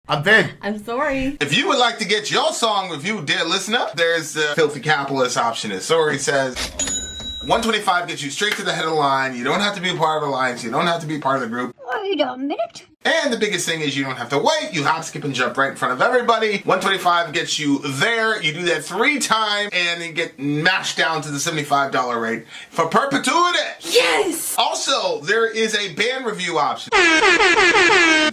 I'm Vin. I'm sorry. If you would like to get your song reviewed, dear listener, there's the filthy capitalist option. As Svar says, $125 gets you straight to the head of the line. You don't have to be a part of the alliance. You don't have to be part of the group. Wait a minute. And the biggest thing is you don't have to wait. You hop, skip, and jump right in front of everybody. $125 gets you there. You do that 3 times, and then get mashed down to the $75 rate for perpetuity. Yes! Also, there is a band review option.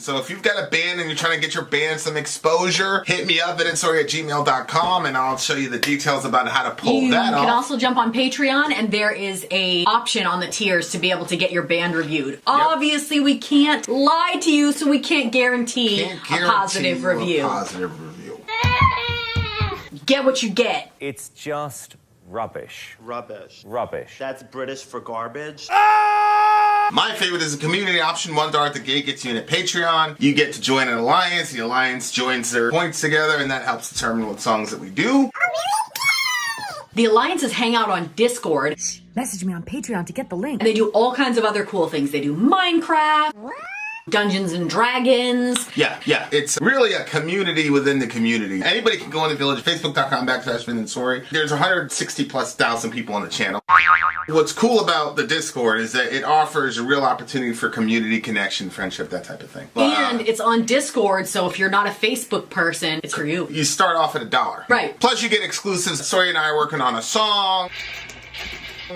So if you've got a band and you're trying to get your band some exposure, hit me up at nsorry@gmail.com, and I'll show you the details about how to pull that off. You can also jump on Patreon, and there is a option on the tiers to be able to get your band reviewed. Yep. Obviously, we can't lie to you, so we can't guarantee a positive review. Get what you get. It's just rubbish. Rubbish. Rubbish. That's British for garbage. My favorite is the community option. $1 at the gate gets you in at Patreon. You get to join an alliance. The alliance joins their points together, and that helps determine what songs that we do. The alliances hang out on Discord. Message me on Patreon to get the link. And they do all kinds of other cool things. They do Minecraft, Dungeons and Dragons. Yeah. It's really a community within the community. Anybody can go in the village, facebook.com/Vin and Sorry. There's 160,000+ people on the channel. What's cool about the Discord is that it offers a real opportunity for community connection, friendship, that type of thing. And it's on Discord, so if you're not a Facebook person, it's for you. You start off at $1. Right. Plus you get exclusives. Sorry and I are working on a song.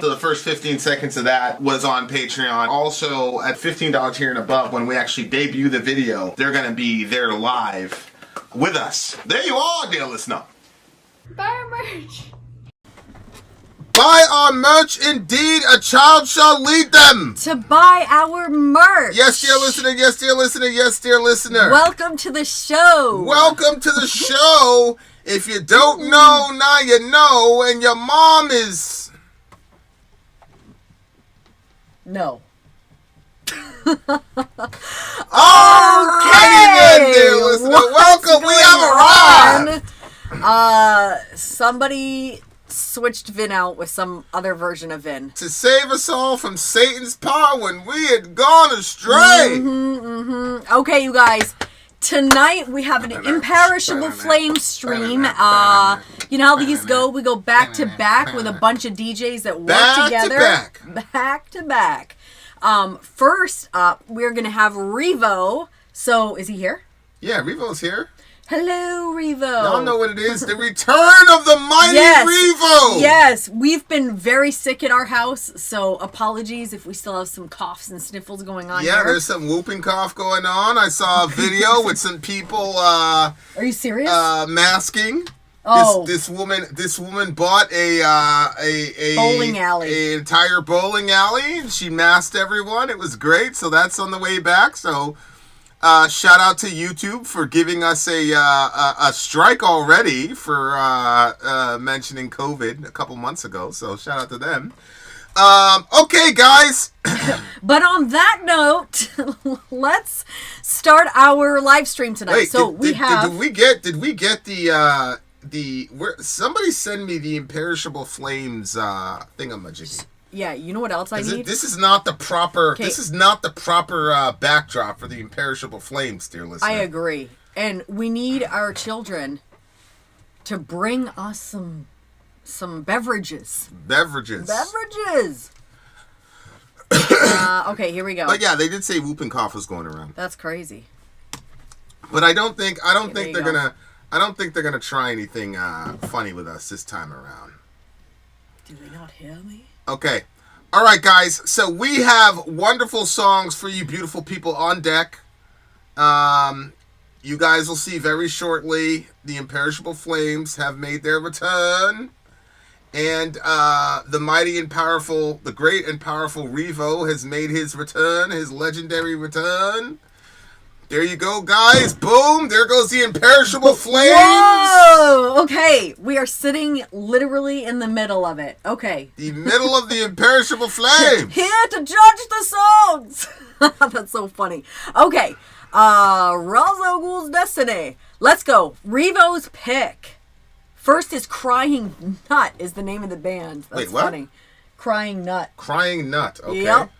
So the first 15 seconds of that was on Patreon. Also, at $15 tier and above, when we actually debut the video, they're going to be there live with us. There you are, dear listener. Buy our merch. Buy our merch, indeed. A child shall lead them. To buy our merch. Yes, dear listener. Yes, dear listener. Yes, dear listener. Welcome to the show. Welcome to the show. If you don't know, now you know. And your mom is... No. Okay, then, dear listener. Welcome. We have arrived. Somebody switched Vin out with some other version of Vin. To save us all from Satan's power when we had gone astray. Okay, you guys. Tonight we have an imperishable flame stream. You know how these go? We go back to back with a bunch of DJs that work together. Back to back. First up, we're gonna have Revo. So is he here? Yeah, Revo's here. Hello, Revo. Y'all know what it is. The return of the mighty Revo. Yes, we've been very sick at our house, so apologies if we still have some coughs and sniffles going on here. Yeah, there's some whooping cough going on. I saw a video with some people Are you serious? Masking. Oh. This woman bought a bowling alley. An entire bowling alley, and she masked everyone. It was great. So that's on the way back. So shout out to YouTube for giving us a strike already for mentioning COVID a couple months ago. So shout out to them. Okay, guys. But on that note, let's start our live stream tonight. Wait, so did we get somebody send me the Imperishable Flames thingamajiggy. Yeah, you know what else I need? This is not the proper. This is not the proper backdrop for the Imperishable Flames, dear listener. I agree, and we need our children to bring us some beverages. Okay, here we go. But yeah, they did say whooping cough was going around. That's crazy. But I don't think they're gonna try anything funny with us this time around. Do they not hear me? Okay. All right, guys. So we have wonderful songs for you beautiful people on deck. You guys will see very shortly the Imperishable Flames have made their return. And the mighty and powerful, the great and powerful Revo has made his return, his legendary return. There you go, guys. Boom. There goes the Imperishable Flames. Whoa. Okay. We are sitting literally in the middle of it. Okay. The middle of the Imperishable Flames. Here to judge the songs. That's so funny. Okay. Ra's al Ghul's Destiny. Let's go. Revo's pick. First is Crying Nut is the name of the band. That's Wait, what? Funny. Crying Nut. Crying Nut. Okay. Yep.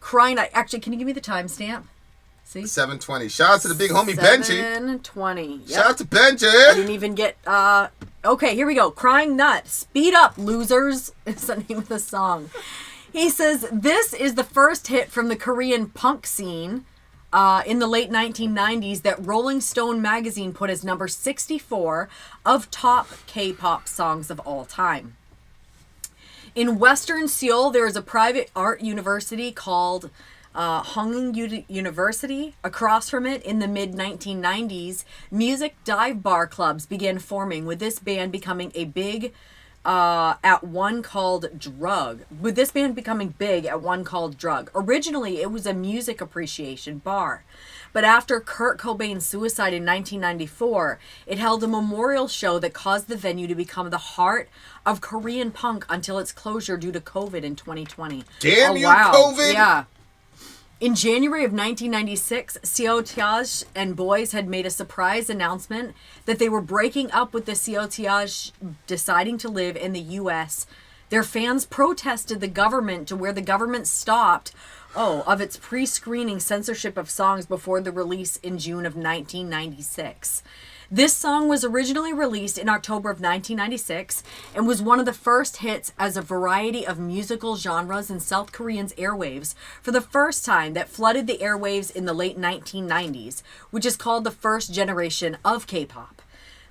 Crying Nut. Actually, can you give me the timestamp? See? 720. Shout out to the big homie Benji. 720. Yep. Shout out to Benji. I didn't even get, okay, here we go. Crying Nut. Speed up, losers. Is the name of the song. He says, this is the first hit from the Korean punk scene in the late 1990s that Rolling Stone magazine put as number 64 of top K-pop songs of all time. In Western Seoul, there is a private art university called Honging University. Across from it, in the mid-1990s, music dive bar clubs began forming, with this band becoming a big at one called Drug. With this band becoming big at one called Drug. Originally, it was a music appreciation bar. But after Kurt Cobain's suicide in 1994, it held a memorial show that caused the venue to become the heart of Korean punk until its closure due to COVID in 2020. Damn you, COVID! Yeah. In January of 1996, Seotiage and Boys had made a surprise announcement that they were breaking up with the Seotiage, deciding to live in the U.S. Their fans protested the government to where the government stopped of its pre-screening censorship of songs before the release in June of 1996. This song was originally released in October of 1996 and was one of the first hits as a variety of musical genres in South Korean's airwaves for the first time that flooded the airwaves in the late 1990s, which is called the first generation of K-pop.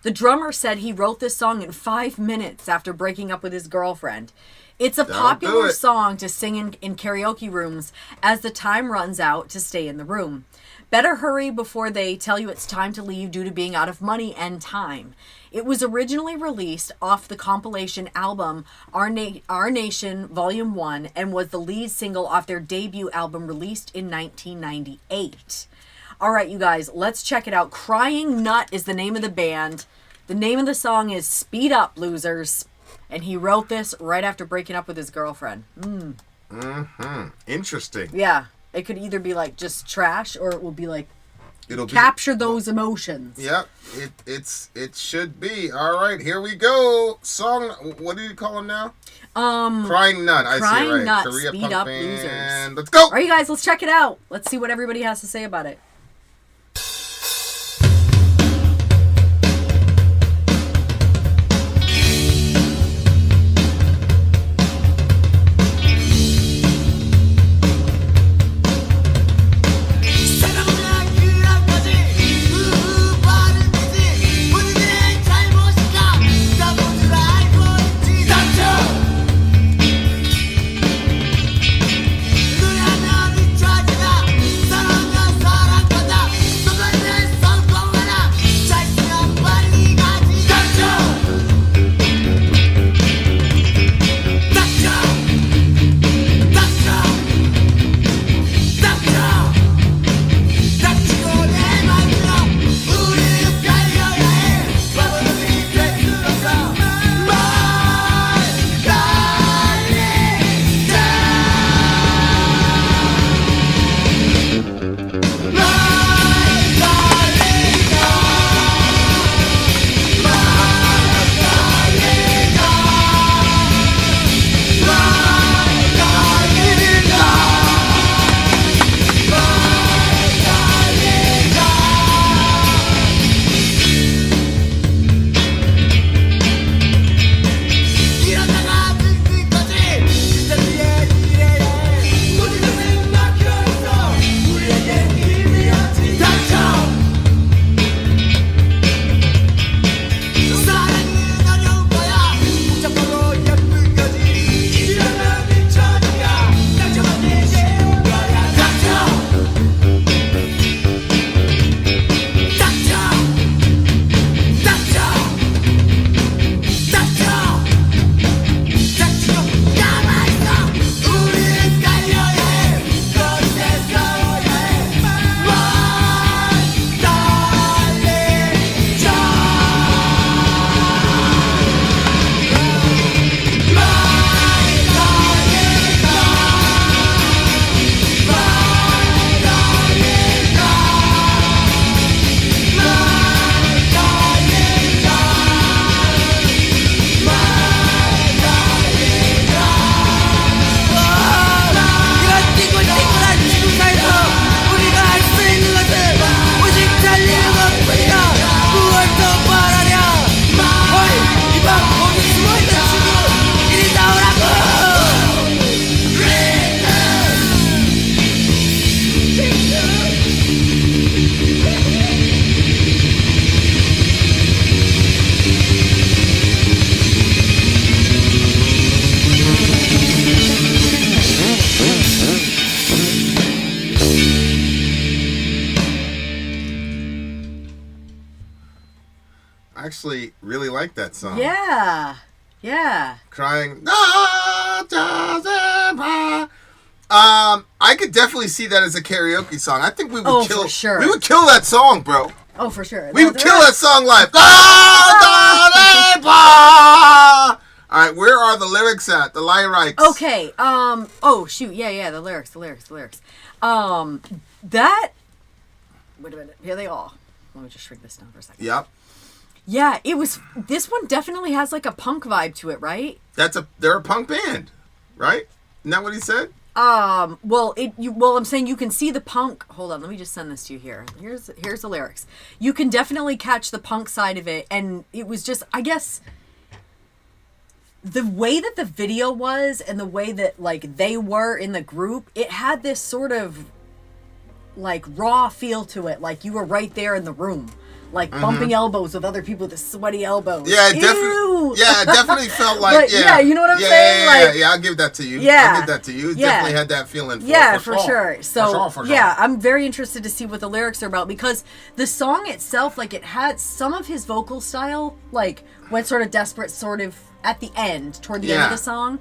The drummer said he wrote this song in 5 minutes after breaking up with his girlfriend. It's a popular song to sing in karaoke rooms as the time runs out to stay in the room. Better hurry before they tell you it's time to leave due to being out of money and time. It was originally released off the compilation album Our Nation Volume 1 and was the lead single off their debut album released in 1998. All right, you guys, let's check it out. Crying Nut is the name of the band. The name of the song is Speed Up, Losers. And he wrote this right after breaking up with his girlfriend. Interesting. Yeah. It could either be like just trash or it will be like capture those emotions. Yep. It should be. All right, here we go. Song, what do you call him now? Crying Nut. I see it right. Nut, Korea Speed punk Up, band. Losers. Let's go. All right, you guys, let's check it out. Let's see what everybody has to say about it. actually really like that song. Yeah. Yeah. Crying. I could definitely see that as a karaoke song. I think we would kill. For sure. We would kill that song, bro. Oh, for sure. We would kill that song live. All right, where are the lyrics at? The lyrics. Okay. Oh shoot. Yeah. The lyrics. That. Wait a minute. Here they are. Let me just shrink this down for a second. Yep. Yeah, it was. This one definitely has like a punk vibe to it, right? They're a punk band, right? Isn't that what he said? Well, I'm saying you can see the punk. Hold on, let me just send this to you here. Here's the lyrics. You can definitely catch the punk side of it, and it was just, I guess, the way that the video was and the way that like they were in the group, it had this sort of like raw feel to it, like you were right there in the room. Like bumping elbows with other people with the sweaty elbows. Yeah, it definitely felt like, but, yeah, you know what I'm saying? Yeah, I'll give that to you. Yeah. I'll give that to you. It definitely had that feeling. For sure. So, yeah, I'm very interested to see what the lyrics are about because the song itself, like, it had some of his vocal style, like, went sort of desperate, sort of at the end, toward the end of the song.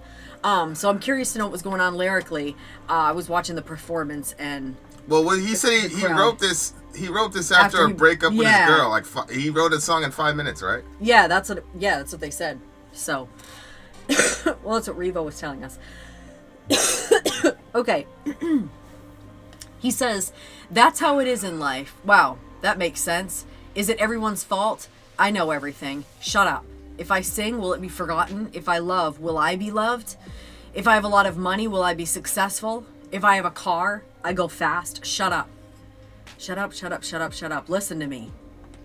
So I'm curious to know what was going on lyrically. I was watching the performance and... Well, when he said he wrote this... He wrote this after a breakup with his girl. Like he wrote a song in 5 minutes, right? Yeah, that's what they said. So, well, that's what Revo was telling us. Okay. He says, "That's how it is in life." Wow, that makes sense. Is it everyone's fault? I know everything. Shut up. If I sing, will it be forgotten? If I love, will I be loved? If I have a lot of money, will I be successful? If I have a car, I go fast. Shut up. Shut up, shut up, shut up, shut up. Listen to me.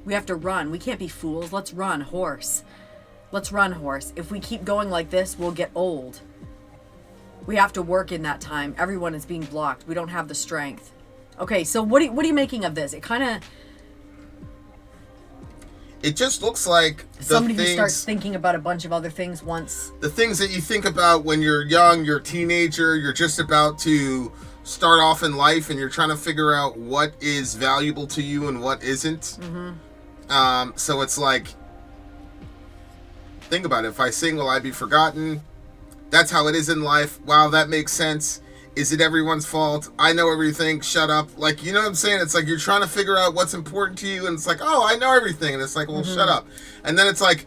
We have to run. We can't be fools. Let's run, horse. Let's run, horse. If we keep going like this, we'll get old. We have to work in that time. Everyone is being blocked. We don't have the strength. Okay, so what are you making of this? It kind of... It just looks like somebody who starts thinking about a bunch of other things once. The things that you think about when you're young, you're a teenager, you're just about to... start off in life and you're trying to figure out what is valuable to you and what isn't. So it's like, think about it. If I sing, will I be forgotten? That's how it is in life. Wow, that makes sense. Is it everyone's fault? I know everything. Shut up. Like, you know what I'm saying? It's like you're trying to figure out what's important to you and it's like, oh, I know everything. And it's like, well, shut up. And then it's like,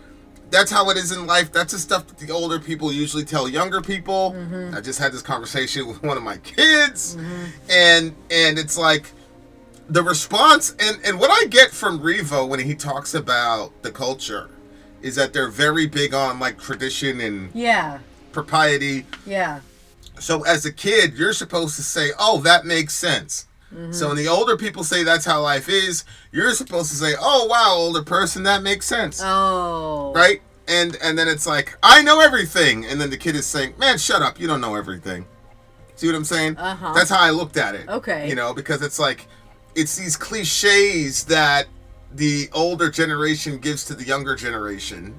that's how it is in life. That's the stuff that the older people usually tell younger people. I just had this conversation with one of my kids. And it's like the response and what I get from Revo when he talks about the culture is that they're very big on like tradition and propriety. Yeah. So as a kid, you're supposed to say, oh, that makes sense. So when the older people say that's how life is, you're supposed to say, oh, wow, older person, that makes sense. Oh. Right? And then it's like, I know everything. And then the kid is saying, man, shut up. You don't know everything. See what I'm saying? That's how I looked at it. Okay. You know, because it's like, it's these cliches that the older generation gives to the younger generation.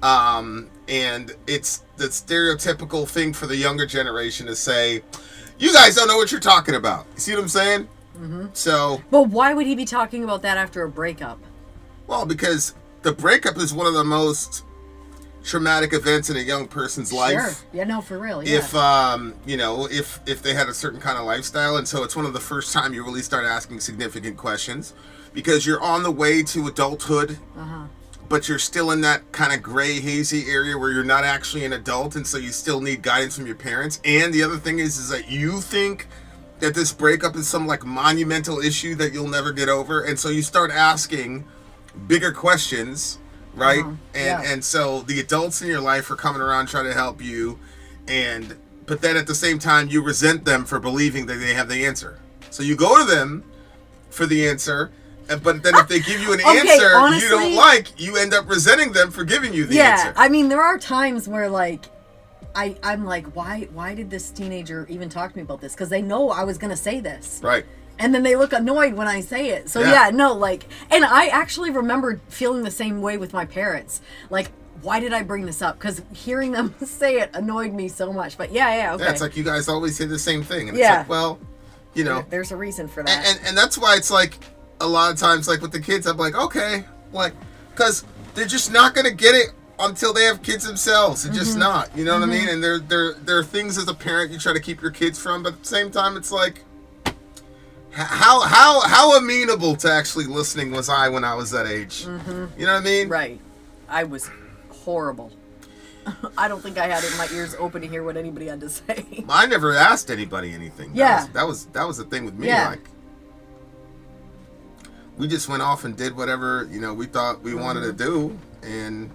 And it's the stereotypical thing for the younger generation to say, you guys don't know what you're talking about. You see what I'm saying? So. But why would he be talking about that after a breakup? Well, because the breakup is one of the most traumatic events in a young person's life. Yeah, no, for real. Yeah. If they had a certain kind of lifestyle, and so it's one of the first time you really start asking significant questions because you're on the way to adulthood. But you're still in that kind of gray, hazy area where you're not actually an adult, and so you still need guidance from your parents. And the other thing is that you think that this breakup is some like monumental issue that you'll never get over, and so you start asking bigger questions, right? And so the adults in your life are coming around trying to help you, but then at the same time you resent them for believing that they have the answer. So you go to them for the answer. But then if they give you an answer honestly, you don't like, you end up resenting them for giving you the answer. Yeah, I mean, there are times where, like, I'm like, why did this teenager even talk to me about this? Because they know I was going to say this. Right. And then they look annoyed when I say it. So, and I actually remember feeling the same way with my parents. Like, why did I bring this up? Because hearing them say it annoyed me so much. But, okay. Yeah, it's like you guys always say the same thing. And it's like, well, you know. There's a reason for that. And that's why it's like, a lot of times, like with the kids, I'm like, okay, like, because they're just not gonna get it until they have kids themselves. They're just not. You know what I mean? And there are things as a parent you try to keep your kids from, but at the same time, it's like, how amenable to actually listening was I when I was that age? You know what I mean? Right. I was horrible. I don't think I had it in my ears open to hear what anybody had to say. I never asked anybody anything. Yeah. That was the thing with me. Yeah. Like, we just went off and did whatever, you know, we thought we wanted to do. And,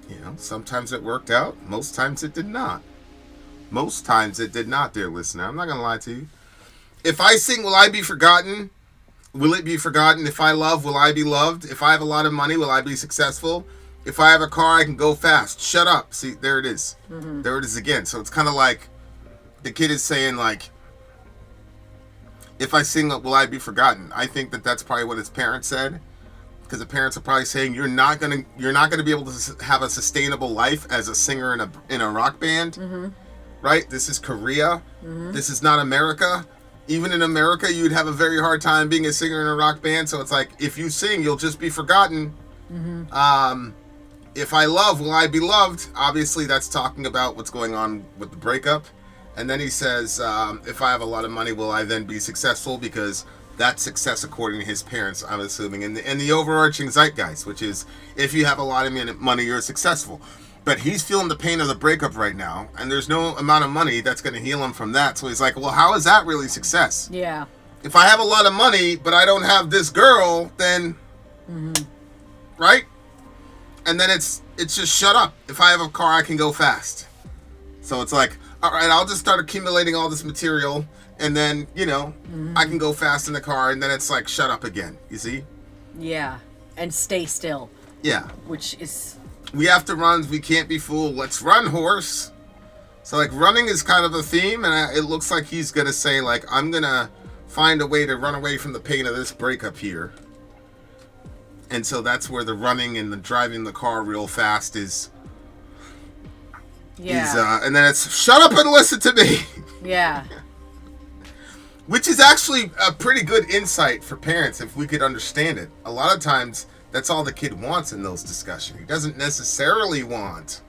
you know, sometimes it worked out. Most times it did not. Most times it did not, dear listener. I'm not going to lie to you. If I sing, will I be forgotten? Will it be forgotten? If I love, will I be loved? If I have a lot of money, will I be successful? If I have a car, I can go fast. Shut up. See, there it is. There it is again. So it's kind of like the kid is saying, like, if I sing, will I be forgotten? I think that that's probably what his parents said, because the parents are probably saying you're not gonna be able to have a sustainable life as a singer in a rock band, right? This is Korea. This is not America. Even in America, you'd have a very hard time being a singer in a rock band. So it's like, if you sing, you'll just be forgotten. If I love, will I be loved? Obviously, that's talking about what's going on with the breakup. And then he says, if I have a lot of money, will I then be successful? Because that's success according to his parents, I'm assuming. And the overarching zeitgeist, which is, if you have a lot of money, you're successful. But he's feeling the pain of the breakup right now. And there's no amount of money that's going to heal him from that. So he's like, well, how is that really success? Yeah. If I have a lot of money, but I don't have this girl, then... Right? And then it's just shut up. If I have a car, I can go fast. So it's like, all right, I'll just start accumulating all this material, and then, you know, I can go fast in the car, and then it's like, shut up again. You see? Yeah. And stay still. Yeah. Which is... We have to run. We can't be fooled. Let's run, horse. So, like, running is kind of a theme, and it looks like he's going to say, like, I'm going to find a way to run away from the pain of this breakup here. And so that's where the running and the driving the car real fast is. Yeah. And then it's, shut up and listen to me. Yeah. Which is actually a pretty good insight for parents if we could understand it. A lot of times, that's all the kid wants in those discussions. He doesn't necessarily want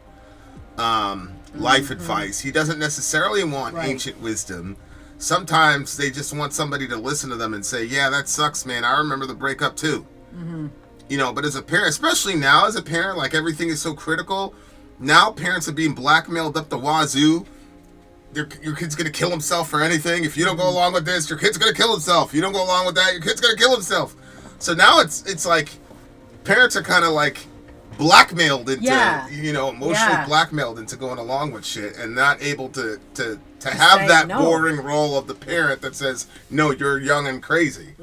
life advice. He doesn't necessarily want ancient wisdom. Sometimes they just want somebody to listen to them and say, yeah, that sucks, man. I remember the breakup too. You know, but as a parent, especially now as a parent, like, everything is so critical. Now parents are being blackmailed up the wazoo. Your kid's going to kill himself for anything. If you don't go along with this, your kid's going to kill himself. You don't go along with that, your kid's going to kill himself. So now it's like parents are kind of like blackmailed into, you know, emotionally blackmailed into going along with shit and not able to have that boring role of the parent that says, no, you're young and crazy.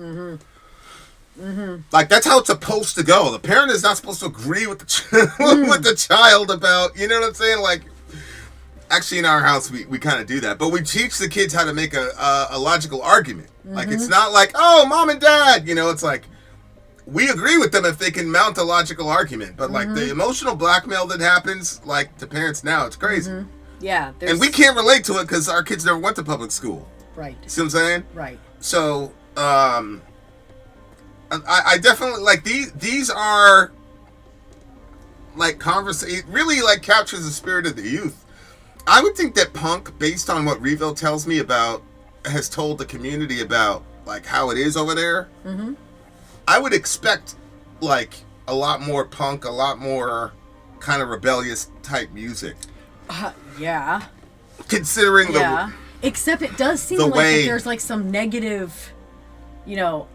Like, that's how it's supposed to go. The parent is not supposed to agree with the with the child about, you know what I'm saying? Like, actually in our house we kind of do that, but we teach the kids how to make a logical argument. Like, it's not like, oh, mom and dad, you know, it's like, we agree with them if they can mount a logical argument, but like the emotional blackmail that happens, like, to parents now, it's crazy. Yeah. And we can't relate to it because our kids never went to public school. Right. See what I'm saying? Right. So, I definitely, like, these are, like, it really, like, captures the spirit of the youth. I would think that punk, based on what Revo tells me about, has told the community about, like, how it is over there, I would expect, like, a lot more punk, a lot more kind of rebellious type music. Yeah. Considering Except it does seem like that there's, like, some negative, you know,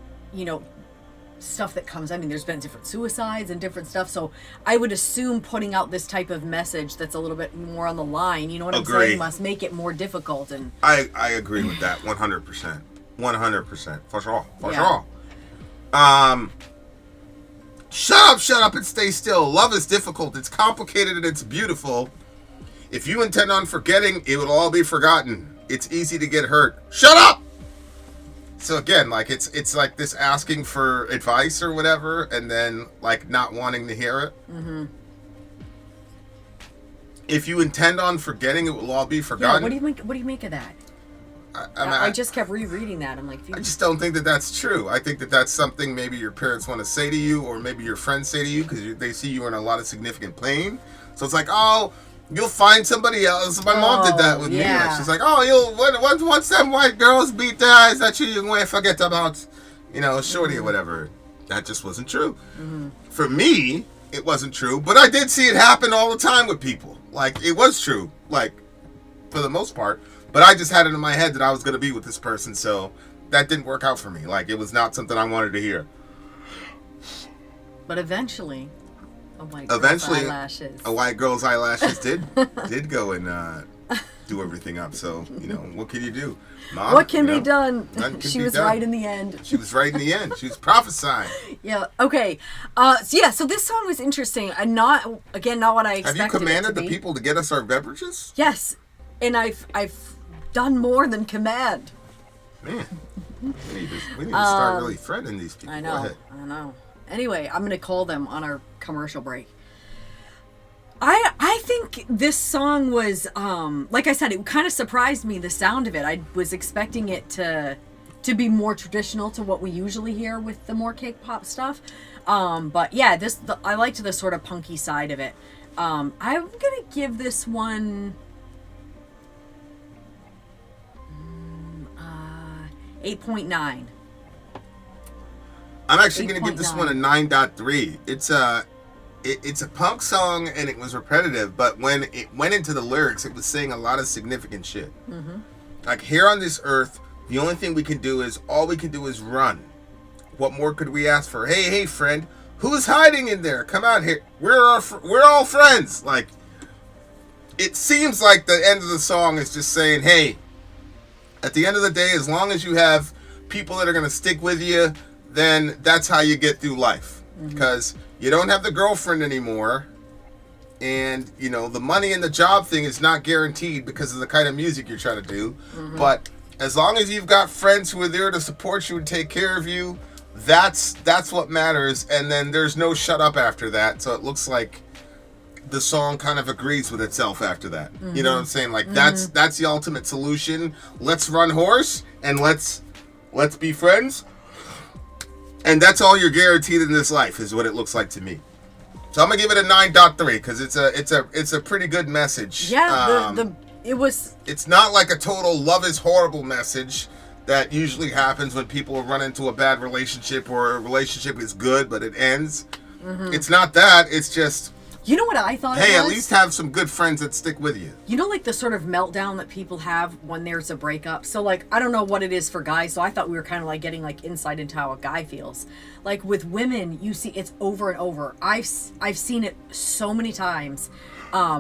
stuff that comes. I mean, there's been different suicides and different stuff, so I would assume putting out this type of message that's a little bit more on the line, you know what I'm saying, must make it more difficult. And I agree with that 100%. 100%. For sure. Shut up and stay still. Love is difficult. It's complicated and it's beautiful. If you intend on forgetting, it will all be forgotten. It's easy to get hurt. Shut up! So again, like, it's like this asking for advice or whatever, and then, like, not wanting to hear it. If you intend on forgetting, it will all be forgotten. Yeah, what do you make of that? I just kept rereading that. I'm like, I just don't think that that's true. I think that that's something maybe your parents want to say to you, or maybe your friends say to you, because they see you in a lot of significant pain. So it's like, oh, you'll find somebody else. My mom did that with me. Like, she's like, oh, once them white girls beat their eyes at you, you're going to forget about, Shorty or whatever. That just wasn't true. For me, it wasn't true, but I did see it happen all the time with people. Like, it was true, like, for the most part. But I just had it in my head that I was going to be with this person, so that didn't work out for me. Like, it was not something I wanted to hear. But eventually, a white girl's eyelashes did go and do everything up. So, what can you do? Mom, what can be done? She was right in the end. She was right in the end. She was prophesying. Yeah. Okay. So this song was interesting. And not what I expected. Have you commanded the people to get us our beverages? Yes. And I've done more than command. Man, we need to start really threatening these people. I know. Anyway, I'm going to call them on our commercial break. I think this song was, like I said, it kind of surprised me, the sound of it. I was expecting it to be more traditional to what we usually hear with the more K-pop stuff. But yeah, I liked the sort of punky side of it. I'm going to give this one 8.9. I'm actually going to give this one a 9.3. It's a punk song and it was repetitive, but when it went into the lyrics, it was saying a lot of significant shit. Like, here on this earth, the only thing we can do is run. What more could we ask for? Hey, friend, who's hiding in there? Come out here. We're all friends. Like, it seems like the end of the song is just saying, hey, at the end of the day, as long as you have people that are going to stick with you, then that's how you get through life. Because you don't have the girlfriend anymore, and the money and the job thing is not guaranteed because of the kind of music you're trying to do. But as long as you've got friends who are there to support you and take care of you, that's what matters. And then there's no shut up after that. So it looks like the song kind of agrees with itself after that. You know what I'm saying? Like, that's the ultimate solution. Let's run horse and let's be friends. And that's all you're guaranteed in this life, is what it looks like to me. So I'm gonna give it a 9.3 because it's a pretty good message. Yeah, It's not like a total love is horrible message that usually happens when people run into a bad relationship, or a relationship is good but it ends. It's not that. It's just, you know what I thought? Hey, at least have some good friends that stick with you. You know, like the sort of meltdown that people have when there's a breakup. So, like, I don't know what it is for guys. So I thought we were kind of like getting like insight into how a guy feels. Like with women, you see it's over and over. I've seen it so many times,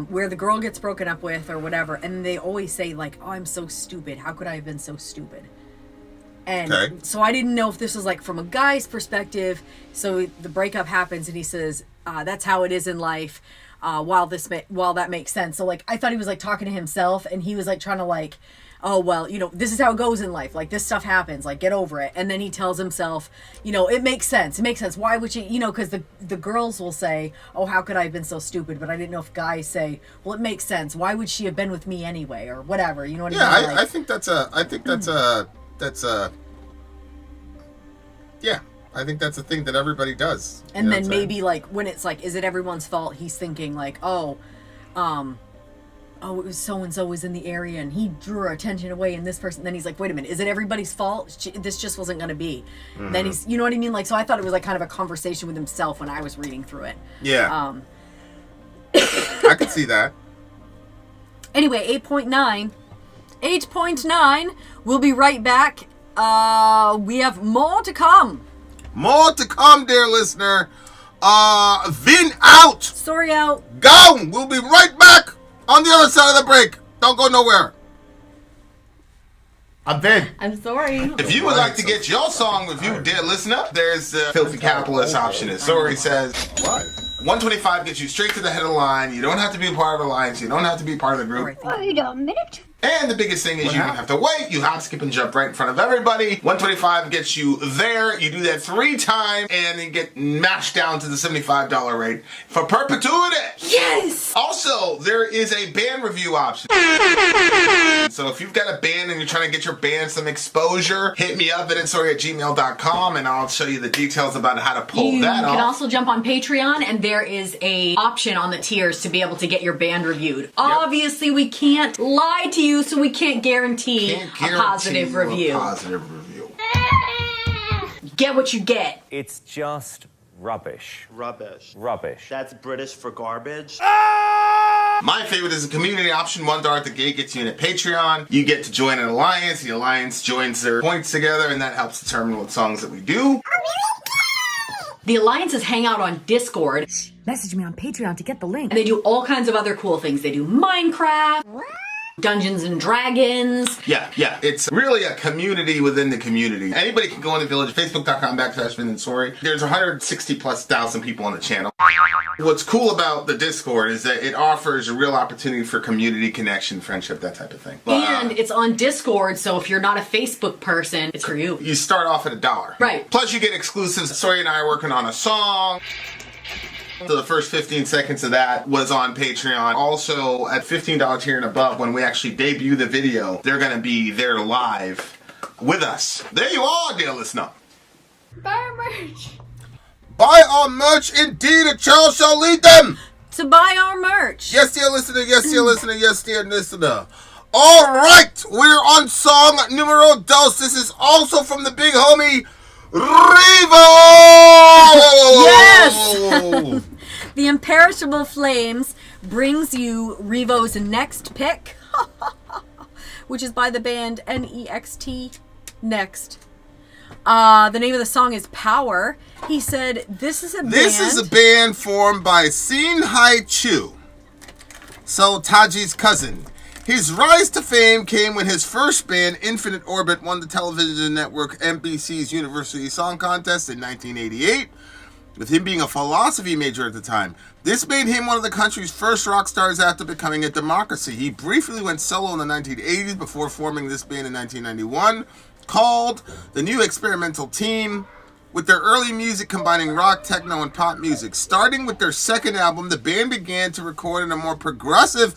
where the girl gets broken up with or whatever, and they always say like, "Oh, I'm so stupid. How could I have been so stupid?" And so I didn't know if this was like from a guy's perspective. So the breakup happens and he says, that's how it is in life. While that makes sense. So like, I thought he was like talking to himself, and he was like trying to like, oh, well, this is how it goes in life. Like, this stuff happens, like, get over it. And then he tells himself, it makes sense. It makes sense. Why would she, because the girls will say, oh, how could I have been so stupid? But I didn't know if guys say, well, it makes sense. Why would she have been with me anyway? Or whatever. You know what I mean? Yeah, I think that's a thing that everybody does. And then maybe like when it's like, is it everyone's fault? He's thinking like, it was so-and-so was in the area and he drew our attention away, and this person, then he's like, wait a minute, is it everybody's fault? This just wasn't going to be. Then he's, you know what I mean? Like, so I thought it was like kind of a conversation with himself when I was reading through it. Yeah. I could see that. Anyway, 8.9. 8.9. We'll be right back. We have more to come. More to come, dear listener. Vin out. Story out. Gone. We'll be right back on the other side of the break. Don't go nowhere. I'm Vin. I'm sorry. If you would like to get your song reviewed, dear listener, there's the Filthy Capitalist option. As Svar says, what? 125 gets you straight to the head of the line. You don't have to be part of the alliance. You don't have to be part of the group. Wait a minute. And the biggest thing is you don't have to wait. You hop, skip, and jump right in front of everybody. 125 gets you there. You do that 3 times, and then get mashed down to the $75 rate for perpetuity. Yes! Also, there is a band review option. So if you've got a band and you're trying to get your band some exposure, hit me up at nstory@gmail.com, and I'll show you the details about how to pull that off. You can also jump on Patreon, and there is a option on the tiers to be able to get your band reviewed. Yep. Obviously, we can't lie to you, so we can't guarantee a positive review. Get what you get. It's just rubbish. Rubbish. Rubbish. That's British for garbage. My favorite is a community option. $1 at the gate gets you in at Patreon. You get to join an alliance. The alliance joins their points together, and that helps determine what songs that we do. The alliances hang out on Discord. Message me on Patreon to get the link. And they do all kinds of other cool things. They do Minecraft, Dungeons and Dragons. Yeah. It's really a community within the community. Anybody can go in the village, facebook.com/VinandSori. There's 160,000+ people on the channel. What's cool about the Discord is that it offers a real opportunity for community connection, friendship, that type of thing. And it's on Discord, so if you're not a Facebook person, it's for you. You start off at $1. Right. Plus you get exclusives. Sori and I are working on a song. So the first 15 seconds of that was on Patreon. Also, at $15 tier and above, when we actually debut the video, they're going to be there live with us. There you are, dear listener. Buy our merch. Buy our merch, indeed, a child shall lead them. To buy our merch. Yes, dear listener, yes, dear listener, yes, dear listener. All right, we're on song numero dos. This is also from the big homie, Revo! Yes! The Imperishable Flames brings you Revo's next pick, which is by the band N.E.X.T. N.E.X.T. The name of the song is Power. He said, This is a band formed by Sin Hai Chu, So Taji's cousin. His rise to fame came when his first band, Infinite Orbit, won the television network NBC's University Song Contest in 1988, with him being a philosophy major at the time. This made him one of the country's first rock stars after becoming a democracy. He briefly went solo in the 1980s before forming this band in 1991, called the New Experimental Team, with their early music combining rock, techno, and pop music. Starting with their second album, the band began to record in a more progressive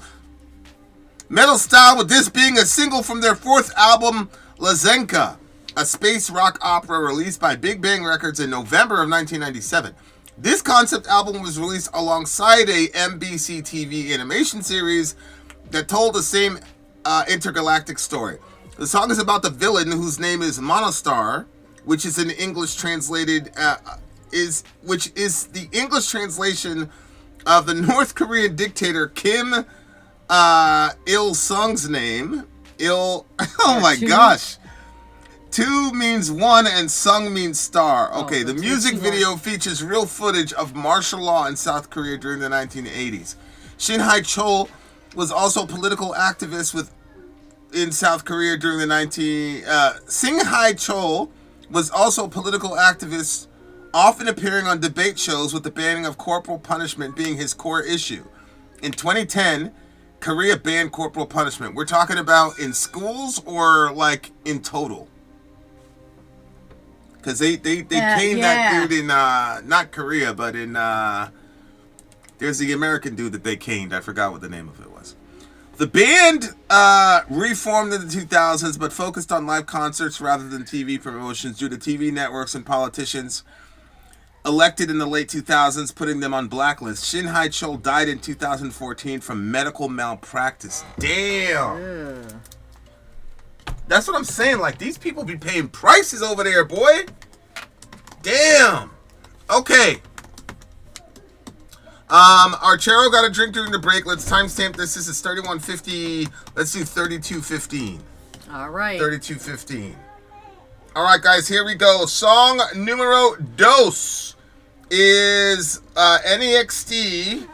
metal style, with this being a single from their fourth album, Lazenka, a space rock opera released by Big Bang Records in November of 1997. This concept album was released alongside a NBC TV animation series that told the same intergalactic story. The song is about the villain, whose name is Monostar, which is in English translated which is the English translation of the North Korean dictator Kim Il-sung's name. Oh my gosh. Two means one and sung means star. Okay, the music video features real footage of martial law in South Korea during the 1980s. Shin Hai-chol was also a political activist in South Korea during the Sing Hai-chol was also a political activist, often appearing on debate shows, with the banning of corporal punishment being his core issue. In 2010, Korea banned corporal punishment. We're talking about in schools or like in total? Because they caned that dude in not Korea, but in there's the American dude that they caned. I forgot what the name of it was. The band reformed in the 2000s, but focused on live concerts rather than TV promotions due to TV networks and politicians elected in the late 2000s, putting them on blacklists. Shin Hai-chol died in 2014 from medical malpractice. Damn. That's what I'm saying. Like, these people be paying prices over there, boy. Damn. Okay. Archero got a drink during the break. Let's timestamp this. This is 31:50. Let's do 32:15. All right. 32:15. All right, guys, here we go. Song numero dos is N.E.X.T.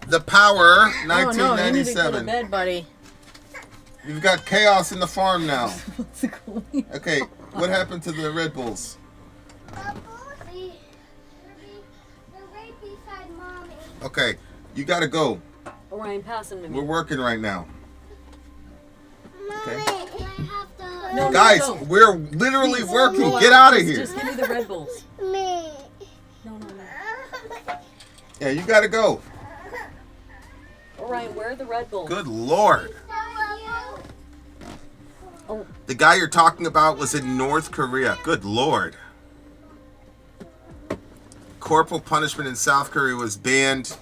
The Power, 1997. Oh, no, you need to go to bed, buddy. We've got chaos in the farm now. Okay, what happened to the Red Bulls? Okay, you gotta go. Orion, passing me. We're working right now. No, Guys, no. we're literally Please, working. go Get out. out of here. Just give me the Red Bulls. No, no, no. Yeah, you gotta go. Orion, where are the Red Bulls? Good Lord. Oh. The guy you're talking about was in North Korea. Good Lord. Corporal punishment in South Korea was banned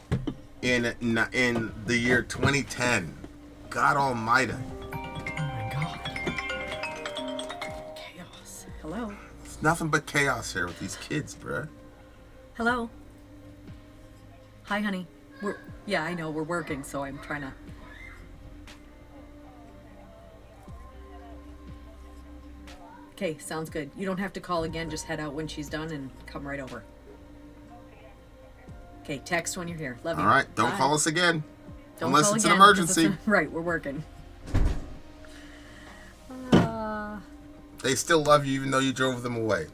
in the year 2010. God Almighty. Oh my God. Chaos. Hello. It's nothing but chaos here with these kids, bruh. Hello. Hi, honey. Yeah, I know we're working, so I'm trying to. Okay, sounds good. You don't have to call again. Just head out when she's done and come right over. Okay, text when you're here. Love you. All right, don't Bye. call us again. Don't Unless call it's again, an emergency. Right, we're working. They still love you even though you drove them away.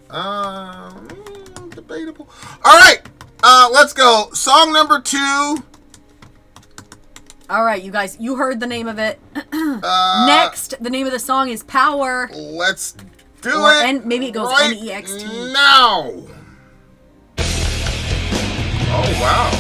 Debatable. All right, let's go. Song number 2. All right, you guys, you heard the name of it. Next, the name of the song is Power. Let's do Or it. maybe it goes right N.E.X.T. now. Oh, wow.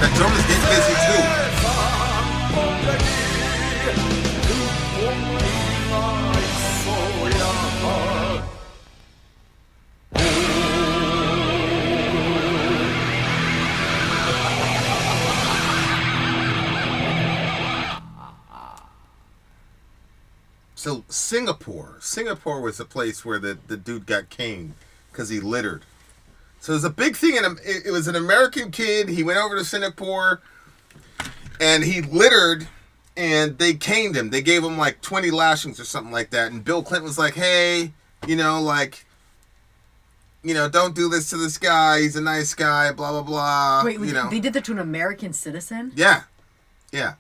That drum is getting busy too. So Singapore was the place where the dude got caned because he littered. So it was a big thing. It was an American kid. He went over to Singapore and he littered and they caned him. They gave him like 20 lashings or something like that. And Bill Clinton was like, hey, don't do this to this guy. He's a nice guy, blah, blah, blah. Wait, they did that to an American citizen? Yeah. Yeah.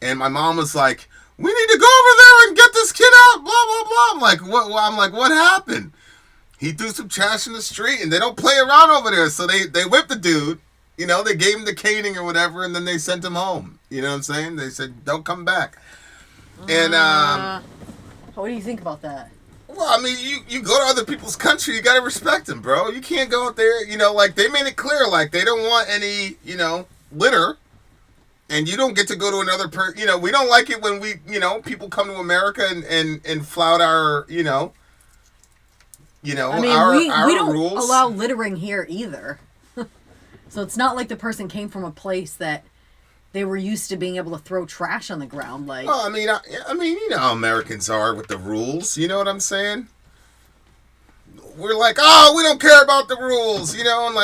And my mom was like, we need to go over there and get this kid out, blah, blah, blah. I'm like, what? I'm like, what happened? He threw some trash in the street, and they don't play around over there. So they whipped the dude. They gave him the caning or whatever, and then they sent him home. You know what I'm saying? They said, don't come back. And what do you think about that? well, I mean, you go to other people's country, you got to respect them, bro. You can't go out there, they made it clear, they don't want any, litter. And you don't get to go to another we don't like it when we, people come to America and flout our, I mean, our we don't rules. allow littering here either. So it's not like the person came from a place that they were used to being able to throw trash on the ground. Well, I mean, how Americans are with the rules. You know what I'm saying? We're like, oh, we don't care about the rules, we'll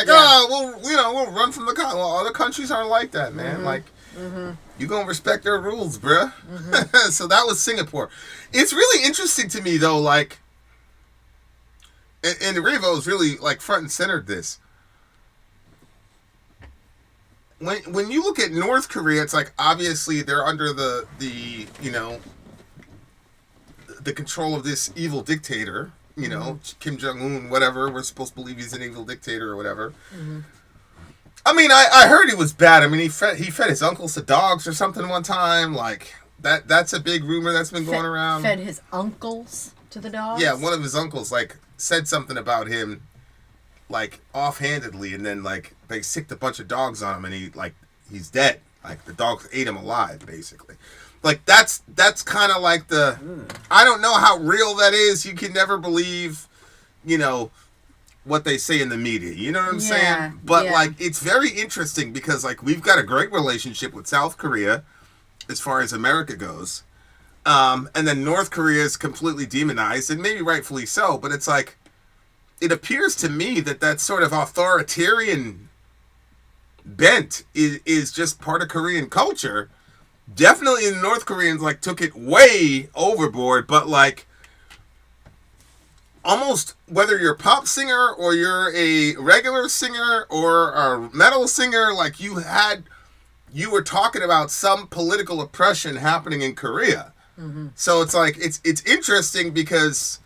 run from the country. Well, other countries aren't like that, man. Mm-hmm. You gonna respect their rules, bruh. Mm-hmm. So that was Singapore. It's really interesting to me, though, and Revo's really, front and centered this. When you look at North Korea, it's obviously they're under the control of this evil dictator, Kim Jong-un, whatever. We're supposed to believe he's an evil dictator or whatever. Mm-hmm. I mean, I heard he was bad. I mean, he fed his uncles to dogs or something one time. That's a big rumor that's been going around. Fed his uncles to the dogs? Yeah, one of his uncles, said something about him, offhandedly, and then, they sicked a bunch of dogs on him, and he's dead. The dogs ate him alive, basically. That's kind of I don't know how real that is. You can never believe, what they say in the media. You know what I'm saying? But, it's very interesting because, we've got a great relationship with South Korea as far as America goes. And then North Korea is completely demonized, and maybe rightfully so, but it's it appears to me that sort of authoritarian bent is just part of Korean culture. Definitely the North Koreans, took it way overboard, but, almost whether you're a pop singer or you're a regular singer or a metal singer, you were talking about some political oppression happening in Korea. Mm-hmm. So it's interesting because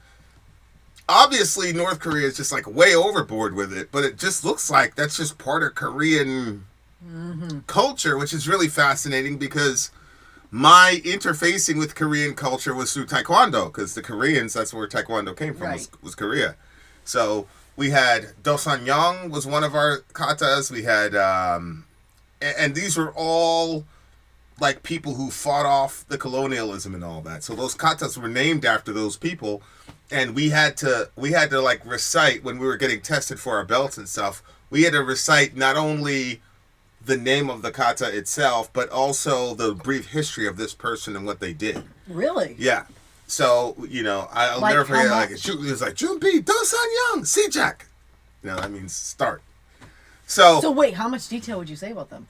obviously North Korea is just way overboard with it, but it just looks like that's just part of Korean culture, which is really fascinating because my interfacing with Korean culture was through Taekwondo, because the Koreans, that's where Taekwondo came from, right. was Korea. So we had Dosan-yeong was one of our katas. We had, and these were all people who fought off the colonialism and all that. So those katas were named after those people, and we had to recite when we were getting tested for our belts and stuff. We had to recite not only the name of the kata itself, but also the brief history of this person and what they did. Really? Yeah. So, I'll never forget, it was Junbi, Dosan-yeong, Sijak. That means start. So wait, how much detail would you say about them?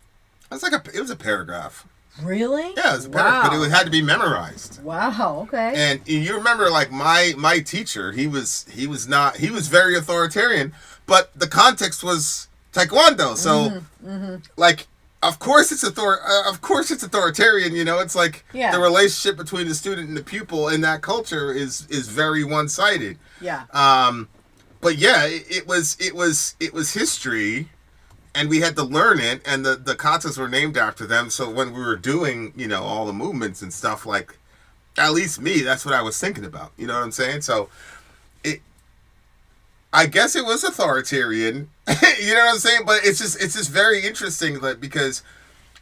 It was a paragraph. Really? Yeah, it was a paragraph, but it had to be memorized. Wow, okay. And you remember, my teacher, he was very authoritarian, but the context was Taekwondo, so of course it's authoritarian. It's the relationship between the student and the pupil in that culture is very one-sided. Yeah. But yeah, it was history, and we had to learn it, and the katas were named after them. So when we were doing all the movements and stuff, at least me, that's what I was thinking about. You know what I'm saying? So I guess it was authoritarian. You know what I'm saying? But it's just very interesting that because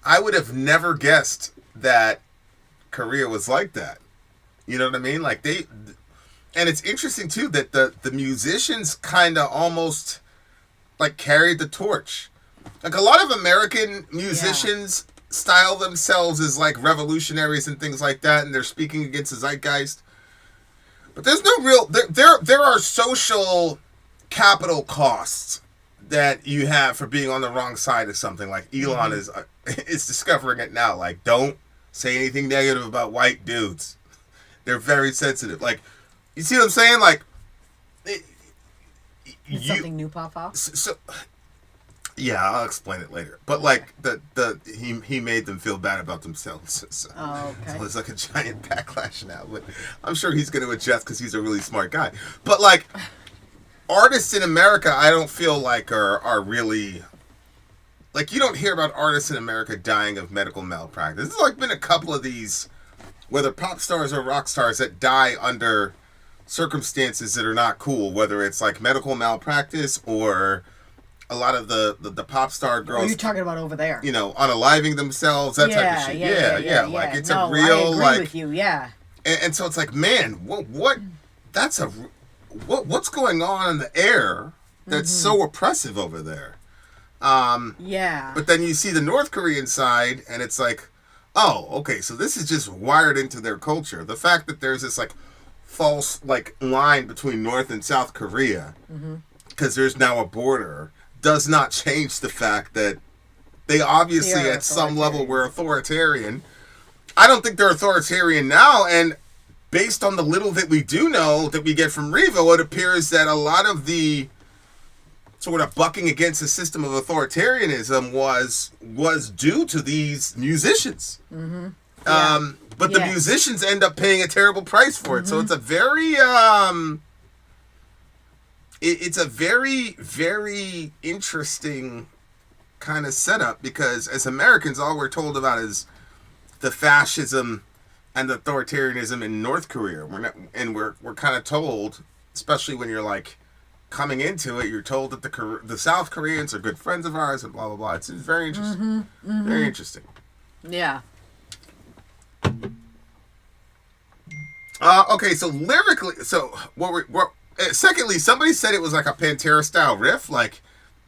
I would have never guessed that Korea was like that. You know what I mean? Like and it's interesting too that the musicians kind of almost like carried the torch. Like a lot of American musicians style themselves as like revolutionaries and things like that, and they're speaking against the zeitgeist. But there's no real there are social capital costs that you have for being on the wrong side of something. Like Elon is discovering it now. Like, don't say anything negative about white dudes. They're very sensitive. Like, you see what I'm saying? Like, something new pop up. So, yeah, I'll explain it later. But like he made them feel bad about themselves. So, okay. So there's like a giant backlash now. But I'm sure he's going to adjust because he's a really smart guy. But like, artists in America, I don't feel like are really like, you don't hear about artists in America dying of medical malpractice. There's like been a couple of these, whether pop stars or rock stars, that die under circumstances that are not cool, whether it's like medical malpractice or a lot of the pop star girls. What are you talking about over there? You know, unaliving themselves, that type of shit. Yeah. Like, it's a real, I agree like, with you, yeah. And so it's like, man, what's going on in the air that's so oppressive over there? Yeah. But then you see the North Korean side, and it's like, oh, okay, so this is just wired into their culture. The fact that there's this like false like line between North and South Korea, because there's now a border, does not change the fact that they obviously at some level were authoritarian. I don't think they're authoritarian now, and based on the little that we do know that we get from Revo, it appears that a lot of the sort of bucking against the system of authoritarianism was due to these musicians. But the musicians end up paying a terrible price for it. So it's a very it's a very, very interesting kind of setup, because as Americans, all we're told about is the fascism and the authoritarianism in North Korea. We're kind of told, especially when you're like coming into it, you're told that the South Koreans are good friends of ours and blah blah blah. It's very interesting. Very interesting. Yeah. Okay, so lyrically, secondly, somebody said it was like a Pantera style riff. Like,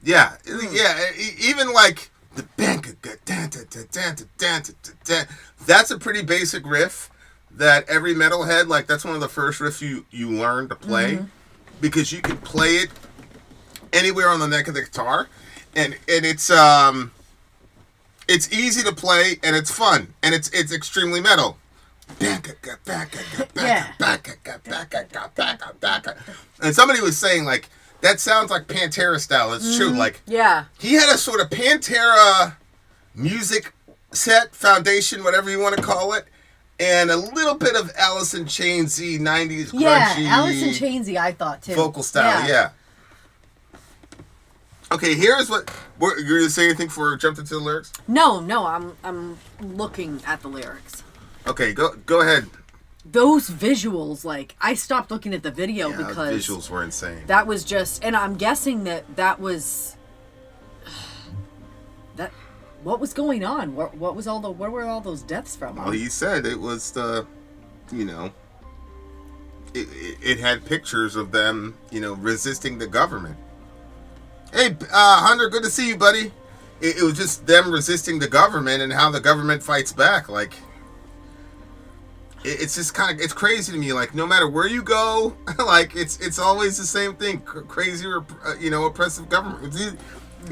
yeah, even like the that's a pretty basic riff that every metalhead, like, that's one of the first riffs you learn to play, because you can play it anywhere on the neck of the guitar, and it's easy to play, and it's fun, and it's extremely metal. And somebody was saying, like, that sounds like Pantera style. It's true. Like, he had a sort of Pantera music set, foundation, whatever you want to call it, and a little bit of Alice in Chainsy 90s grungy. Yeah, Alice in Chainsy, I thought too. Vocal style, yeah. Okay, here's what you're gonna say. Anything before we jumped into the lyrics? No, I'm looking at the lyrics. Okay, go ahead. Those visuals, like, I stopped looking at the video because the visuals were insane. That was just, and I'm guessing that was that. What was going on? Where were all those deaths from? Well, he said it was it had pictures of them, resisting the government. Hey, Hunter, good to see you, buddy. It was just them resisting the government and how the government fights back. Like, it's just kind of, it's crazy to me. Like, no matter where you go, like, it's always the same thing. Crazy, oppressive government.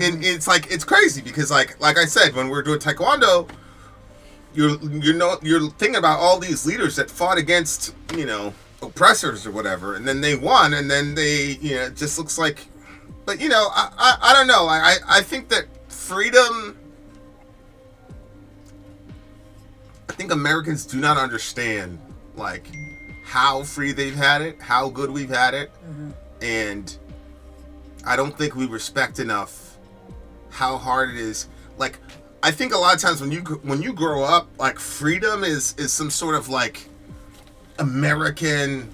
And it's like, it's crazy because like I said, when we're doing Taekwondo, you're thinking about all these leaders that fought against, oppressors or whatever, and then they won, and then they, it just looks like, but I don't know. I think that freedom, I think Americans do not understand, like, how free they've had it, how good we've had it, and I don't think we respect enough how hard it is. Like, I think a lot of times when you grow up, like, freedom is some sort of like American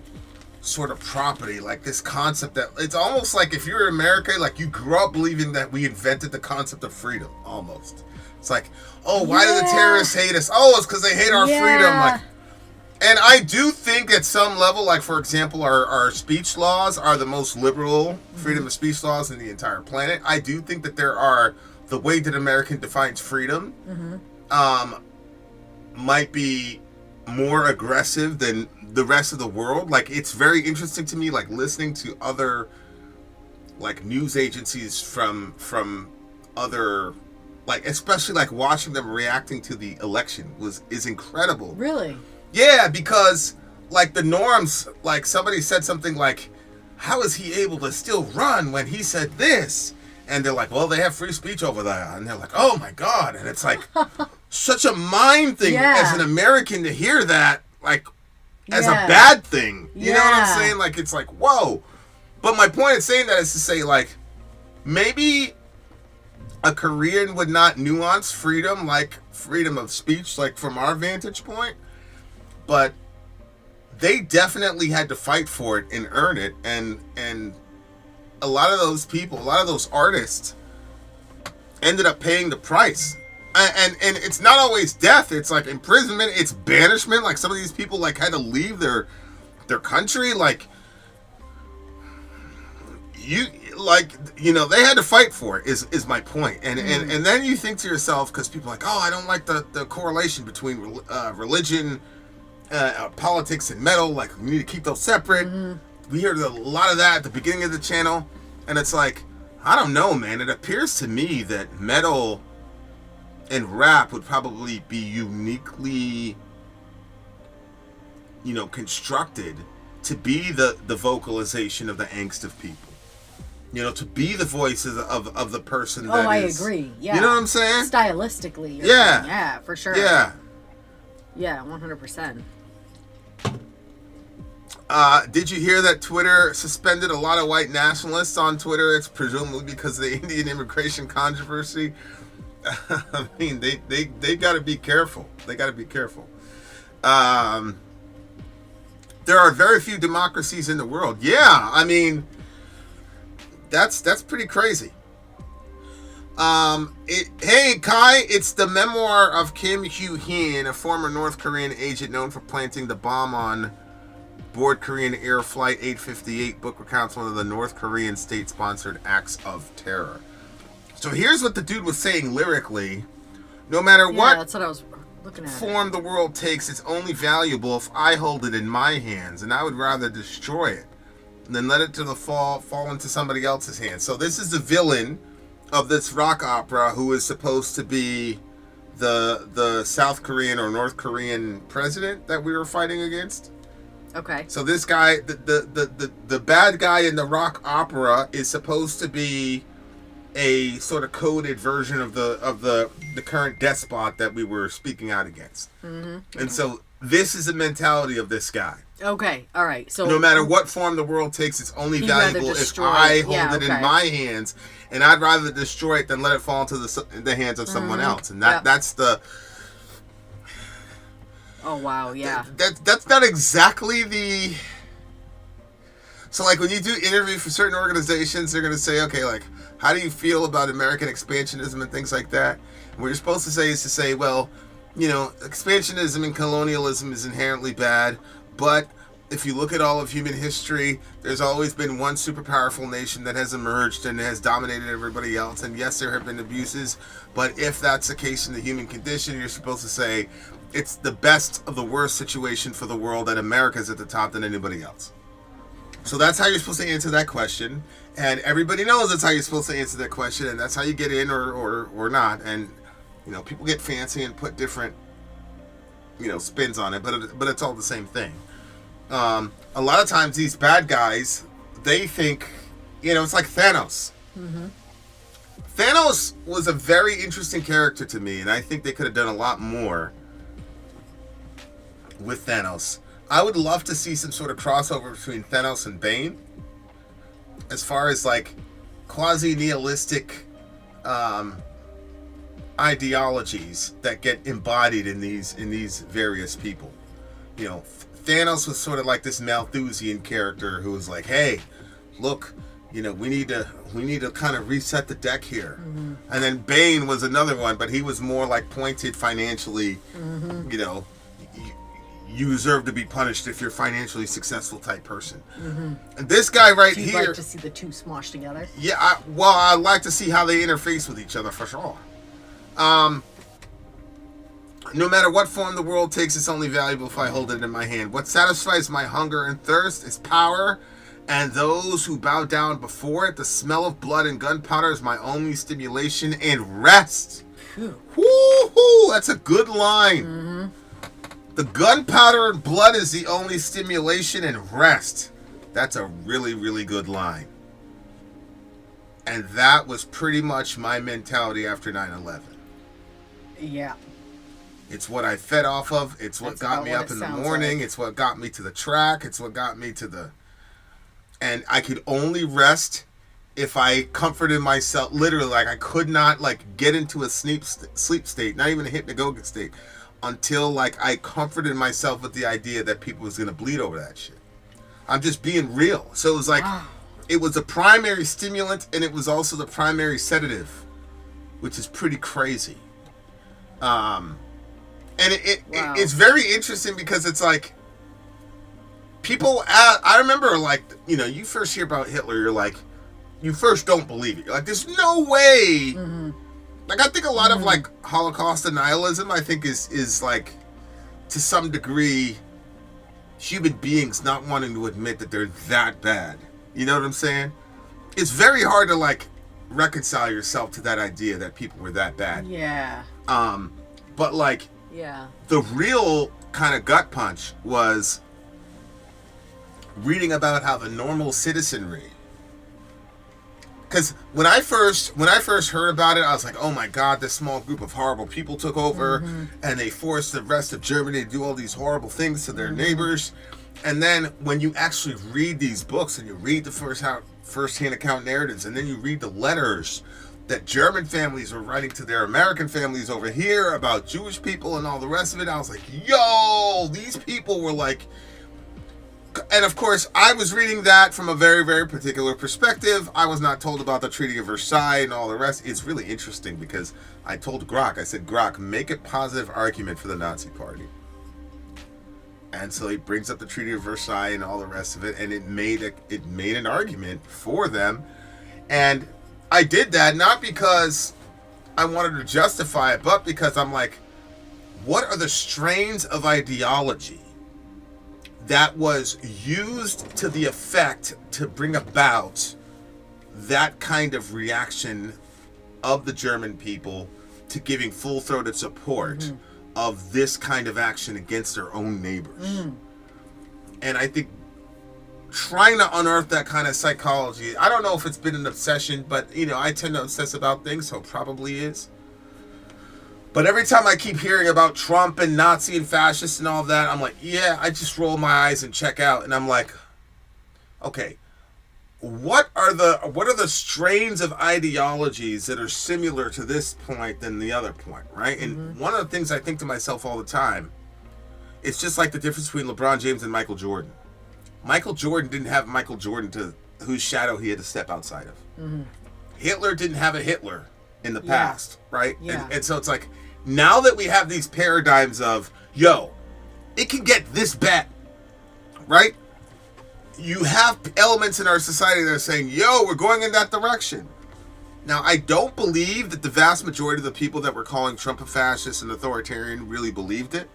sort of property, like this concept that it's almost like if you're in America, like you grew up believing that we invented the concept of freedom. Almost, it's like, oh, why do the terrorists hate us? Oh, it's because they hate our freedom. Like, and I do think at some level, like for example, our speech laws are the most liberal freedom of speech laws in the entire planet. I do think that there are the way that American defines freedom might be more aggressive than the rest of the world. Like, it's very interesting to me, like listening to other like news agencies from other, like especially like watching them reacting to the election is incredible. Really? Yeah, because like the norms, like somebody said something like, how is he able to still run when he said this? And they're like, well, they have free speech over there. And they're like, oh my God. And it's like such a mind thing as an American to hear that, like, as a bad thing. You know what I'm saying? Like, it's like, whoa. But my point in saying that is to say, like, maybe a Korean would not nuance freedom like freedom of speech, like from our vantage point. But they definitely had to fight for it and earn it. And a lot of those people, a lot of those artists ended up paying the price. And it's not always death. It's like imprisonment. It's banishment. Like some of these people like had to leave their country. Like they had to fight for it is my point. And then you think to yourself, because people are like, oh, I don't like the correlation between religion, politics, and metal. Like we need to keep those separate. We heard a lot of that at the beginning of the channel, and it's like, I don't know, man. It appears to me that metal and rap would probably be uniquely, constructed to be the vocalization of the angst of people. To be the voice of the person that I agree. Yeah. You know what I'm saying? Stylistically. Yeah. Yeah, for sure. Yeah. Yeah, 100%. Did you hear that Twitter suspended a lot of white nationalists on Twitter? It's presumably because of the Indian immigration controversy. I mean, they got to be careful. They got to be careful. There are very few democracies in the world. Yeah, I mean, that's pretty crazy. Hey Kai, it's the memoir of Kim Hyu-hin, a former North Korean agent known for planting the bomb on board Korean Air Flight 858. Book recounts one of the North Korean state-sponsored acts of terror. So here's what the dude was saying lyrically. No matter what that's what I was looking at. Form the world takes, it's only valuable if I hold it in my hands, and I would rather destroy it than let it fall into somebody else's hands. So this is the villain of this rock opera who is supposed to be the South Korean or North Korean president that we were fighting against. Okay. So this guy, the bad guy in the rock opera is supposed to be a sort of coded version of the current despot that we were speaking out against. Mm-hmm. And so this is the mentality of this guy. Okay, all right. So no matter what form the world takes, it's only valuable if I hold it in my hands, and I'd rather destroy it than let it fall into the hands of someone else. And that's the. Oh wow! Yeah. That's not exactly the. So like when you do interviews for certain organizations, they're gonna say, okay, like, how do you feel about American expansionism and things like that? And what you're supposed to say is to say, well, expansionism and colonialism is inherently bad, but if you look at all of human history, there's always been one super powerful nation that has emerged and has dominated everybody else. And yes, there have been abuses, but if that's the case in the human condition, you're supposed to say it's the best of the worst situation for the world, that America's at the top than anybody else. So that's how you're supposed to answer that question. And everybody knows that's how you're supposed to answer that question, and that's how you get in or not. And people get fancy and put different spins on it, but it's all the same thing. A lot of times these bad guys, they think it's like Thanos. Mm-hmm. Thanos was a very interesting character to me, and I think they could have done a lot more with Thanos. I would love to see some sort of crossover between Thanos and Bane, as far as like quasi-nihilistic ideologies that get embodied in these various people. Thanos was sort of like this Malthusian character who was like, hey, look, you know, we need to kind of reset the deck here. Mm-hmm. And then Bane was another one, but he was more like pointed financially, you know, you deserve to be punished if you're financially successful type person. Mm-hmm. And this guy right here... You'd like to see the two smoshed together? Yeah, I'd like to see how they interface with each other for sure. No matter what form the world takes, it's only valuable if I hold it in my hand. What satisfies my hunger and thirst is power, and those who bow down before it, the smell of blood and gunpowder is my only stimulation and rest. Woo-hoo, that's a good line. Mm-hmm. The gunpowder and blood is the only stimulation and rest. That's a really, really good line. And that was pretty much my mentality after 9/11. Yeah. It's what I fed off of. It's what got me up in the morning. Like. It's what got me to the track. It's what got me to the... And I could only rest if I comforted myself. Literally, like, I could not, like, get into a sleep state, not even a hypnagogic state, until, like, I comforted myself with the idea that people was going to bleed over that shit. I'm just being real. So it was like... Wow. It was a primary stimulant, and it was also the primary sedative, which is pretty crazy. And it's very interesting because it's like people. I remember, like, you know, you first hear about Hitler, you're like, you first don't believe it. You're like, there's no way. Mm-hmm. Like, I think a lot of like Holocaust denialism, I think is like to some degree human beings not wanting to admit that they're that bad. You know what I'm saying? It's very hard to like reconcile yourself to that idea that people were that bad. Yeah. But like. Yeah. The real kind of gut punch was reading about how the normal citizenry. Because when I first heard about it, I was like, oh my God, this small group of horrible people took over and they forced the rest of Germany to do all these horrible things to their neighbors. And then when you actually read these books and you read the first-hand account narratives and then you read the letters that German families were writing to their American families over here about Jewish people and all the rest of it, I was like, yo, these people were like... And of course, I was reading that from a very, very particular perspective. I was not told about the Treaty of Versailles and all the rest. It's really interesting because I told Grok, I said, Grok, make a positive argument for the Nazi Party. And so he brings up the Treaty of Versailles and all the rest of it, and it made an argument for them. And I did that not because I wanted to justify it, but because I'm like, what are the strains of ideology that was used to the effect to bring about that kind of reaction of the German people to giving full-throated support of this kind of action against their own neighbors? And I think trying to unearth that kind of psychology, I don't know if it's been an obsession, but, you know, I tend to obsess about things, so it probably is. But every time I keep hearing about Trump and Nazi and fascist and all that, I'm like, yeah, I just roll my eyes and check out. And I'm like, okay, what are the strains of ideologies that are similar to this point than the other point, right? And one of the things I think to myself all the time, it's just like the difference between LeBron James and Michael Jordan. Michael Jordan didn't have Michael Jordan to whose shadow he had to step outside of. Hitler didn't have a Hitler in the past, right? Yeah. And so it's like, now that we have these paradigms of, yo, it can get this bad, right? You have elements in our society that are saying, yo, we're going in that direction. Now, I don't believe that the vast majority of the people that were calling Trump a fascist and authoritarian really believed it.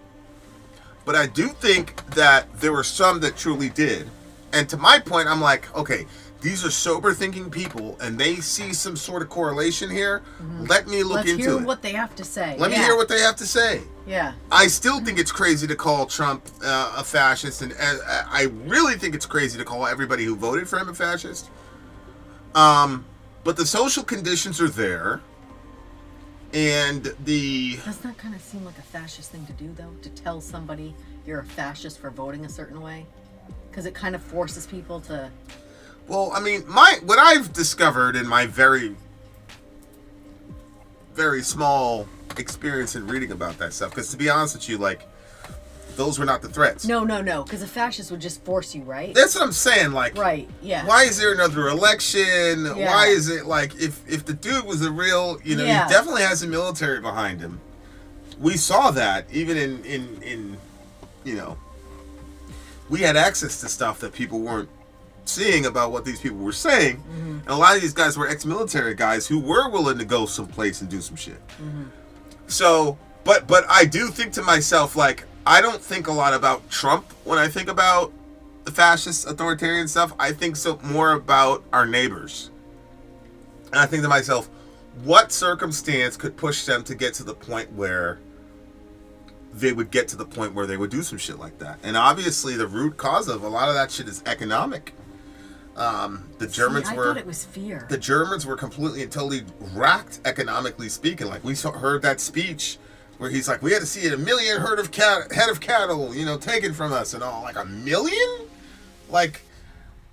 But I do think that there were some that truly did. And to my point, I'm like, okay, these are sober thinking people and they see some sort of correlation here. Let me look into it. Let's hear what they have to say. Let me hear what they have to say. Yeah. I still think it's crazy to call Trump a fascist, and I really think it's crazy to call everybody who voted for him a fascist. But the social conditions are there. And Doesn't that kind of seem like a fascist thing to do, though? To tell somebody you're a fascist for voting a certain way? Because it kind of forces people to... Well, I mean, what I've discovered in my very, very small experience in reading about that stuff, because to be honest with you, like, those were not the threats. No, because a fascist would just force you, right? That's what I'm saying. Like, right, yeah. Why is there another election? Yeah. Why is it like if the dude was a real, he definitely has the military behind him. We saw that even in we had access to stuff that people weren't seeing about what these people were saying. Mm-hmm. And a lot of these guys were ex-military guys who were willing to go someplace and do some shit. Mm-hmm. So, but I do think to myself, like, I don't think a lot about Trump when I think about the fascist authoritarian stuff. I think so more about our neighbors. And I think to myself, what circumstance could push them to get to the point where they would get to the point where they would do some shit like that? And obviously the root cause of a lot of that shit is economic. The Germans I thought it was fear. The Germans were completely and totally racked economically speaking. Like, we heard that speech where he's like, we had to see 1 million head of cattle, taken from us and all. Like, 1 million? Like,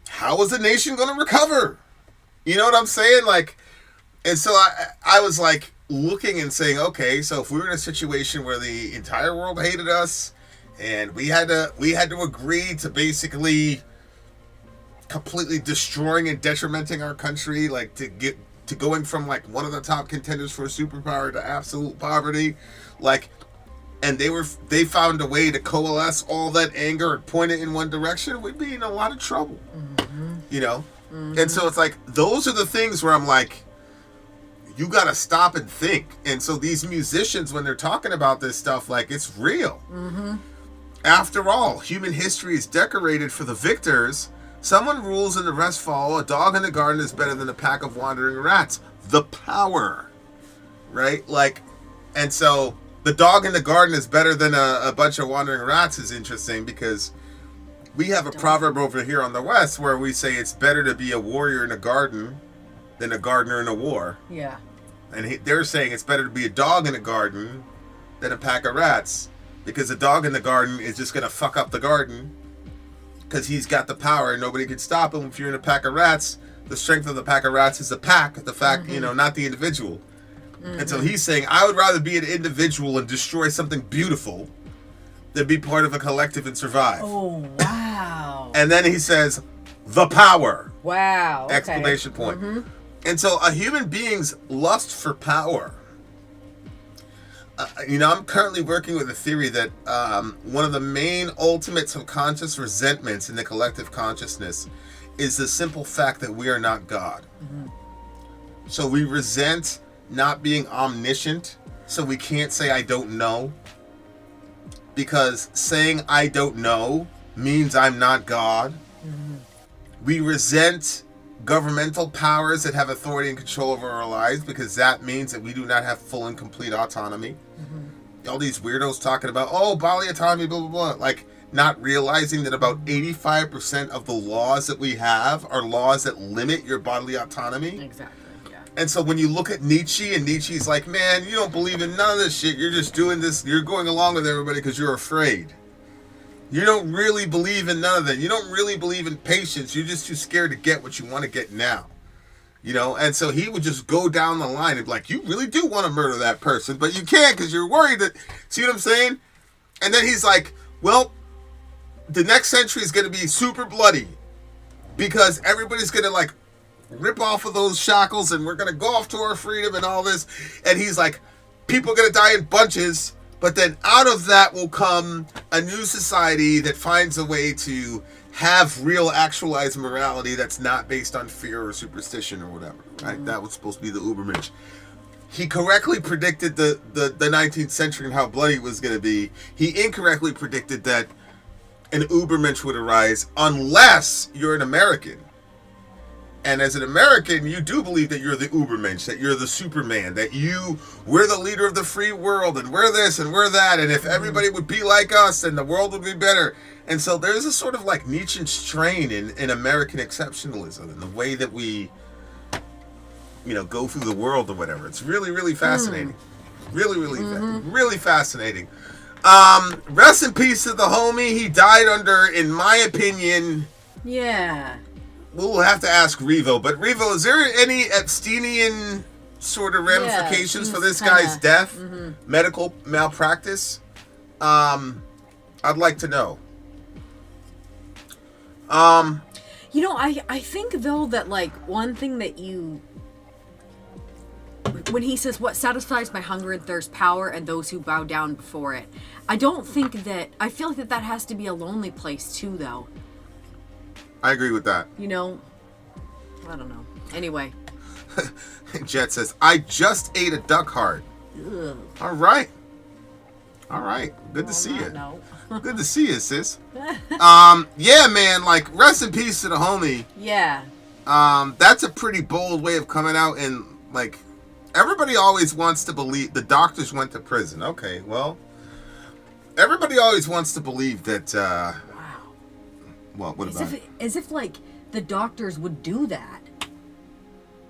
how is the nation going to recover? You know what I'm saying? Like, and so I was like looking and saying, okay, so if we were in a situation where the entire world hated us and we had to agree to basically completely destroying and detrimenting our country, like to going from like one of the top contenders for a superpower to absolute poverty, like, and they found a way to coalesce all that anger and point it in one direction, we'd be in a lot of trouble. Mm-hmm. Mm-hmm. And so it's like, those are the things where I'm like, you gotta stop and think. And so these musicians, when they're talking about this stuff, like, it's real. Mm-hmm. After all, human history is decorated for the victors. Someone rules and the rest follow. A dog in the garden is better than a pack of wandering rats. The power, right? Like, and so the dog in the garden is better than a bunch of wandering rats is interesting, because we have a proverb over here on the West where we say it's better to be a warrior in a garden than a gardener in a war. Yeah. And they're saying it's better to be a dog in a garden than a pack of rats, because a dog in the garden is just going to fuck up the garden because he's got the power and nobody can stop him. If you're in a pack of rats, the strength of the pack of rats is the pack, the fact, not the individual. Mm-hmm. And so he's saying, I would rather be an individual and destroy something beautiful than be part of a collective and survive. Oh, wow. And then he says, the power. Wow. Okay. Exclamation point. Mm-hmm. And so a human being's lust for power. I'm currently working with a theory that one of the main ultimate subconscious resentments in the collective consciousness is the simple fact that we are not God. Mm-hmm. So we resent not being omniscient, so we can't say I don't know. Because saying I don't know means I'm not God. Mm-hmm. We resent governmental powers that have authority and control over our lives, because that means that we do not have full and complete autonomy. Mm-hmm. All these weirdos talking about, bodily autonomy, blah, blah, blah. Like, not realizing that about 85% of the laws that we have are laws that limit your bodily autonomy. Exactly, yeah. And so when you look at Nietzsche, and Nietzsche's like, man, you don't believe in none of this shit. You're just doing this. You're going along with everybody because you're afraid. You don't really believe in none of that. You don't really believe in patience. You're just too scared to get what you want to get now. And so he would just go down the line and be like, you really do want to murder that person, but you can't because you're worried that, see what I'm saying? And then he's like, well, the next century is going to be super bloody because everybody's going to like rip off of those shackles and we're going to go off to our freedom and all this. And he's like, people are going to die in bunches. But then out of that will come a new society that finds a way to have real actualized morality that's not based on fear or superstition or whatever, right? Mm-hmm. That was supposed to be the Ubermensch. He correctly predicted the 19th century and how bloody it was going to be. He incorrectly predicted that an Ubermensch would arise unless you're an American. And as an American, you do believe that you're the Ubermensch, that you're the Superman, that we're the leader of the free world, and we're this and we're that, and if everybody would be like us, then the world would be better. And so there's a sort of like Nietzschean strain in American exceptionalism and the way that we, go through the world or whatever. It's really, really fascinating. Really, really, really fascinating. Rest in peace to the homie. He died under, in my opinion... Yeah. We'll have to ask Revo, but Revo, is there any Epsteinian sort of ramifications for this guy's death? Mm-hmm. Medical malpractice? I'd like to know. You know, I think though that like one thing that when he says what satisfies my hunger and thirst, power, and those who bow down before it, I don't think that, I feel like that has to be a lonely place too though. I agree with that. You know, I don't know. Anyway. Jet says, I just ate a duck heart. Ugh. All right. Good to see you. No. Good to see you, sis. Yeah, man, like, rest in peace to the homie. Yeah. That's a pretty bold way of coming out, and like, everybody always wants to believe the doctors went to prison. Okay, well, everybody always wants to believe that, wow. Well, what about it? As if like the doctors would do that.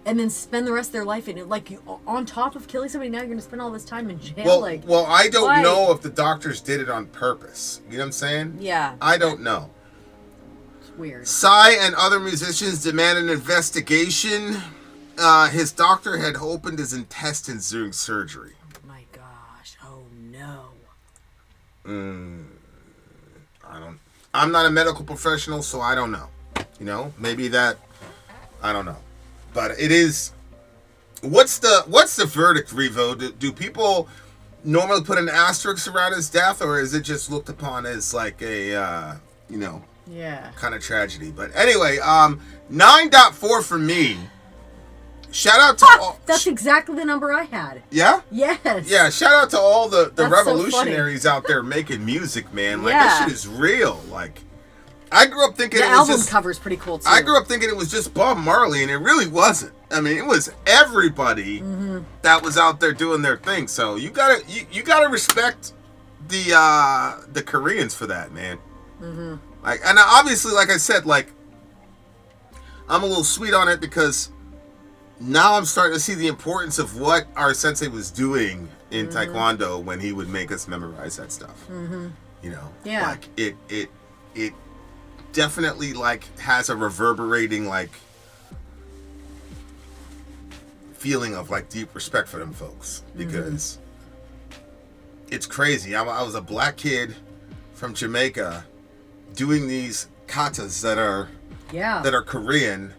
And then spend the rest of their life in it, like on top of killing somebody. Now you're gonna spend all this time in jail. Well, I don't why? know if the doctors did it on purpose. You know what I'm saying? Yeah. I don't know. It's weird. Psy and other musicians demand an investigation. His doctor had opened his intestines during surgery. My gosh! Oh no. I'm not a medical professional, so I don't know. You know, maybe that. I don't know. But it is. What's the verdict, Revo? Do people normally put an asterisk around his death, or is it just looked upon as like a Yeah. kind of tragedy? But anyway, 9.4 for me. Shout out to all. That's exactly the number I had. Yeah. Yes. Yeah. Shout out to all the That's revolutionaries out there making music, man. Like Yeah. that shit is real. Like. I grew up thinking The it was album just, cover's pretty cool too. I grew up thinking it was just Bob Marley, and it really wasn't. I mean, it was everybody that was out there doing their thing. So you gotta respect the Koreans for that, man. Mm-hmm. Like, and obviously, like I said, like I'm a little sweet on it because now I'm starting to see the importance of what our sensei was doing in Taekwondo when he would make us memorize that stuff. Mm-hmm. You know, Yeah. like it definitely like has a reverberating like feeling of like deep respect for them folks, because it's crazy. I was a black kid from Jamaica doing these katas that are Korean,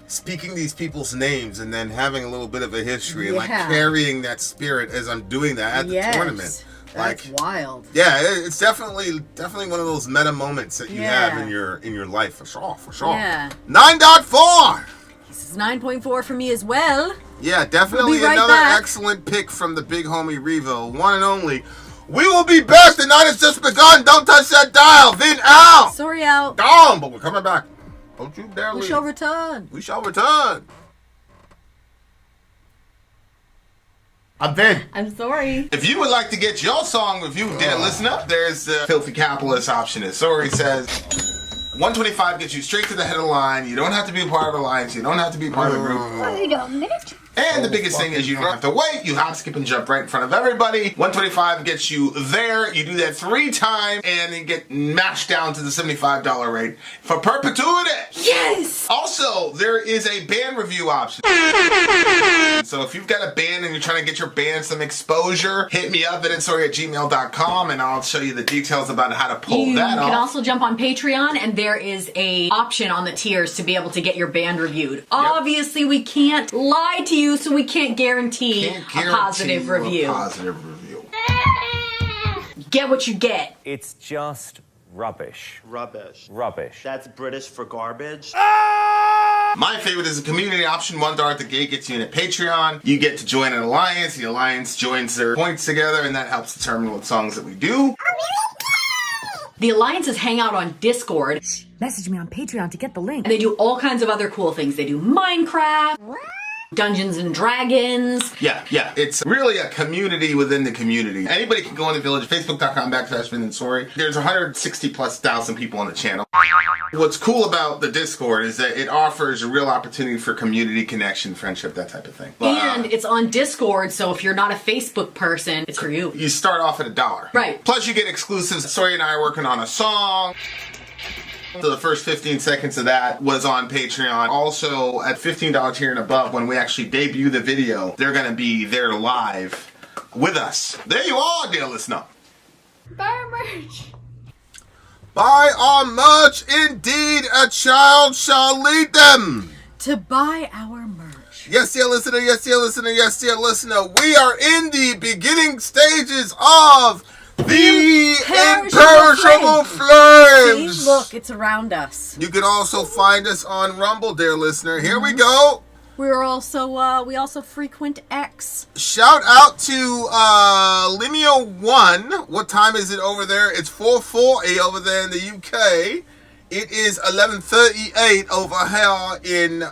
speaking these people's names, and then having a little bit of a history and like carrying that spirit as I'm doing that at the tournament. That's wild. Yeah, it's definitely one of those meta moments that you have in your life, for sure. Yeah. 9.4. This is 9.4 for me as well. Yeah, definitely We'll be right another back. excellent pick from the big homie Revo, one and only. We will be back. The night has just begun. Don't touch that dial. Vin out. Sorry out. Gone, but we're coming back. Don't you dare leave. We shall return. We shall return. I'm Vin. I'm sorry. If you would like to get your song reviewed, dear listener, there's the Filthy Capitalist option. As Sori says, 125 gets you straight to the head of the line. You don't have to be a part of the alliance. You don't have to be a part of the group. Wait a minute. And the biggest thing is you don't have to wait. You hop, skip, and jump right in front of everybody. 125 gets you there. You do that 3 times, and then get mashed down to the $75 rate for perpetuity. Yes! Also, there is a band review option. So if you've got a band and you're trying to get your band some exposure, hit me up at instory@gmail.com, and I'll show you the details about how to pull You that off. can also jump on Patreon, and there is a option on the tiers to be able to get your band reviewed. Obviously, we can't lie to you, so we can't guarantee a positive review. Get what you get. It's just rubbish. Rubbish. Rubbish. That's British for garbage. My favorite is a community option. $1 at the gate gets you in at Patreon. You get to join an alliance. The alliance joins their points together, and that helps determine what songs that we do. The alliances hang out on Discord, Message me on Patreon to get the link. and they do all kinds of other cool things. They do Minecraft, Dungeons and Dragons. Yeah. It's really a community within the community. Anybody can go in the village, facebook.com/VinandSori. There's 160,000+ people on the channel. What's cool about the Discord is that it offers a real opportunity for community connection, friendship, that type of thing. And it's on Discord, so if you're not a Facebook person, it's for you. You start off at $1. Right. Plus you get exclusives. Sori and I are working on a song. So the first 15 seconds of that was on Patreon. Also, at $15 tier and above, when we actually debut the video, they're going to be there live with us. There you are, dear listener. Buy our merch. Buy our merch, indeed, a child shall lead them. To buy our merch. Yes, dear listener, yes, dear listener, yes, dear listener. We are in the beginning stages of the Imperishable Flames. See, look, it's around us. You can also find us on Rumble, dear listener. Here we go. We also frequent X. Shout out to Limeo1. What time is it over there? It's 4:40 over there in the UK. It is 11:38 over here in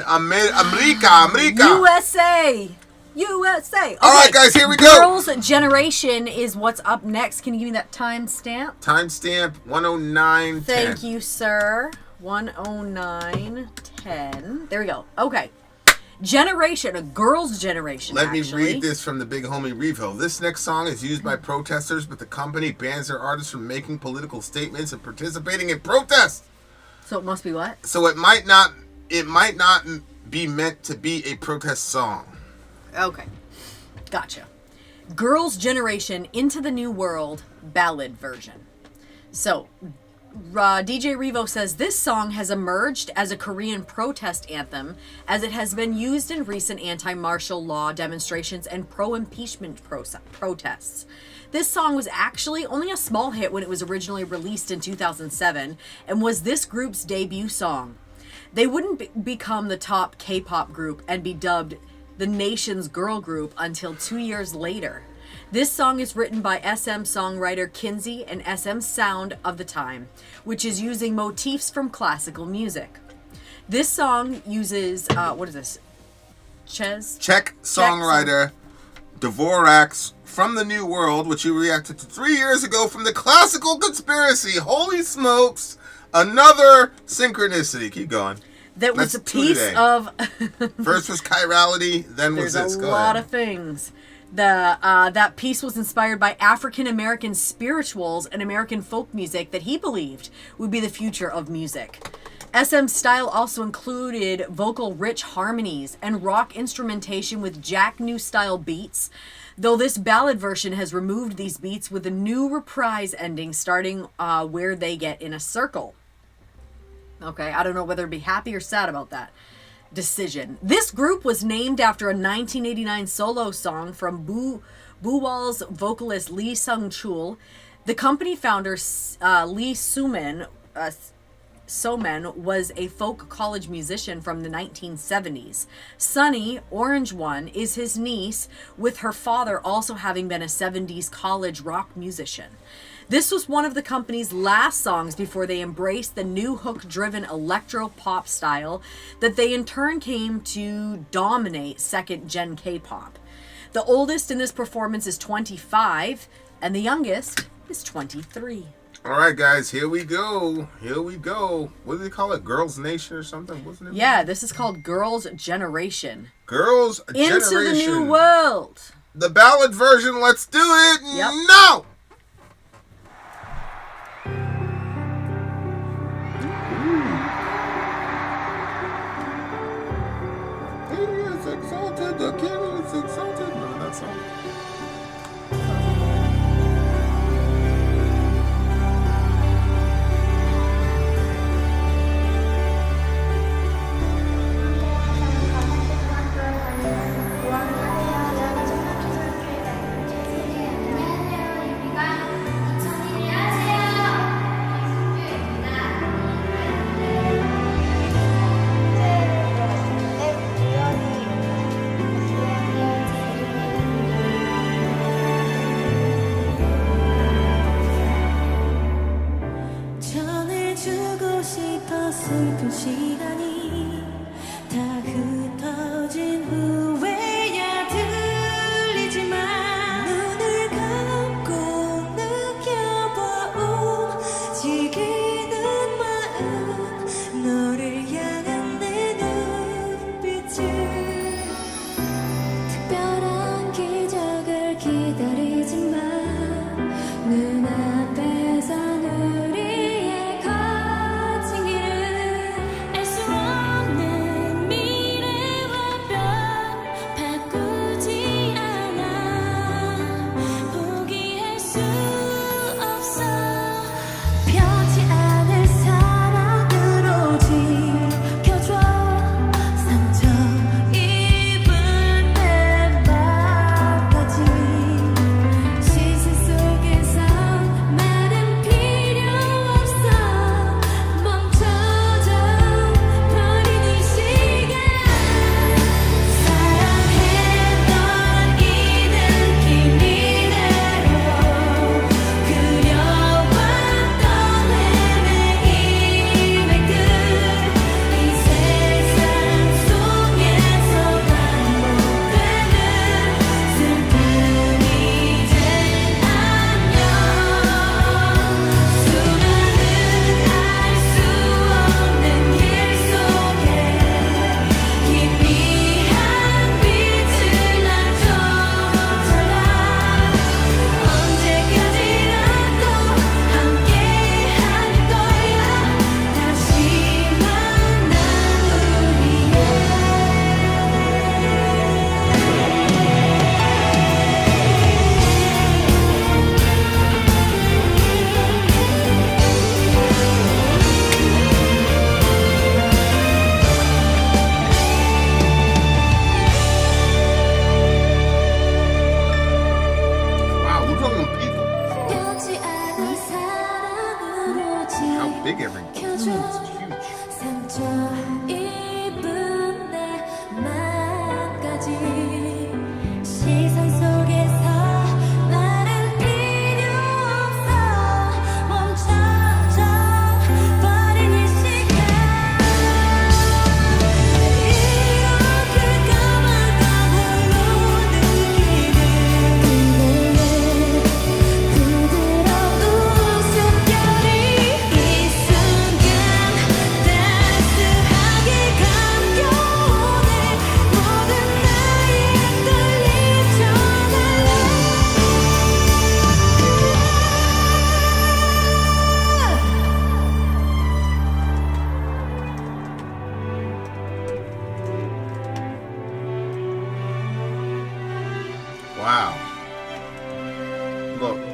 America. USA. Okay. All right, guys, here we go. Girls' Generation is what's up next. Can you give me that timestamp? Timestamp 109:10. Thank you, sir. 109:10. There we go. Okay. Generation, a girl's generation. Let me read this from the big homie Revo. This next song is used by protesters, but the company bans their artists from making political statements and participating in protests. So it must be what? So it might not be meant to be a protest song. Okay. Gotcha. Girls' Generation, Into the New World, Ballad version. So, DJ Revo says this song has emerged as a Korean protest anthem as it has been used in recent anti-martial law demonstrations and pro-impeachment protests. This song was actually only a small hit when it was originally released in 2007 and was this group's debut song. They wouldn't become the top K-pop group and be dubbed the nation's girl group until 2 years later. This song is written by SM songwriter Kinsey and SM Sound of the time, which is using motifs from classical music. This song uses, Czech songwriter Dvorak's From the New World, which you reacted to 3 years ago from the Classical Conspiracy. Holy smokes, another synchronicity. Keep going. That was a piece of... First was chirality, then was this. There's a lot of things. That piece was inspired by African American spirituals and American folk music that he believed would be the future of music. SM's style also included vocal-rich harmonies and rock instrumentation with Jack New style beats, though this ballad version has removed these beats with a new reprise ending starting where they get in a circle. Okay, I don't know whether to be happy or sad about that decision. This group was named after a 1989 solo song from Buwal's vocalist Lee Sung-chul. The company founder Lee Soman was a folk college musician from the 1970s. Sunny, Orange One, is his niece, with her father also having been a 70s college rock musician. This was one of the company's last songs before they embraced the new hook-driven electro-pop style that they in turn came to dominate second-gen K-pop. The oldest in this performance is 25, and the youngest is 23. All right, guys, here we go. Here we go. What do they call it? Girls' Nation or something? Wasn't it? Yeah, this is called Girls' Generation. Girls' Generation. Into the New World. The ballad version. Let's do it. Yep. No. The king is exalted. No, that's all. Wow. Look. Yeah.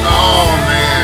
Oh man.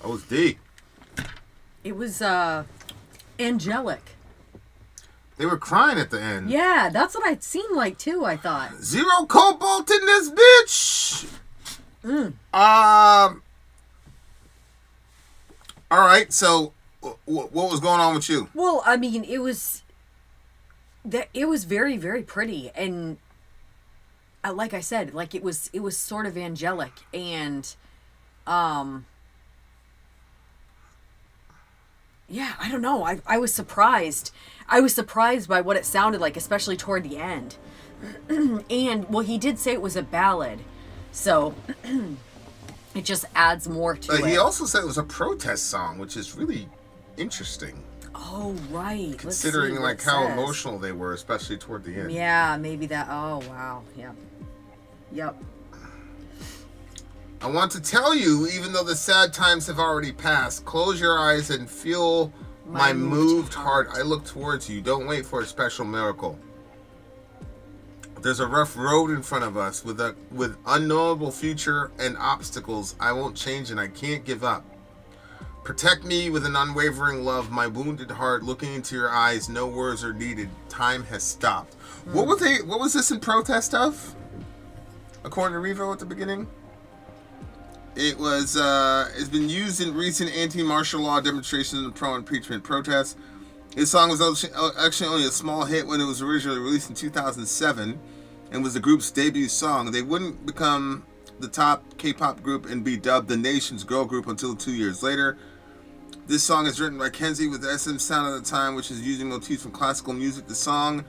That was deep. It was angelic. They were crying at the end. Yeah, that's what it seemed like too, I thought. Zero cobalt in this bitch. All right. So, what was going on with you? Well, I mean, it was very, very pretty, and like I said, like it was sort of angelic, and yeah, I don't know. I was surprised. I was surprised by what it sounded like, especially toward the end. And well, he did say it was a ballad, so it just adds more to it. He also said it was a protest song, which is really interesting. Oh, right. Considering like how emotional they were, especially toward the end. Yeah, maybe that. Oh, wow. Yep. I want to tell you, even though the sad times have already passed, close your eyes and feel my moved heart. I look towards you. Don't wait for a special miracle. There's a rough road in front of us with unknowable future and obstacles. I won't change and I can't give up. Protect me with an unwavering love, my wounded heart. Looking into your eyes, no words are needed. Time has stopped. What was this in protest of? According to Revo at the beginning? It was, it's been used in recent anti-martial law demonstrations and pro-impeachment protests. This song was actually only a small hit when it was originally released in 2007 and was the group's debut song. They wouldn't become the top K-pop group and be dubbed the nation's girl group until 2 years later. This song is written by Kenzie with the SM sound at the time, which is using motifs from classical music. The song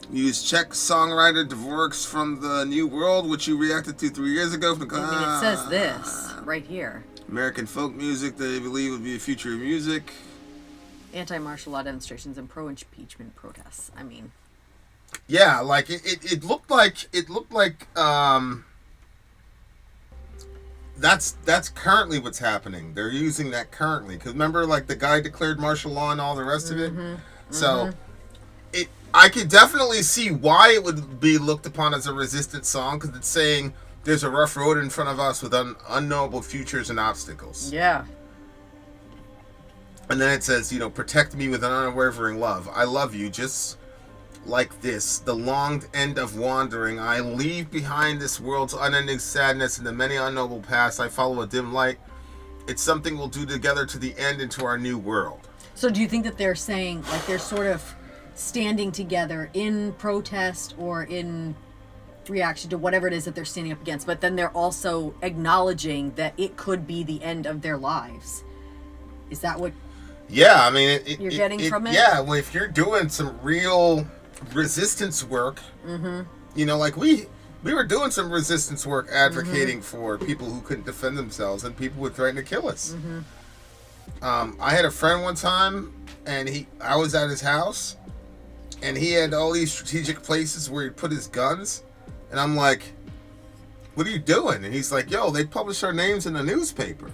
Use Czech songwriter Dvorak's from the New World, which you reacted to 3 years ago. From the, I mean, it says this right here. American folk music they believe would be a future of music. Anti-martial law demonstrations and pro-impeachment protests. I mean, yeah, like it looked like that's currently what's happening. They're using that currently because remember, like the guy declared martial law and all the rest of it. So I could definitely see why it would be looked upon as a resistance song because it's saying there's a rough road in front of us with unknowable futures and obstacles. yeah. And then it says, protect me with an unwavering love. I love you just like this. The longed end of wandering. I leave behind this world's unending sadness and the many unknowable paths. I follow a dim light. It's something we'll do together to the end into our new world. So do you think that they're saying, like, they're sort of standing together in protest or in reaction to whatever it is that they're standing up against, but then they're also acknowledging that it could be the end of their lives? Is that what... Yeah, I mean, you're getting from it? Yeah, well, if you're doing some real resistance work, like we were doing some resistance work advocating for people who couldn't defend themselves and people would threaten to kill us. I had a friend one time, and I was at his house, and he had all these strategic places where he'd put his guns, and I'm like, what are you doing? And he's like, yo, they publish our names in the newspaper.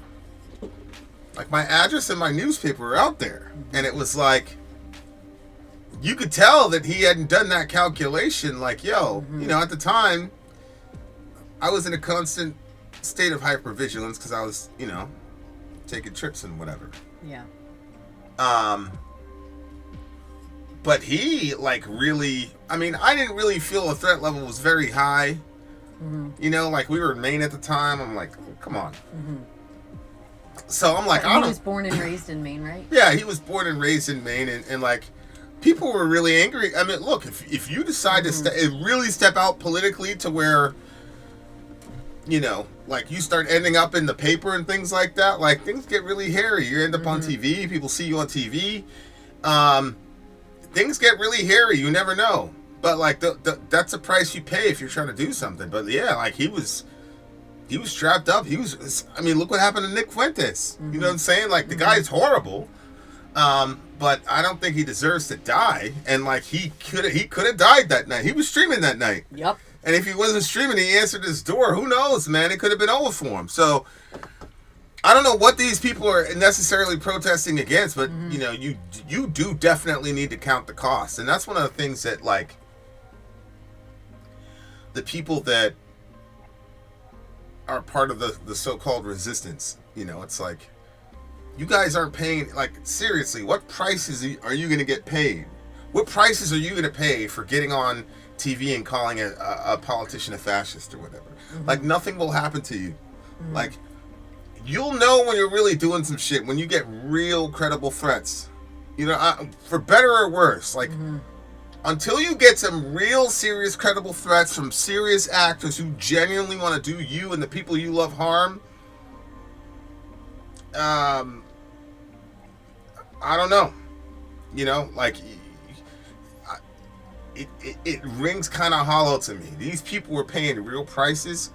Like, my address and my newspaper were out there. And it was like, you could tell that he hadn't done that calculation. Like, yo, at the time, I was in a constant state of hypervigilance because I was, taking trips and whatever. Yeah. But he, like, really, I mean, I didn't really feel the threat level was very high. Like, we were in Maine at the time. I'm like, come on. So I'm like, He was born and raised in Maine, right? Yeah, he was born and raised in Maine, and like, people were really angry. I mean, look, if you decide to really step out politically to where, like you start ending up in the paper and things like that, like things get really hairy. You end up on TV, people see you on TV. Things get really hairy. You never know. But like, that's a price you pay if you're trying to do something. But yeah, like he was strapped up. I mean, look what happened to Nick Fuentes. You know what I'm saying? Like, the guy's horrible. But I don't think he deserves to die. And like, he could have died that night. He was streaming that night. Yep. And if he wasn't streaming, he answered his door. Who knows, man? It could have been over for him. So I don't know what these people are necessarily protesting against, but you do definitely need to count the cost. And that's one of the things that, like, the people that are part of the so-called resistance, it's like, you guys aren't paying, like, seriously, what prices are you going to get paid? What prices are you going to pay for getting on TV and calling a politician a fascist or whatever? Like, nothing will happen to you. Like, you'll know when you're really doing some shit, when you get real credible threats, for better or worse, like, until you get some real serious credible threats from serious actors who genuinely want to do you and the people you love harm, I don't know. Like, it rings kind of hollow to me. These people were paying real prices,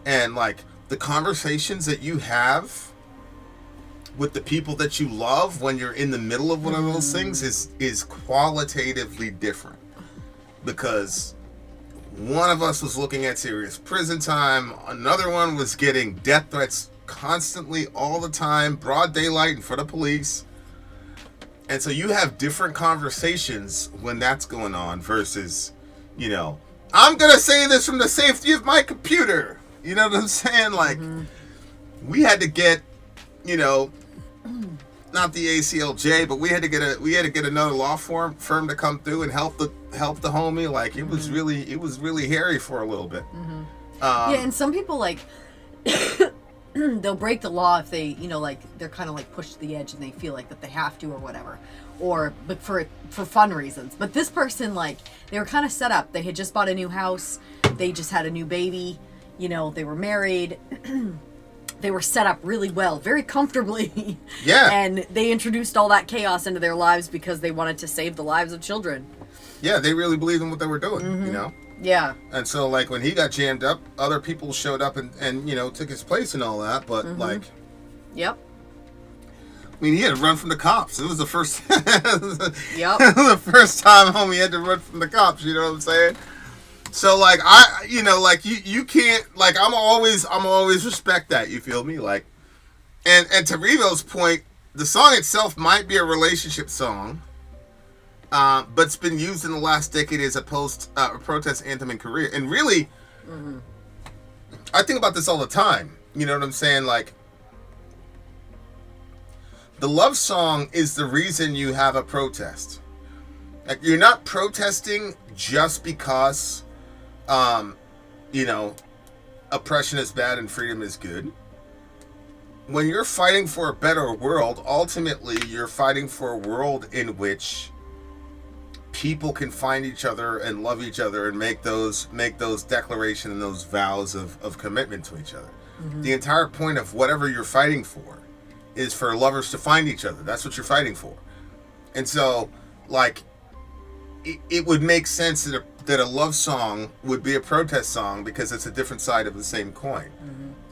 and like, the conversations that you have with the people that you love when you're in the middle of one of those things is qualitatively different. Because one of us was looking at serious prison time, another one was getting death threats constantly, all the time, broad daylight in front of police. And so you have different conversations when that's going on versus, I'm going to say this from the safety of my computer. You know what I'm saying? Like, we had to get, not the ACLJ, but we had to get another law firm to come through and help the homie. Like, it was really hairy for a little bit. Yeah, and some people, like, they'll break the law if they, like, they're kind of like pushed to the edge and they feel like that they have to or whatever, but for fun reasons. But this person, like, they were kind of set up. They had just bought a new house. They just had a new baby. They were married. They were set up really well, very comfortably. Yeah. And they introduced all that chaos into their lives because they wanted to save the lives of children. Yeah, they really believed in what they were doing, you know? Yeah. And so, like, when he got jammed up, other people showed up and you know, took his place and all that, but, like... Yep. I mean, he had to run from the cops. It was the first... Yep. the first time homie had to run from the cops, you know what I'm saying? So, like, you know, like, you can't... Like, I'm always respect that, you feel me? Like, and to Revo's point, the song itself might be a relationship song, but it's been used in the last decade as a protest anthem in Korea. And really, I think about this all the time. You know what I'm saying? Like, the love song is the reason you have a protest. Like, you're not protesting just because, you know, oppression is bad and freedom is good. When you're fighting for a better world, ultimately you're fighting for a world in which people can find each other and love each other and make those declarations and those vows of commitment to each other. The entire point of whatever you're fighting for is for lovers to find each other. That's what you're fighting for. And so, like, it would make sense that a love song would be a protest song because it's a different side of the same coin.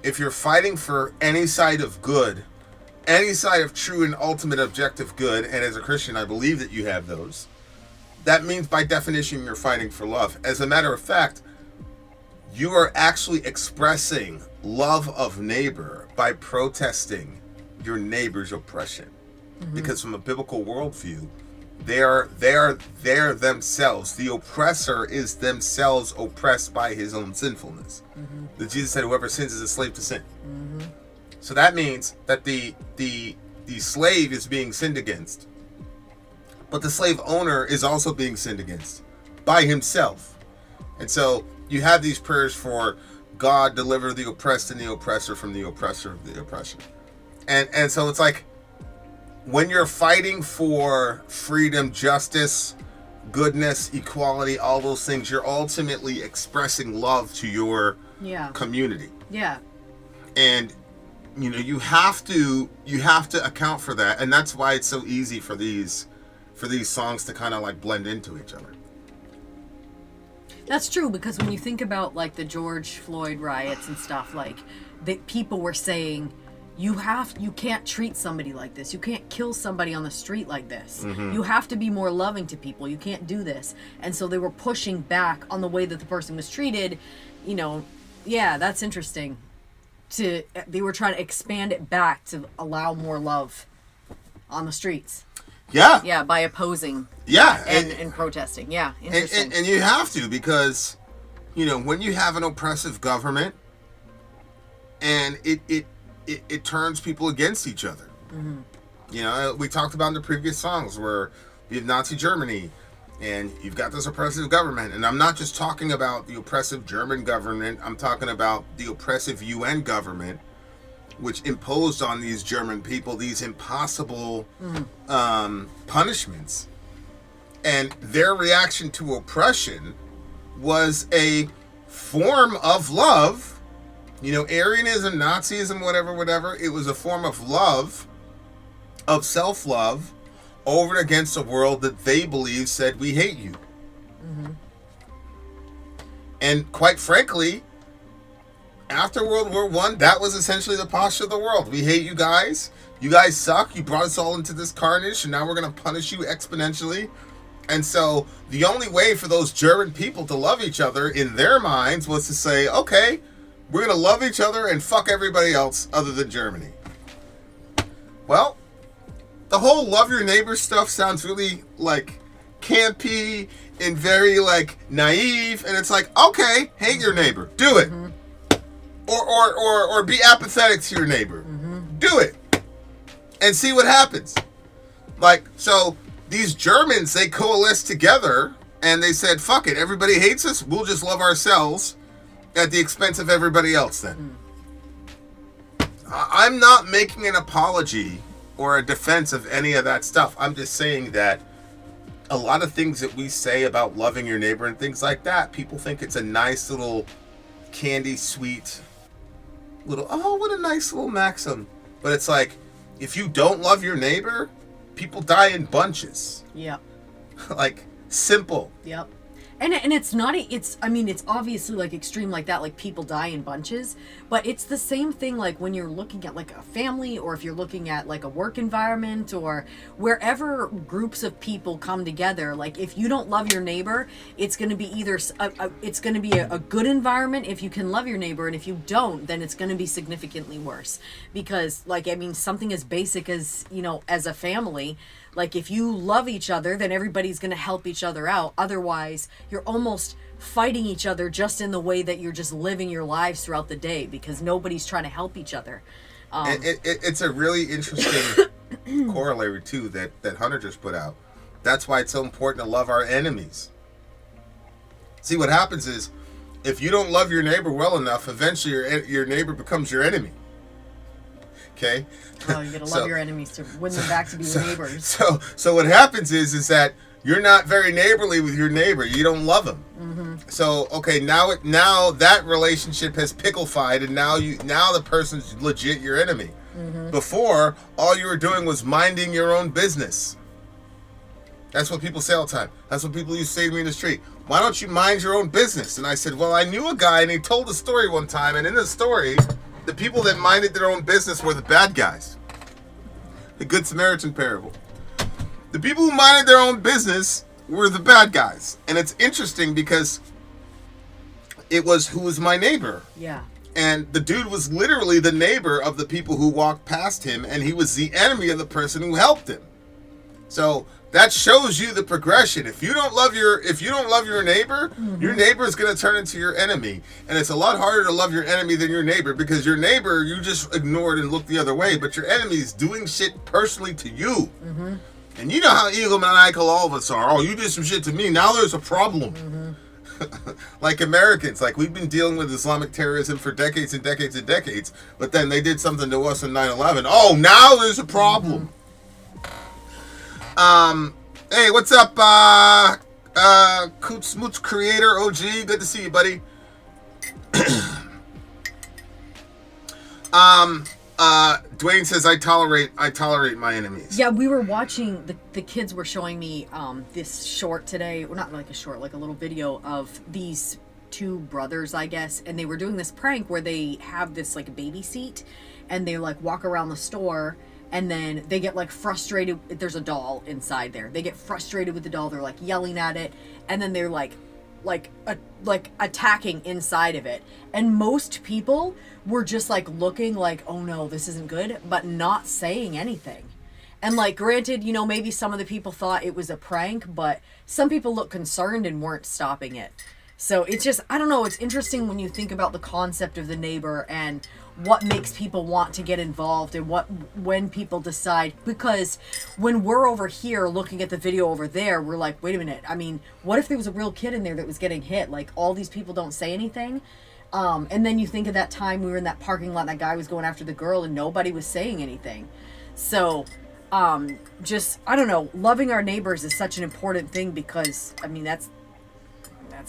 If you're fighting for any side of good, any side of true and ultimate objective good, and as a Christian, I believe that you have those, that means by definition you're fighting for love. As a matter of fact, you are actually expressing love of neighbor by protesting your neighbor's oppression. Because from a biblical worldview, they are themselves. The oppressor is themselves oppressed by his own sinfulness. That Jesus said, whoever sins is a slave to sin. So that means that the slave is being sinned against, but the slave owner is also being sinned against by himself. And so you have these prayers for God, deliver the oppressed and the oppressor from the oppressor of the oppression. And so it's like, when you're fighting for freedom, justice, goodness, equality, all those things, you're ultimately expressing love to your community. Yeah. And you know, you have to account for that, and that's why it's so easy for these songs to kind of like blend into each other. That's true, because when you think about like the George Floyd riots and stuff, like that people were saying, you can't treat somebody like this. You can't kill somebody on the street like this. You have to be more loving to people. You can't do this. And so they were pushing back on the way that the person was treated. You know, yeah, that's interesting. They were trying to expand it back to allow more love on the streets. Yeah. Yeah, by opposing. Yeah. And protesting. Yeah, interesting. And you have to, because, you know, when you have an oppressive government and it turns people against each other. You know, we talked about in the previous songs where you have Nazi Germany and you've got this oppressive government. And I'm not just talking about the oppressive German government. I'm talking about the oppressive UN government, which imposed on these German people these impossible punishments. And their reaction to oppression was a form of love. You know, Aryanism, Nazism, whatever, it was a form of love, of self-love, over and against a world that they believed said, we hate you. And quite frankly, after World War I, that was essentially the posture of the world. We hate you guys. You guys suck. You brought us all into this carnage, and now we're going to punish you exponentially. And so the only way for those German people to love each other in their minds was to say, okay, we're going to love each other and fuck everybody else other than Germany. Well, the whole love your neighbor stuff sounds really, like, campy and very, like, naive. And it's like, okay, hate your neighbor. Do it. Or be apathetic to your neighbor. Do it. And see what happens. Like, so these Germans, they coalesced together and they said, fuck it, everybody hates us. We'll just love ourselves at the expense of everybody else then. I'm not making an apology or a defense of any of that stuff. I'm just saying that a lot of things that we say about loving your neighbor and things like that, people think it's a nice little candy sweet little, oh, what a nice little maxim. But it's like, if you don't love your neighbor, people die in bunches. Yeah. Like, Simple. Yep. And it's not, it's, I mean, it's obviously like extreme like that, like people die in bunches, but it's the same thing like when you're looking at like a family, or if you're looking at like a work environment, or wherever groups of people come together. Like if you don't love your neighbor, it's going to be either, it's going to be a good environment if you can love your neighbor, and if you don't, then it's going to be significantly worse. Because like, I mean, something as basic as, you know, as a family, like if you love each other, then everybody's going to help each other out. Otherwise, you're almost fighting each other just in the way that you're just living your lives throughout the day, because nobody's trying to help each other. It's a really interesting corollary too that Hunter just put out. That's why it's so important to love our enemies. See, what happens is, if you don't love your neighbor well enough, eventually your neighbor becomes your enemy. Okay? Oh, you gotta love your enemies to win them back to be your neighbors. So what happens is that you're not very neighborly with your neighbor. You don't love him. Mm-hmm. So okay, now that relationship has picklefied, and now the person's legit your enemy. Mm-hmm. Before, all you were doing was minding your own business. That's what people say all the time. That's what people used to say to me in the street. Why don't you mind your own business? And I said, well, I knew a guy, and he told a story one time, and in the story, the people that minded their own business were the bad guys. The Good Samaritan parable. The people who minded their own business were the bad guys. And it's interesting because it was who was my neighbor. Yeah. And the dude was literally the neighbor of the people who walked past him, and he was the enemy of the person who helped him. So that shows you the progression. If you don't love your neighbor, mm-hmm. your neighbor is going to turn into your enemy. And it's a lot harder to love your enemy than your neighbor, because your neighbor you just ignored and looked the other way, but your enemy is doing shit personally to you. Mm-hmm. And you know how egomaniacal all of us are. Oh, you did some shit to me, now there's a problem. Mm-hmm. Like Americans, like we've been dealing with Islamic terrorism for decades and decades and decades, but then they did something to us in 9/11. Oh, now there's a problem. Mm-hmm. Hey, what's up, Coots Moots Creator OG? Good to see you, buddy. Dwayne says I tolerate my enemies. Yeah, we were watching, the kids were showing me this short today, well, not like a short, like a little video of these two brothers, I guess, and they were doing this prank where they have this like baby seat, and they like walk around the store, and then they get like frustrated. There's a doll inside there. They get frustrated with the doll. They're like yelling at it, and then they're like attacking inside of it. And most people were just like looking like, oh no, this isn't good, but not saying anything. And like, granted, you know, maybe some of the people thought it was a prank, but some people looked concerned and weren't stopping it. So it's just, I don't know, it's interesting when you think about the concept of the neighbor and what makes people want to get involved, and when people decide, because when we're over here looking at the video over there, we're like, wait a minute, I mean, what if there was a real kid in there that was getting hit? Like, all these people don't say anything. And then you think of that time we were in that parking lot and that guy was going after the girl and nobody was saying anything. So just, I don't know, loving our neighbors is such an important thing, because I mean, that's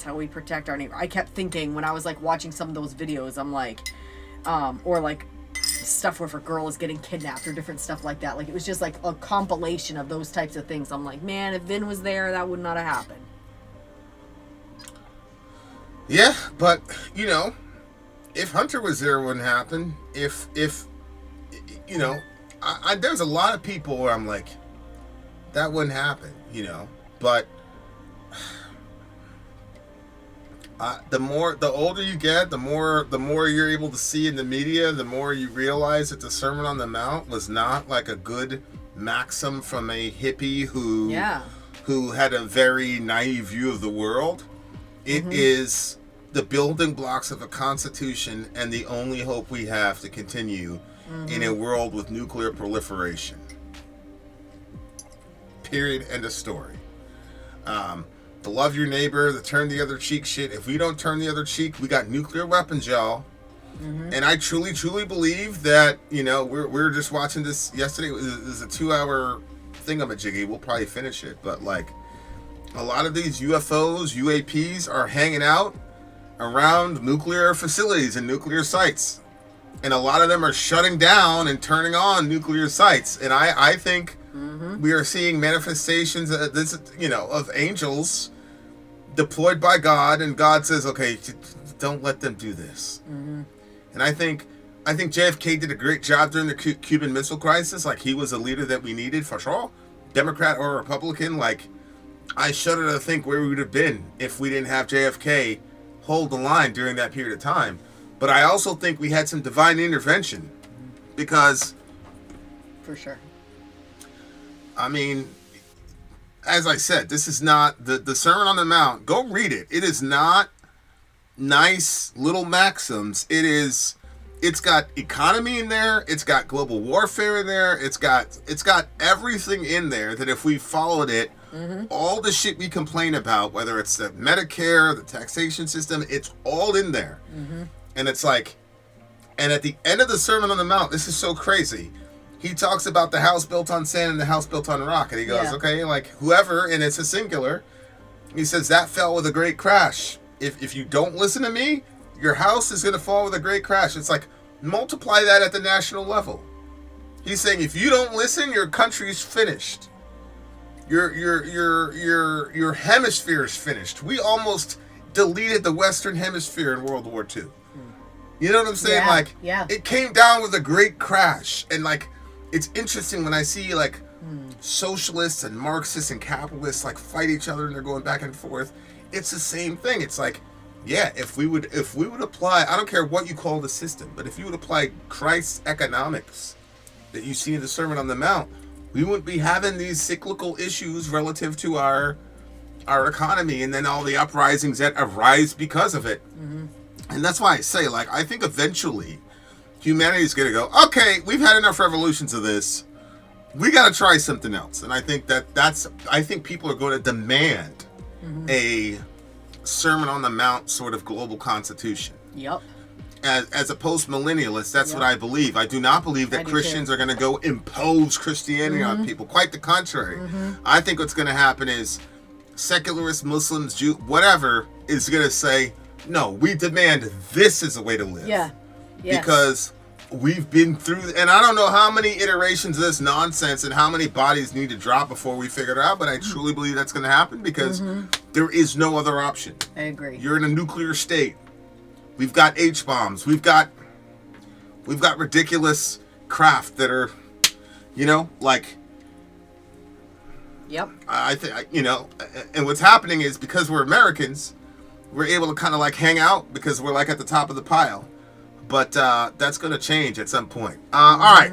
how we protect our neighbor. I kept thinking when I was like watching some of those videos, I'm like, or like stuff where if a girl is getting kidnapped or different stuff like that, like it was just like a compilation of those types of things. I'm like, man, if Vin was there, that would not have happened. Yeah, but you know, if Hunter was there, it wouldn't happen. If you know, there's a lot of people where I'm like, that wouldn't happen, you know. But the older you get, the more you're able to see in the media, the more you realize that the Sermon on the Mount was not like a good maxim from a hippie who had a very naive view of the world. It is the building blocks of a constitution and the only hope we have to continue in a world with nuclear proliferation. Period. End of story. To love your neighbor, to turn the other cheek shit. If we don't turn the other cheek, we got nuclear weapons, y'all. And I truly, truly believe that, you know, we were just watching this yesterday. It was a 2-hour thingamajiggy. We'll probably finish it. But, like, a lot of these UFOs, UAPs are hanging out around nuclear facilities and nuclear sites. And a lot of them are shutting down and turning on nuclear sites. And I think We are seeing manifestations of angels deployed by God, and God says, okay, don't let them do this. And I think JFK did a great job during the Cuban Missile Crisis. Like, he was a leader that we needed for sure, Democrat or Republican. Like, I shudder to think where we would have been if we didn't have JFK hold the line during that period of time. But I also think we had some divine intervention, because, For sure. I mean, as I said, this is not the Sermon on the Mount. Go read it. It is not nice little maxims. It's got economy in there. It's got global warfare in there. It's got everything in there that if we followed it, all the shit we complain about, whether it's the Medicare, the taxation system, it's all in there. And it's like, and at the end of the Sermon on the Mount, this is so crazy. He talks about the house built on sand and the house built on rock. And he goes, okay, like whoever, and it's a singular, he says that fell with a great crash. If you don't listen to me, your house is going to fall with a great crash. It's like, multiply that at the national level. He's saying, if you don't listen, your country's finished. Your hemisphere is finished. We almost deleted the Western Hemisphere in World War II. You know what I'm saying? It came down with a great crash. And like, it's interesting when I see like socialists and Marxists and capitalists like fight each other and they're going back and forth. It's the same thing. It's like, yeah, if we would apply, I don't care what you call the system, but if you would apply Christ's economics that you see in the Sermon on the Mount, we wouldn't be having these cyclical issues relative to our economy and then all the uprisings that arise because of it. And that's why I say, like, I think eventually humanity is going to go, okay, we've had enough revolutions of this. We got to try something else. And I think I think people are going to demand a Sermon on the Mount sort of global constitution. Yep. As a post-millennialist, that's what I believe. I do not believe that Christians are going to go impose Christianity on people. Quite the contrary. I think what's going to happen is secularists, Muslims, Jews, whatever, is going to say, no, we demand this is a way to live. Yeah. Because we've been through, and I don't know how many iterations of this nonsense and how many bodies need to drop before we figure it out, but I truly believe that's going to happen because there is no other option. I agree. You're in a nuclear state. We've got H-bombs. We've got ridiculous craft that are, like. Yep. I think, and what's happening is because we're Americans, we're able to kind of like hang out because we're like at the top of the pile. But that's going to change at some point. All right.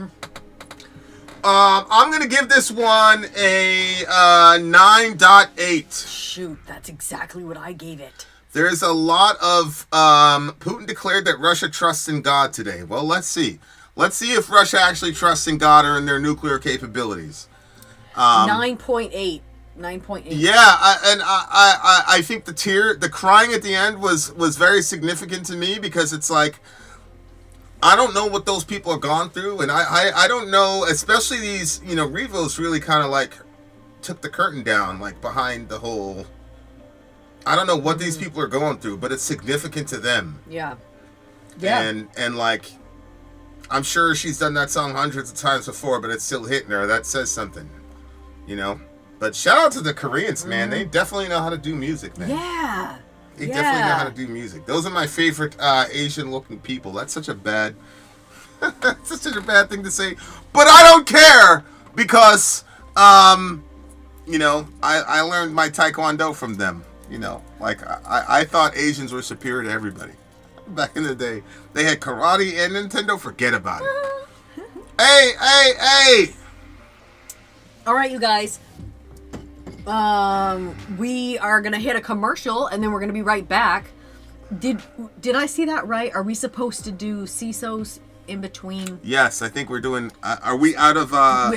I'm going to give this one a 9.8. Shoot, that's exactly what I gave it. There's a lot of Putin declared that Russia trusts in God today. Well, let's see. Let's see if Russia actually trusts in God or in their nuclear capabilities. 9.8. 9.8. Yeah, I think the crying at the end was very significant to me because it's like, I don't know what those people have gone through, and I don't know, especially these, Revos really kind of like took the curtain down, like behind the whole, I don't know what these people are going through, but it's significant to them. Yeah. Yeah. And like, I'm sure she's done that song hundreds of times before, but it's still hitting her. That says something, But shout out to the Koreans, man. They definitely know how to do music, man. Yeah. They definitely know how to do music. Those are my favorite Asian-looking people. That's such a bad thing to say. But I don't care because, I learned my Taekwondo from them. Like I thought Asians were superior to everybody. Back in the day, they had karate and Nintendo. Forget about it. Hey! All right, you guys. We are gonna hit a commercial and then we're gonna be right back. Did I see that right? Are we supposed to do CISOs in between? Yes, I think we're doing. Are we out of?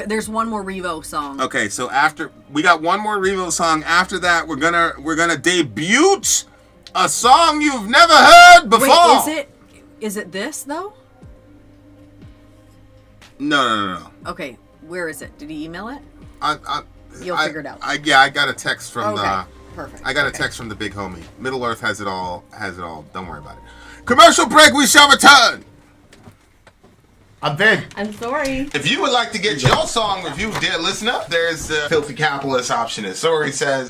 There's one more Revo song. Okay, so after we got one more Revo song. After that, we're gonna debut a song you've never heard before. Wait, is it this though? No. Okay, where is it? Did he email it? You'll figure it out. I got a text from Perfect. I got a text from the big homie. Middle Earth has it all. Don't worry about it. Commercial break. We shall return. I'm Vin. I'm sorry. If you would like to get your song reviewed, dear listener, there's the Filthy Capitalist option. As Svar says,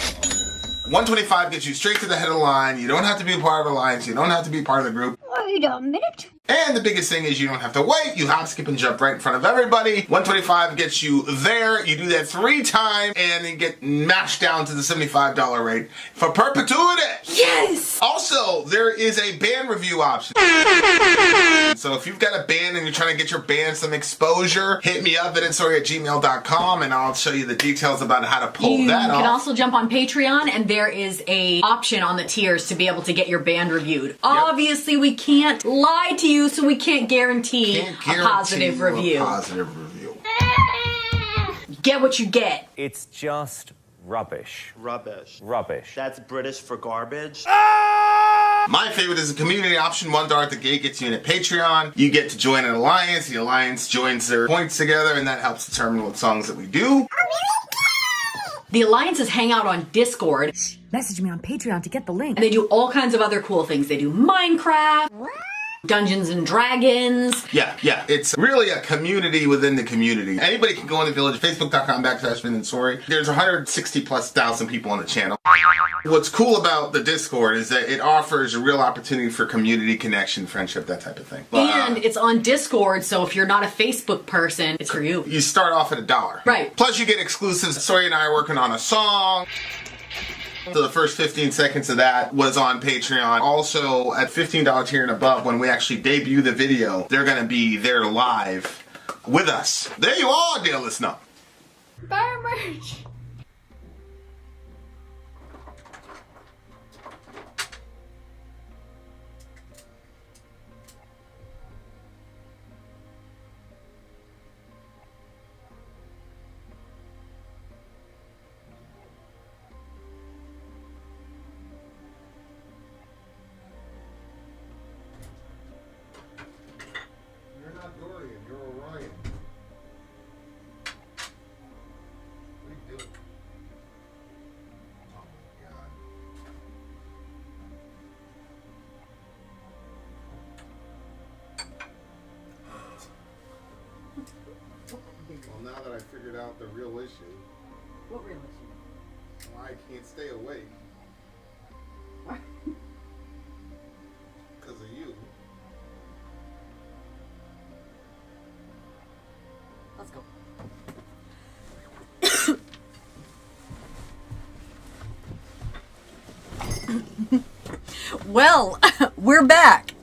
125 gets you straight to the head of the line. You don't have to be a part of the alliance. You don't have to be part of the group. Wait a minute. And the biggest thing is you don't have to wait. You hop, skip, and jump right in front of everybody. 125 gets you there. You do that 3 times and then get mashed down to the $75 rate for perpetuity. Yes! Also, there is a band review option. So if you've got a band and you're trying to get your band some exposure, hit me up at nsori@gmail.com and I'll show you the details about how to pull that off. You can also jump on Patreon and there is a option on the tiers to be able to get your band reviewed. Obviously, we can't lie to you, so we can't guarantee a positive review. Get what you get. It's just rubbish. Rubbish. Rubbish. That's British for garbage. My favorite is the community option. $1 at the gate gets you in at Patreon. You get to join an alliance. The alliance joins their points together, and that helps determine what songs that we do. The alliances hang out on Discord. Message me on Patreon to get the link. And they do all kinds of other cool things. They do Minecraft, Dungeons and Dragons. Yeah. It's really a community within the community. Anybody can go in the village, facebook.com/VinandSori. There's 160,000+ people on the channel. What's cool about the Discord is that it offers a real opportunity for community connection, friendship, that type of thing. And it's on Discord, so if you're not a Facebook person, it's for you. You start off at $1. Right. Plus you get exclusives. Sori and I are working on a song. So the first 15 seconds of that was on Patreon. Also, at $15 tier and above, when we actually debut the video, they're going to be there live with us. There you are, dear listener. Buy merch. You're not Dorian, you're Orion. What are you doing? Oh my god. Well, now that I figured out the real issue, What real issue? why I can't stay awake. Because of you. Let's go. Well, we're back.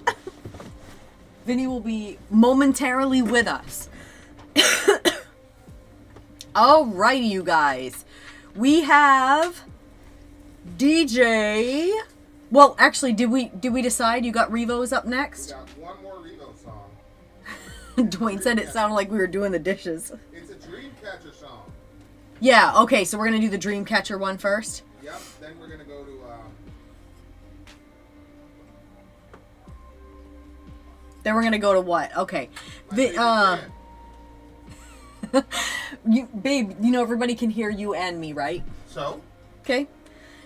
Vinny will be momentarily with us. Alrighty, you guys. We have DJ. Well, actually, did we decide you got Revo's up next? Got one more Revo song. Dwayne said it sounded like we were doing the dishes. It's a Dreamcatcher song. Yeah, okay, so we're gonna do the Dreamcatcher one first. Yep, then we're gonna go to Then we're gonna go to what? Okay. Babe, you know everybody can hear you and me, right? So? Okay.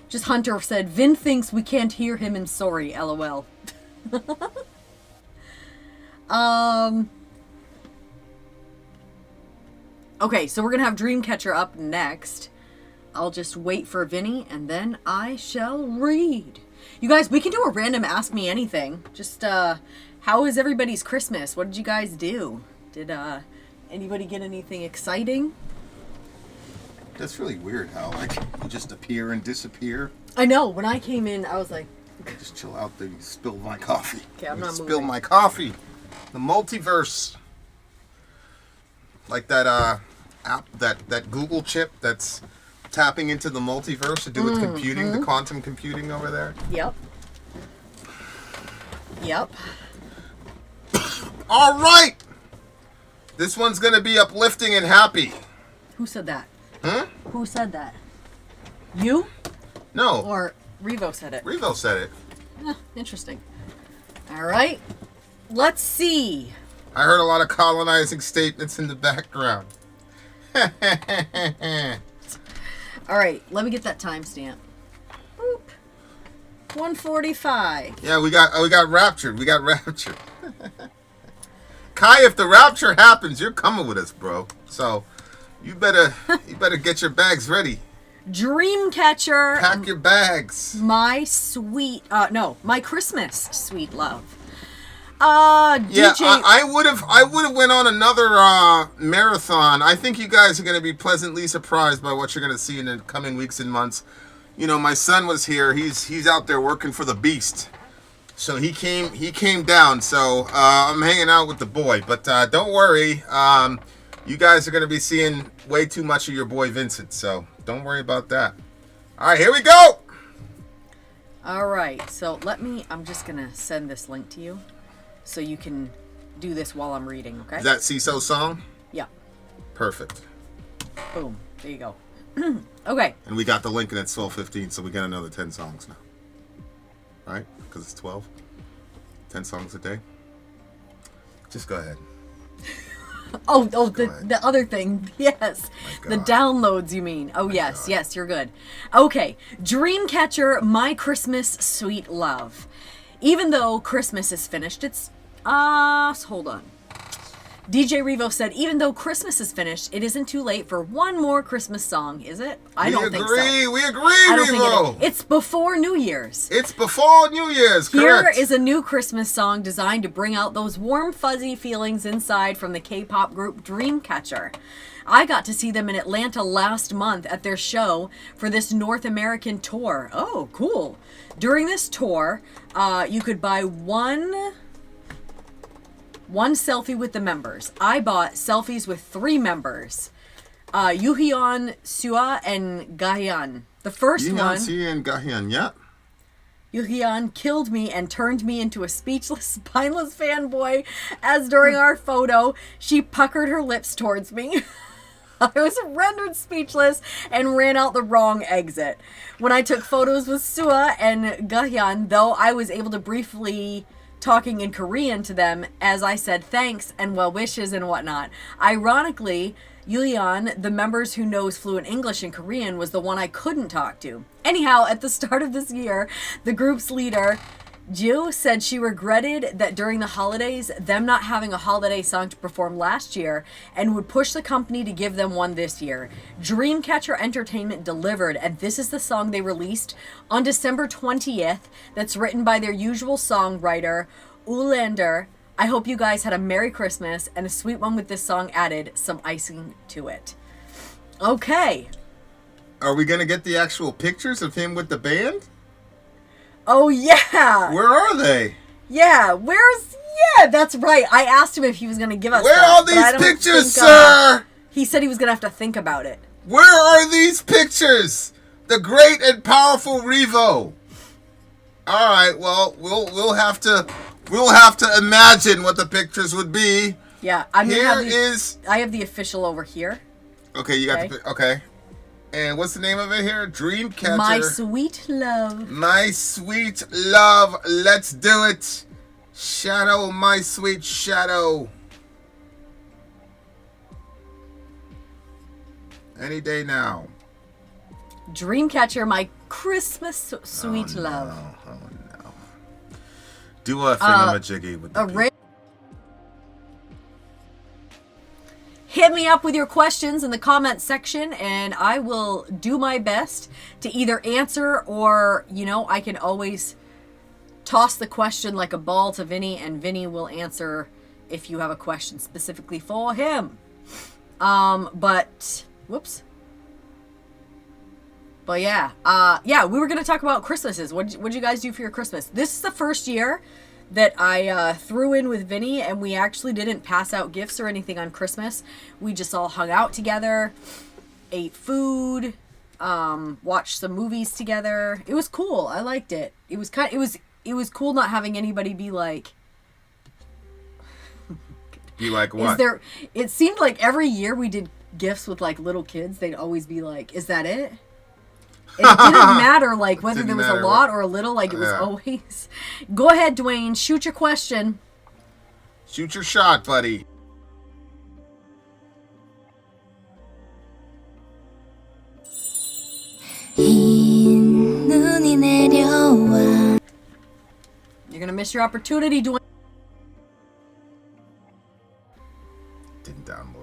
Just Hunter said, Vin thinks we can't hear him and sorry, LOL. Okay, so we're gonna have Dreamcatcher up next. I'll just wait for Vinny and then I shall read. You guys, we can do a random Ask Me Anything. Just, how is everybody's Christmas? What did you guys do? Did, anybody get anything exciting? That's really weird how, like, you just appear and disappear. I know, when I came in, I was like... Just chill out there, you spilled my coffee. Okay, I'm not moving. Spilled my coffee. The multiverse. Like that, app, that Google chip that's tapping into the multiverse to do with computing, the quantum computing over there. Yep. Yep. All right! This one's gonna be uplifting and happy. Who said that? Huh? Who said that? You? No. Or Revo said it? Revo said it. Interesting. All right. Let's see. I heard a lot of colonizing statements in the background. All right. Let me get that timestamp. Boop. 1:45. Yeah, we got raptured. We got raptured. Kai, if the rapture happens, you're coming with us, bro. So you better get your bags ready. Dreamcatcher. Pack your bags. My Christmas sweet love. DJ. Yeah, I would have went on another marathon. I think you guys are going to be pleasantly surprised by what you're going to see in the coming weeks and months. You know, my son was here. He's out there working for the Beast. So he came down. So I'm hanging out with the boy. But don't worry. You guys are going to be seeing way too much of your boy Vincent. So don't worry about that. All right, here we go. All right. So I'm just going to send this link to you so you can do this while I'm reading, okay? Is that CISO song? Yeah. Perfect. Boom. There you go. Okay. And we got the link and it's 12:15, so we got another 10 songs now. Right? Because it's 12. 10 songs a day. Just go ahead. The other thing. Yes. The downloads, you mean. Oh, yes. Yes, you're good. Okay. Dreamcatcher, My Christmas Sweet Love. Even though Christmas is finished, it's... hold on. DJ Revo said, even though Christmas is finished, it isn't too late for one more Christmas song, is it? I don't think so. We agree, I don't Revo. think it is. It's before New Year's. It's before New Year's, correct. Here is a new Christmas song designed to bring out those warm, fuzzy feelings inside from the K-pop group Dreamcatcher. I got to see them in Atlanta last month at their show for this North American tour. Oh, cool. During this tour, you could buy one selfie with the members. I bought selfies with 3 members. Yuhyun, Sua, and Gahyun. The first one... Sua and Gahyun, yeah. Yuhyun killed me and turned me into a speechless, spineless fanboy, as during our photo, she puckered her lips towards me. I was rendered speechless and ran out the wrong exit. When I took photos with Sua and Gahyun, though, I was able to briefly talking in Korean to them as I said thanks and well wishes and whatnot. Ironically, Yulian, the members who knows fluent English and Korean, was the one I couldn't talk to. Anyhow, at the start of this year, the group's leader, Jill, said she regretted that during the holidays, them not having a holiday song to perform last year, and would push the company to give them one this year. Dreamcatcher Entertainment delivered, and this is the song they released on December 20th that's written by their usual songwriter, Ulander. I hope you guys had a Merry Christmas and a sweet one with this song added, some icing to it. Okay. Are we going to get the actual pictures of him with the band? Oh, yeah. Where are they? Yeah, that's right. I asked him if he was going to give us Where are these pictures, sir? He said he was going to have to think about it. Where are these pictures? The great and powerful Revo. All right, well, we'll have to imagine what the pictures would be. Yeah, I have the official over here. Okay, you got okay. And what's the name of it here? Dreamcatcher. My Sweet Love. My Sweet Love. Let's do it. Shadow, my sweet shadow. Any day now. Dreamcatcher, my Christmas sweet love. Oh no. Do a thingamajiggy with the Hit me up with your questions in the comment section, and I will do my best to either answer or, I can always toss the question like a ball to Vinny, and Vinny will answer if you have a question specifically for him. Whoops. But yeah, we were going to talk about Christmases. What'd you guys do for your Christmas? This is the first year that I threw in with Vinny, and we actually didn't pass out gifts or anything on Christmas. We just all hung out together, ate food, watched some movies together. It was cool. I liked it. It was cool not having anybody be like... Be like what? It seemed like every year we did gifts with like little kids, they'd always be like, is that it? And it didn't matter like whether there was a lot or a little, like it was always. Go ahead, Dwayne, shoot your question. Shoot your shot, buddy. You're gonna miss your opportunity, Dwayne.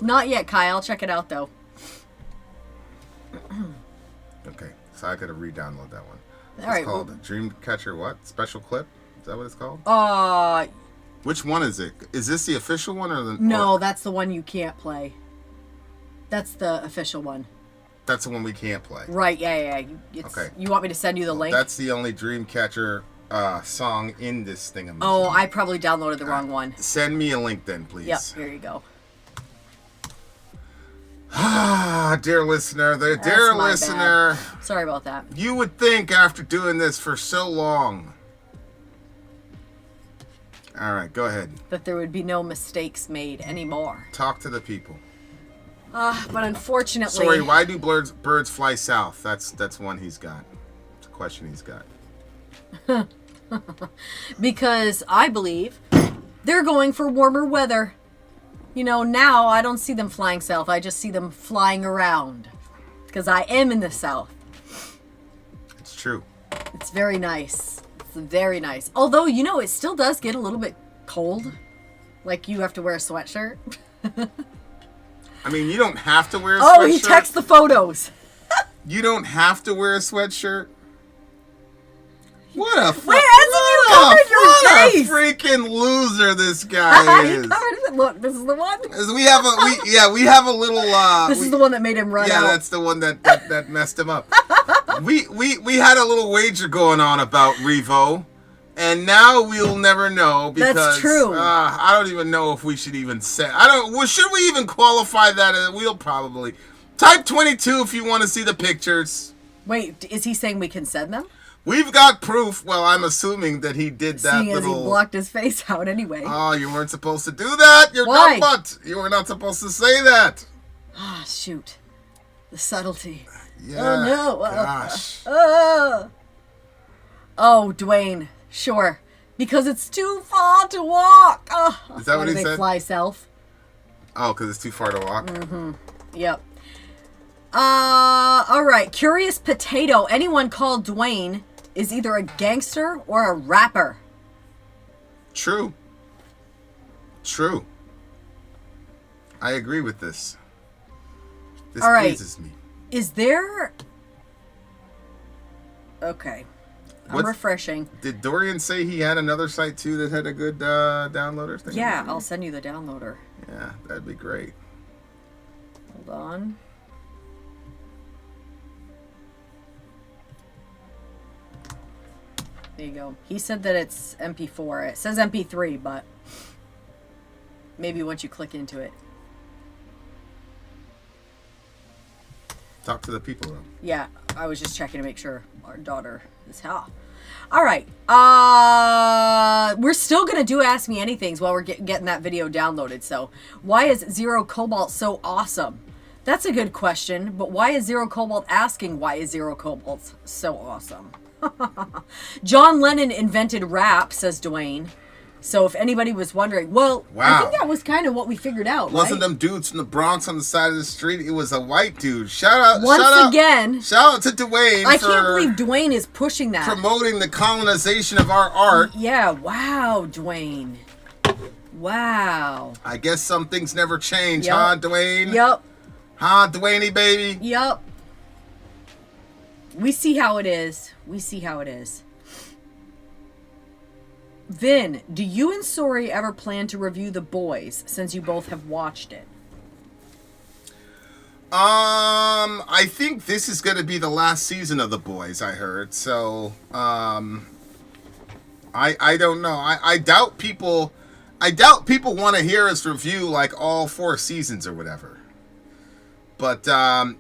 Not yet, Kyle. Check it out, though. Okay, so I gotta re-download that one. It's All right. called Dreamcatcher what? Special Clip? Is that what it's called? Which one is it? Is this the official one or the... No, or, that's the one you can't play. That's the official one. that's the one we can't play. Right, yeah. Okay. You want me to send you the link? That's the only Dreamcatcher song in this thing. Oh, I probably downloaded the wrong one. Send me a link then, please. Yep, here you go. Ah, dear listener, dear my listener. bad. Sorry about that. You would think after doing this for so long. All right, go ahead. That there would be no mistakes made anymore. Talk to the people. But unfortunately... Sorry, why do birds fly south? That's one he's got. It's a question he's got. Because I believe they're going for warmer weather. You know, now I don't see them flying south. I just see them flying around. Because I am in the south. It's true. It's very nice. It's very nice. Although, you know, it still does get a little bit cold. Like you have to wear a sweatshirt. I mean, you don't have to wear a sweatshirt. Oh, he texts the photos. You don't have to wear a sweatshirt. What a Where hasn't you covered your face? What a freaking loser this guy He is. covered it. Look, this is the one. We have a little. This is the one that made him run out. Yeah, that's the one that messed him up. we had a little wager going on about Revo, and now we'll never know because That's true. I don't even know if we should even say. I don't. Well, should we even qualify that? We'll probably type 22 if you want to see the pictures. Wait, is he saying we can send them? We've got proof. Well, I'm assuming that he did that. Seeing as he blocked his face out anyway. Oh, you weren't supposed to do that. You're Why? dumb butt. You were not supposed to say that. Ah, shoot. The subtlety. Yeah. Oh, no. Gosh. Oh, Dwayne. Sure. Because it's too far to walk. Is that what he Why do said? they fly south? Oh, because it's too far to walk. Yep. All right. Curious Potato. Anyone called Dwayne is either a gangster or a rapper. True. True. I agree with this. This All right. pleases me. Is there... Okay. I'm refreshing. Did Dorian say he had another site too that had a good downloader thing? Yeah, I'll send you the downloader. Yeah, that'd be great. Hold on. There you go. He said that it's MP4. It says MP3, but maybe once you click into it. Talk to the people though. Yeah, I was just checking to make sure our daughter is how. All right. We're still going to do Ask Me Anythings while we're getting that video downloaded. So, why is Zero Cobalt so awesome? That's a good question, but why is Zero Cobalt asking why is Zero Cobalt so awesome? John Lennon invented rap, says Dwayne. So if anybody was wondering, well, Wow. I think that was kind of what we figured out, Wasn't right? them dudes from the Bronx on the side of the street? It was a white dude. Shout out Again, shout out to Dwayne I for can't believe Dwayne is pushing that. promoting the colonization of our art. Yeah, wow, Dwayne. Wow. I guess some things never change, Yep. huh, Dwayne? Yep. Huh, Dwayne baby? Yep. We see how it is. We see how it is. Vin, do you and Sori ever plan to review The Boys since you both have watched it? I think this is going to be the last season of The Boys, I heard. So, I don't know. I doubt people want to hear us review like all 4 seasons or whatever. But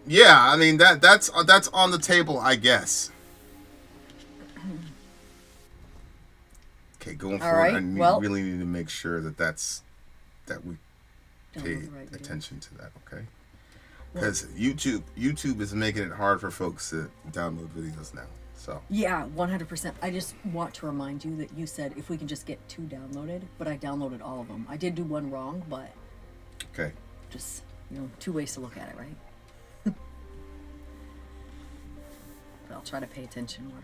yeah, I mean that's on the table, I guess. Okay, going forward, right, I well- really need to make sure that we pay right, attention to that, okay? Because YouTube is making it hard for folks to download videos now. So Yeah, 100%. I just want to remind you that you said if we can just get 2 downloaded, but I downloaded all of them. I did do one wrong, but okay. just, 2 ways to look at it, right? But I'll try to pay attention more.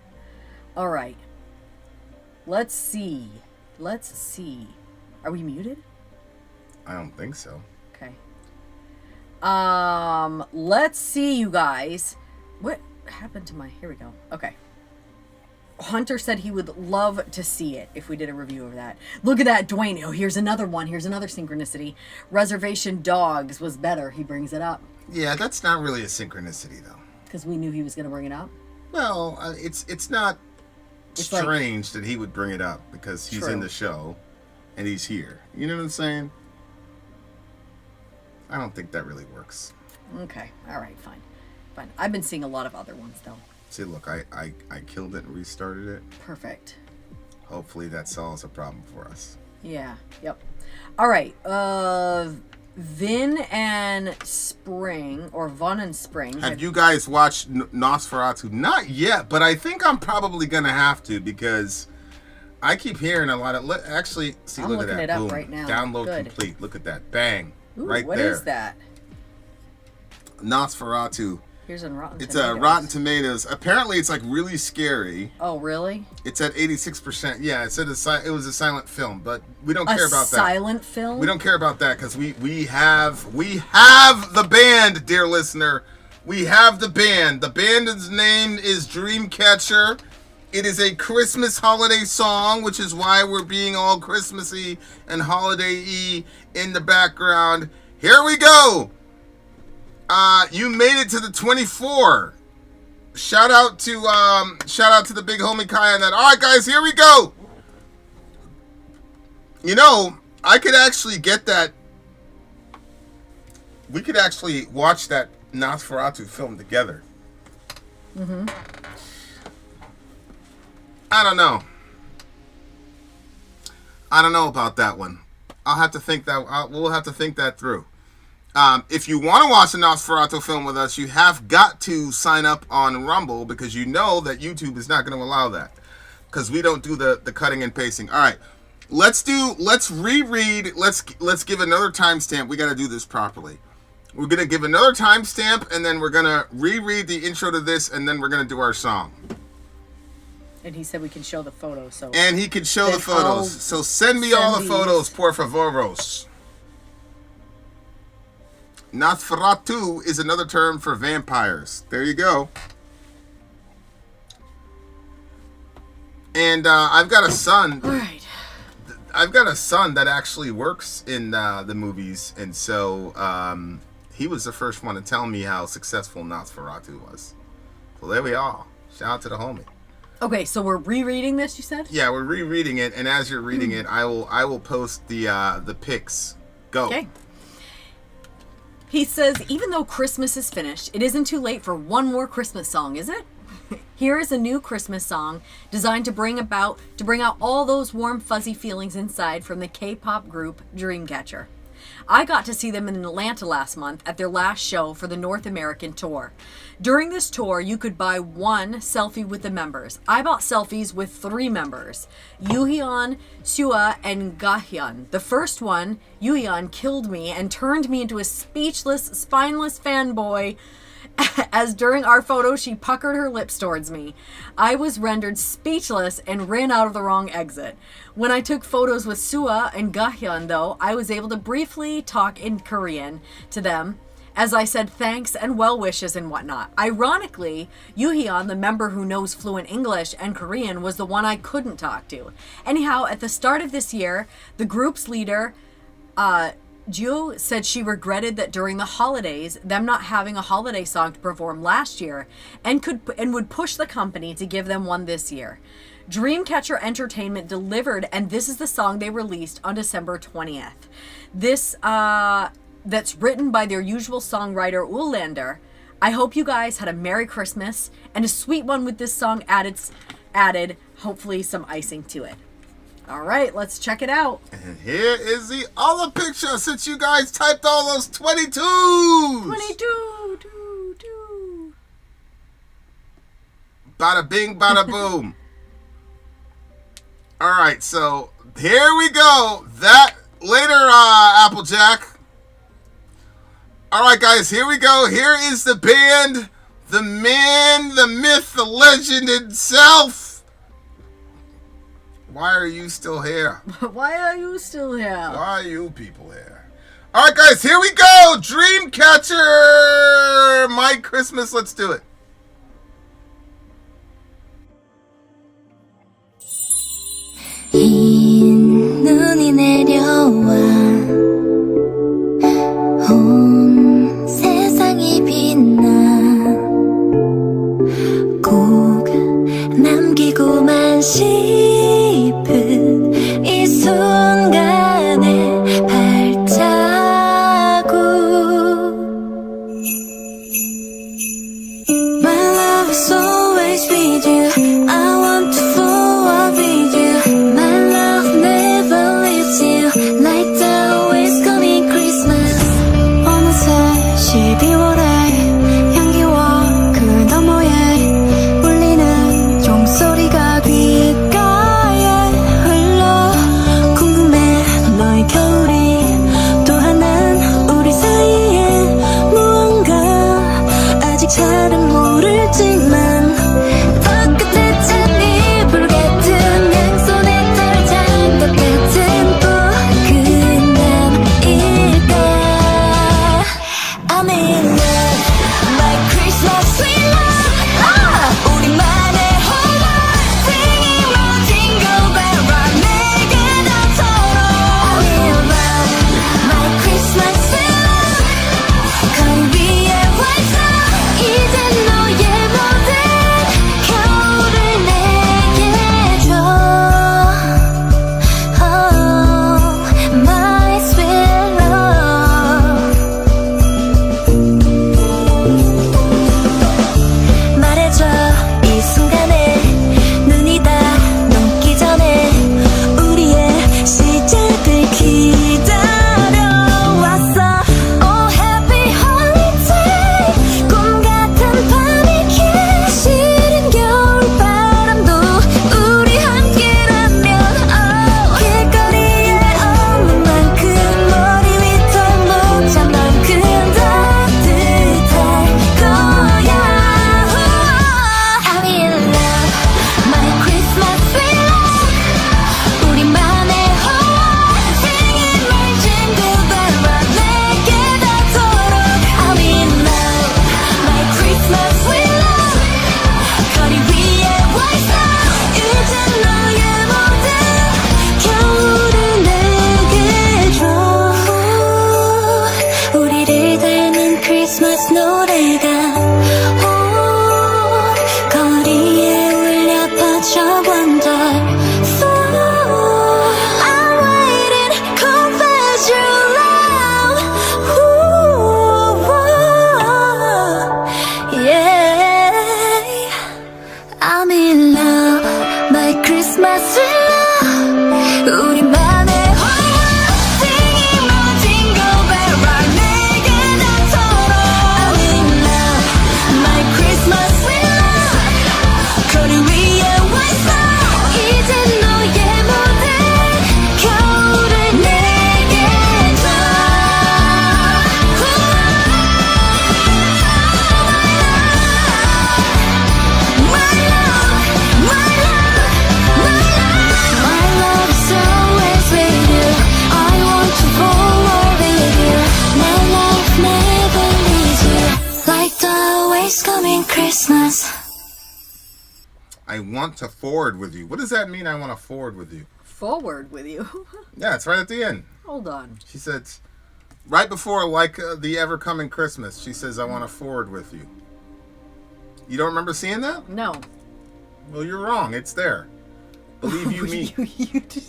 All right. Let's see. Are we muted? I don't think so. Okay. Let's see, you guys. What happened to my... Here we go. Okay. Hunter said he would love to see it if we did a review of that. Look at that, Dwayne. Oh, here's another one. Here's another synchronicity. Reservation Dogs was better. He brings it up. Yeah, that's not really a synchronicity, though. Because we knew he was going to bring it up? Well, it's not strange that he would bring it up because he's in the show and he's here. You know what I'm saying? I don't think that really works. Okay. All right. Fine. Fine. I've been seeing a lot of other ones, though. See, look, I killed it and restarted it. Perfect. Hopefully that solves a problem for us. Yeah. Yep. All right. Vin and Spring, or Von and Spring. Have you guys watched Nosferatu? Not yet, but I think I'm probably going to have to because I keep hearing a lot of... Actually, see, I'm look at looking that. it up Boom. right now. Download Good. complete. Look at that. Bang. Ooh, right what there. What is that? Nosferatu. Here's on Rotten It's Tomatoes. Rotten Tomatoes. Apparently, it's like really scary. Oh, really? It's at 86%. Yeah, it said it was a silent film, but we don't care about that. A silent film? We don't care about that because we have the band, dear listener. We have the band. The band's name is Dreamcatcher. It is a Christmas holiday song, which is why we're being all Christmassy and holiday-y in the background. Here we go. You made it to the 24. Shout out to the big homie Kai on that. All right, guys, here we go. You know, I could actually get that. We could actually watch that Nosferatu film together. Mm-hmm. I don't know. I don't know about that one. I'll have to think that. We'll have to think that through. If you want to watch the Nosferatu film with us, you have got to sign up on Rumble because you know that YouTube is not going to allow that because we don't do the cutting and pasting. All right, let's reread. Let's give another timestamp. We got to do this properly. We're going to give another timestamp and then we're going to reread the intro to this and then we're going to do our song. And he said we can show the photos. And he can show the photos. So send me all the photos, por favoros. Nosferatu is another term for vampires. There you go. And I've got a son. All right. I've got a son that actually works in the movies, and so he was the first one to tell me how successful Nosferatu was. So there we are. Shout out to the homie. Okay, so we're rereading this, you said? Yeah, we're rereading it, and as you're reading it, I will post the pics. Go. Okay. He says, even though Christmas is finished, it isn't too late for one more Christmas song, is it? Here is a new Christmas song designed to bring out all those warm, fuzzy feelings inside from the K-pop group Dreamcatcher. I got to see them in Atlanta last month at their last show for the North American tour. During this tour, you could buy one selfie with the members. I bought selfies with 3 members, Yoohyeon, Sua, and Gahyun. The first one, Yoohyeon, killed me and turned me into a speechless, spineless fanboy as during our photo she puckered her lips towards me. I was rendered speechless and ran out of the wrong exit. When I took photos with Sua and Gahyun, though, I was able to briefly talk in Korean to them as I said thanks and well wishes and whatnot. Ironically, Yoohyeon, the member who knows fluent English and Korean, was the one I couldn't talk to. Anyhow, at the start of this year, the group's leader, Ju, said she regretted that during the holidays, them not having a holiday song to perform last year, and would push the company to give them one this year. Dreamcatcher Entertainment delivered, and this is the song they released on December 20th. This, that's written by their usual songwriter, Ullander. I hope you guys had a Merry Christmas, and a sweet one with this song added hopefully some icing to it. All right, let's check it out. And here is the other picture since you guys typed all those 22s. 22, do, do. Bada bing, bada boom. All right, so here we go. That later, Applejack. All right, guys, here we go. Here is the band, the man, the myth, the legend itself. Why are you still here? Why are you still here? Why are you people here? All right, guys, here we go. Dreamcatcher. My Christmas. Let's do it. 흰 눈이 내려와 온 세상이 빛나 꼭 남기고만 싶은 이 순간의 발자국 My love is always with you I want to forward with you My love never leaves you Like the always coming Christmas 어느새 12월에 향기와 그 너머에 울리는 종소리가 귓가에 흘러 궁금해 너의 겨울이 또 하나는 우리 사이에 무언가 아직 잘은 모르지만 더 끝에 찬이 불 같은 양손에 떨어진 것 같은 포근함일까 I'm in love My Christmas sweet love 우리만의 호흡 Singing my jingle bell rock 내게 닿도록 I'm in love My Christmas sweet love 거리 위에 와있어 이제 너의 모든 겨울을 내게 줘 Oh my sweet love 말해줘 이 순간에 눈이 다 녹기 전에 우리의 시작을 기다려왔어 Oh happy holiday 꿈 같은 밤이길 시린 겨울바람도 우리 함께라면 Oh 길거리에 없는 만큼 머리 위털 목자만큼 따뜻할 거야 I'm in love My Christmas sweet love 우리만의 호흡 Singing my jingle bell rock 내게 닿도록 I'm in love My Christmas sweet love 거리 위에 와있어 이제 너의 모든 겨울을 내게 줘 우리를 닮은 크리스마스 노래가 온 거리에 울려 퍼져 wonderful I'm waiting confess your love Yeah I'm in love My Christmas love 우리만의 호흡 Singing my jingle bell rock 내게 닿도록 I'm in love My Christmas love 거리 위에 와있어 이제 너의 모든 겨울을 내게 줘 My love, my love, my love My love is always with you I want to forward with you My love never leaves you Like the always coming Christmas I want to forward with you. What does that mean, I want to forward with you? Forward with you. Yeah, it's right at the end. Hold on. She said, right before, like the ever-coming Christmas, she says, I want to forward with you. You don't remember seeing that? No. Well, you're wrong. It's there. Believe you me.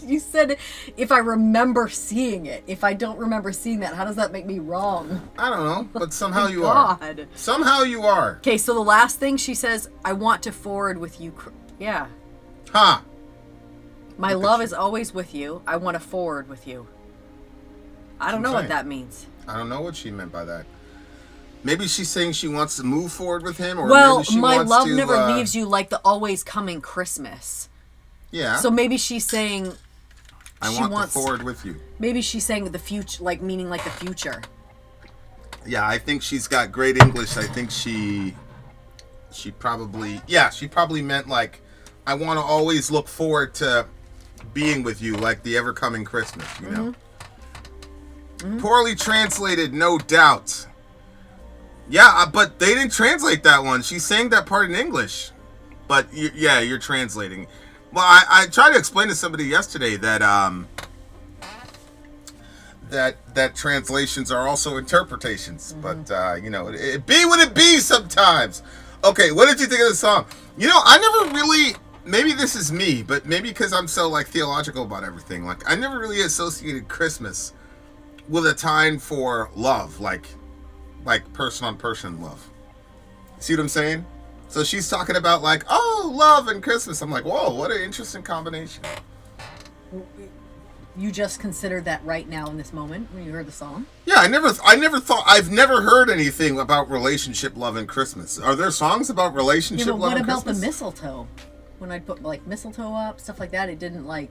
You said if I remember seeing it. If I don't remember seeing that, how does that make me wrong? I don't know, but somehow you God. are. Somehow you are. Okay, so the last thing she says, I want to forward with you. Yeah. Huh. My love is always with you. I want to forward with you. I don't know what that means. I don't know what she meant by that. Maybe she's saying she wants to move forward with him, or well, maybe she my wants love to, never leaves you like the always coming Christmas. Yeah. So maybe she's saying I want to forward with you. Maybe she's saying the future, like meaning like the future. Yeah, I think she's got great English. I think she probably meant like I want to always look forward to being with you, like the ever coming Christmas, you know. Poorly translated, no doubt. Yeah, but they didn't translate that one. She sang that part in English. But you're translating. Well, I tried to explain to somebody yesterday that that translations are also interpretations. But it be what it be sometimes. Okay, what did you think of the song? I never really. Maybe this is me, but maybe because I'm so like theological about everything. Like I never really associated Christmas with a time for love, like person on person love. See what I'm saying? So she's talking about like, oh, love and Christmas. I'm like, whoa, what an interesting combination. You just considered that right now in this moment when you heard the song? Yeah, I've never heard anything about relationship, love, and Christmas. Are there songs about relationship, love, and Christmas? What about the mistletoe? When I'd put like mistletoe up, stuff like that, it didn't like.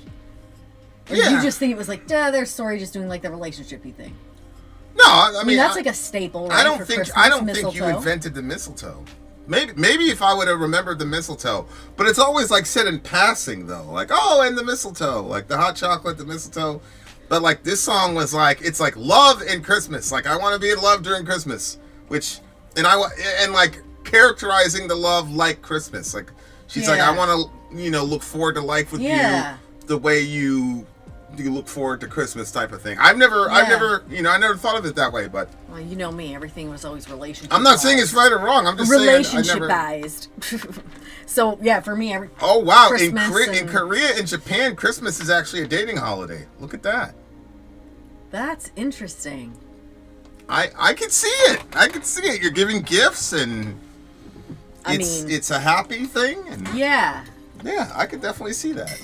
Yeah. You just think it was like, their story just doing like the relationship-y thing. No, I mean that's like a staple. Right, I don't think mistletoe. you invented the mistletoe. Maybe if I would have remembered the mistletoe, but it's always like said in passing though, like and the mistletoe, like the hot chocolate, the mistletoe. But like this song was like, it's like love and Christmas. Like I want to be in love during Christmas, and like characterizing the love like Christmas, like. She's like, I want to, look forward to life with you the way you look forward to Christmas type of thing. I've never thought of it that way, but. Well, you know me, everything was always relationship. I'm not saying it's right or wrong. I'm just saying relationship-ized. So yeah, for me, oh wow, Christmas in Korea and Japan, Christmas is actually a dating holiday. Look at that. That's interesting. I can see it. I can see it. You're giving gifts and. It's a happy thing. And yeah, I could definitely see that.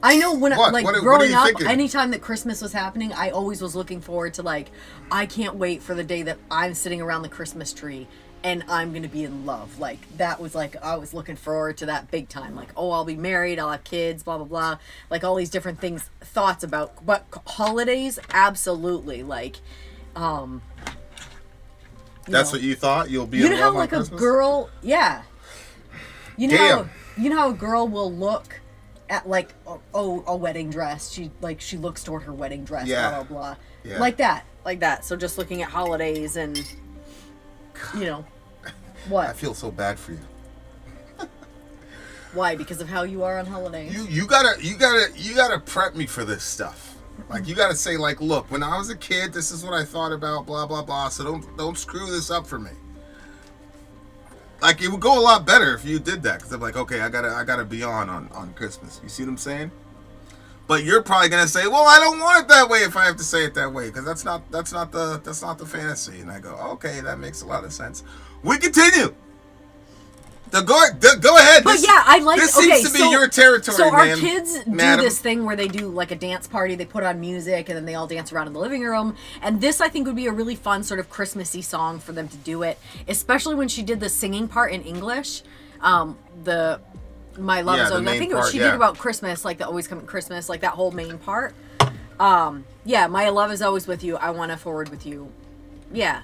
I know when growing up, thinking? anytime that Christmas was happening, I always was looking forward to like, I can't wait for the day that I'm sitting around the Christmas tree and I'm going to be in love. Like that was like, I was looking forward to that big time. Like, I'll be married, I'll have kids, blah, blah, blah. Like all these different things, thoughts about, but holidays, absolutely. Like, that's what you thought? You'll be in love on Christmas? A girl, yeah. You know how a girl will look at like a wedding dress. She looks toward her wedding dress, blah blah blah. Yeah. Like that. So just looking at holidays and what? I feel so bad for you. Why? Because of how you are on holidays. You gotta prep me for this stuff. Like you gotta say like, look, when I was a kid, this is what I thought about, blah blah blah. So don't screw this up for me. Like it would go a lot better if you did that, because I'm like, okay, I gotta be on Christmas. You see what I'm saying? But you're probably gonna say, well, I don't want it that way if I have to say it that way, because that's not the fantasy. And I go, okay, that makes a lot of sense. We continue. Go ahead. But I like. This seems to be your territory, So ma'am, our kids do this thing where they do like a dance party. They put on music and then they all dance around in the living room. And this, I think, would be a really fun sort of Christmassy song for them to do it, especially when she did the singing part in English. The My Love Is Always. I think she did about Christmas, like the Always Coming Christmas, like that whole main part. My love is always with you. I want to forward with you. Yeah.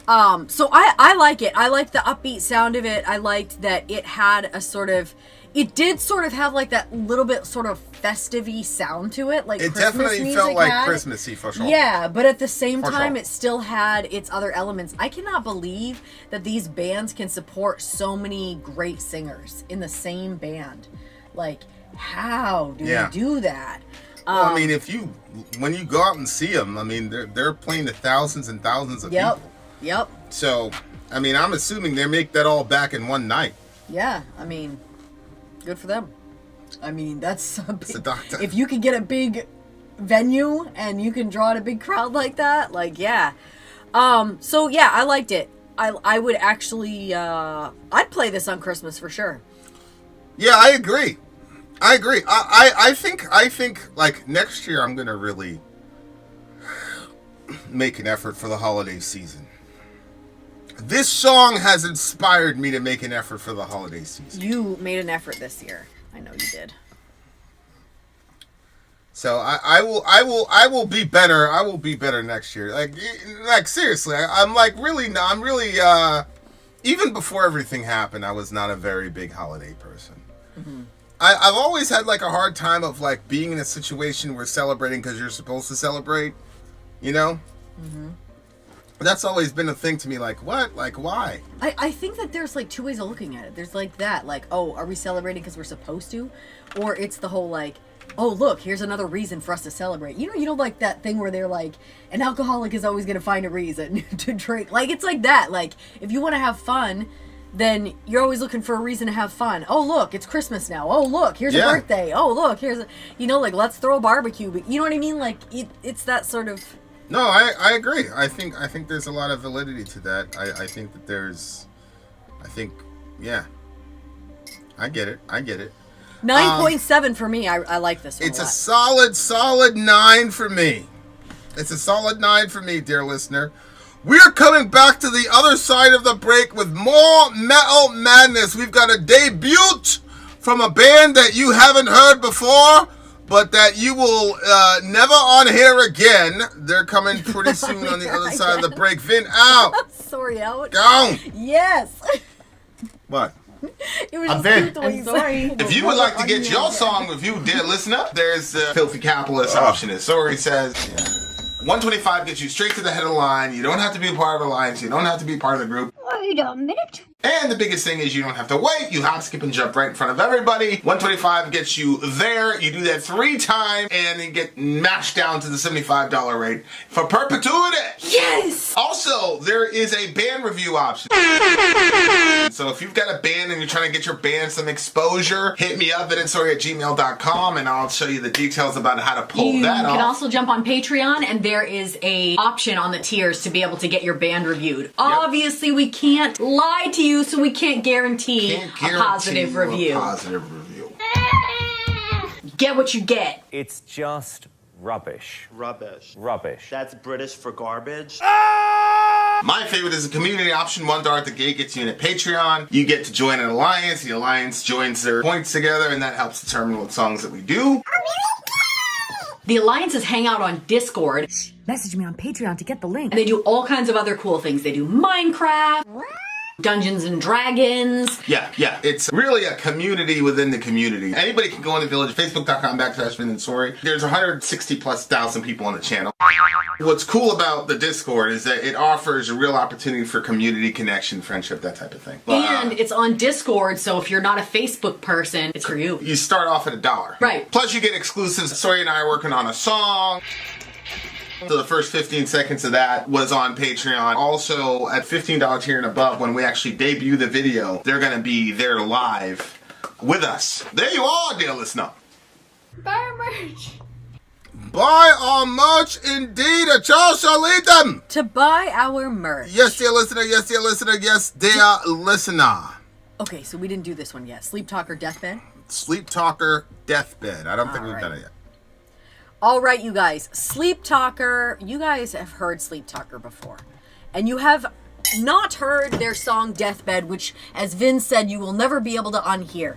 So I like it. I liked the upbeat sound of it. I liked that it had it did sort of have like that little bit sort of festive-y sound to it. Like it Christmas definitely felt like Christmassy for sure. Yeah, but at the same time, it still had its other elements. I cannot believe that these bands can support so many great singers in the same band. Like, how do you do that? Well, I mean, when you go out and see them, I mean, they're playing to thousands and thousands of people. Yep. So, I mean, I'm assuming they make that all back in one night. Yeah, I mean, good for them. I mean, that's a big, if you can get a big venue and you can draw in a big crowd like that, like, yeah. So yeah, I liked it. I would actually, I'd play this on Christmas for sure. Yeah, I agree. I think like next year I'm gonna really make an effort for the holiday season. This song has inspired me to make an effort for the holiday season. You made an effort this year. I know you did. So I will be better. I will be better next year. Like seriously, I'm really even before everything happened, I was not a very big holiday person. Mm-hmm. I've always had like a hard time of like being in a situation where celebrating because you're supposed to celebrate. You know? That's always been a thing to me. Like, what? Like, why? I think that there's like two ways of looking at it. There's like that, like, oh, are we celebrating because we're supposed to? Or it's the whole like, oh, look, here's another reason for us to celebrate. You know, like that thing where they're like, an alcoholic is always going to find a reason to drink. Like, it's like that. Like, if you want to have fun, then you're always looking for a reason to have fun. Oh, look, it's Christmas now. Oh, look, here's a birthday. Oh, look, here's a, like, let's throw a barbecue. But you know what I mean? Like, it's that sort of... No, I agree. I think there's a lot of validity to that. I think that there's... yeah. I get it. 9.7 for me. I like this one. It's a solid 9 for me. It's a solid 9 for me, dear listener. We're coming back to the other side of the break with more metal madness. We've got a debut from a band that you haven't heard before, but that you will never on here again. They're coming pretty soon on the other side of the break. Vin, out. Sorry, out. Go. Yes. What? It was I'm just I'm sorry. If you would like to get your song reviewed, dear listener, there's the Filthy Capitalist option. As Sorry says, 125 gets you straight to the head of the line. You don't have to be a part of the alliance. You don't have to be part of the group. Wait a minute. And the biggest thing is you don't have to wait. You hop, skip, and jump right in front of everybody. 125 gets you there. You do that 3 times, and then get mashed down to the $75 rate for perpetuity. Yes! Also, there is a band review option. So if you've got a band and you're trying to get your band some exposure, hit me up at instory@gmail.com, and I'll show you the details about how to pull that off. You can also jump on Patreon, and there is a option on the tiers to be able to get your band reviewed. Obviously, we can't lie to you, so we can't guarantee a positive review. Get what you get. It's just rubbish. Rubbish. Rubbish. That's British for garbage. My favorite is a community option. $1 at the gate gets you in at Patreon. You get to join an alliance. The alliance joins their points together, and that helps determine what songs that we do. The alliances hang out on Discord. Message me on Patreon to get the link. And they do all kinds of other cool things. They do Minecraft, Dungeons and Dragons. Yeah. It's really a community within the community. Anybody can go in the village, facebook.com/Vin and Sorry. There's 160,000+ people on the channel. What's cool about the Discord is that it offers a real opportunity for community connection, friendship, that type of thing. And it's on Discord, so if you're not a Facebook person, it's for you. You start off at $1. Right. Plus you get exclusives. Sorry and I are working on a song. So the first 15 seconds of that was on Patreon. Also, at $15 tier and above, when we actually debut the video, they're going to be there live with us. There you are, dear listener. Buy our merch. Buy our merch indeed. A Charles shall lead them. To buy our merch. Yes, dear listener. Yes, dear listener. Yes, dear listener. Okay, so we didn't do this one yet. Sleep Talker Deathbed. Sleep Talker Deathbed. I don't think we've done it yet. All right, you guys. Sleep Talker. You guys have heard Sleep Talker before. And you have not heard their song Deathbed, which, as Vin said, you will never be able to unhear.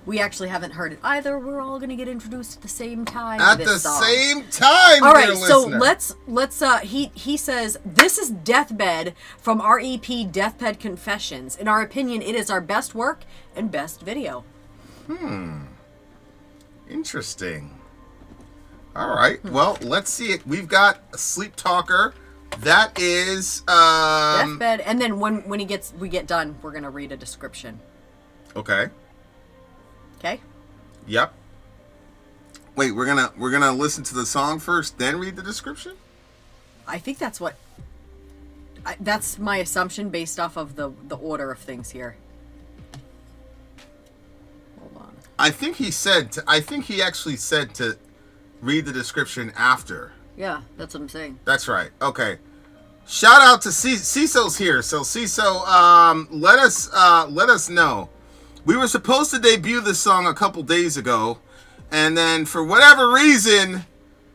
We actually haven't heard it either. We're all going to get introduced at the same time. At the same time, all right, dear so listener. he says, this is Deathbed from our EP Deathbed Confessions. In our opinion, it is our best work and best video. Interesting. All right. Well, let's see it. We've got a Sleep Talker. That is Deathbed, and then when we get done, we're gonna read a description. Okay. Okay. Yep. Wait, we're gonna listen to the song first, then read the description? I think that's what. That's my assumption based off of the order of things here. Hold on. I think he actually said to read the description after. Yeah, that's what I'm saying. That's right. Okay. Shout out to CISO's here. So CISO, let us know. We were supposed to debut this song a couple days ago, and then for whatever reason,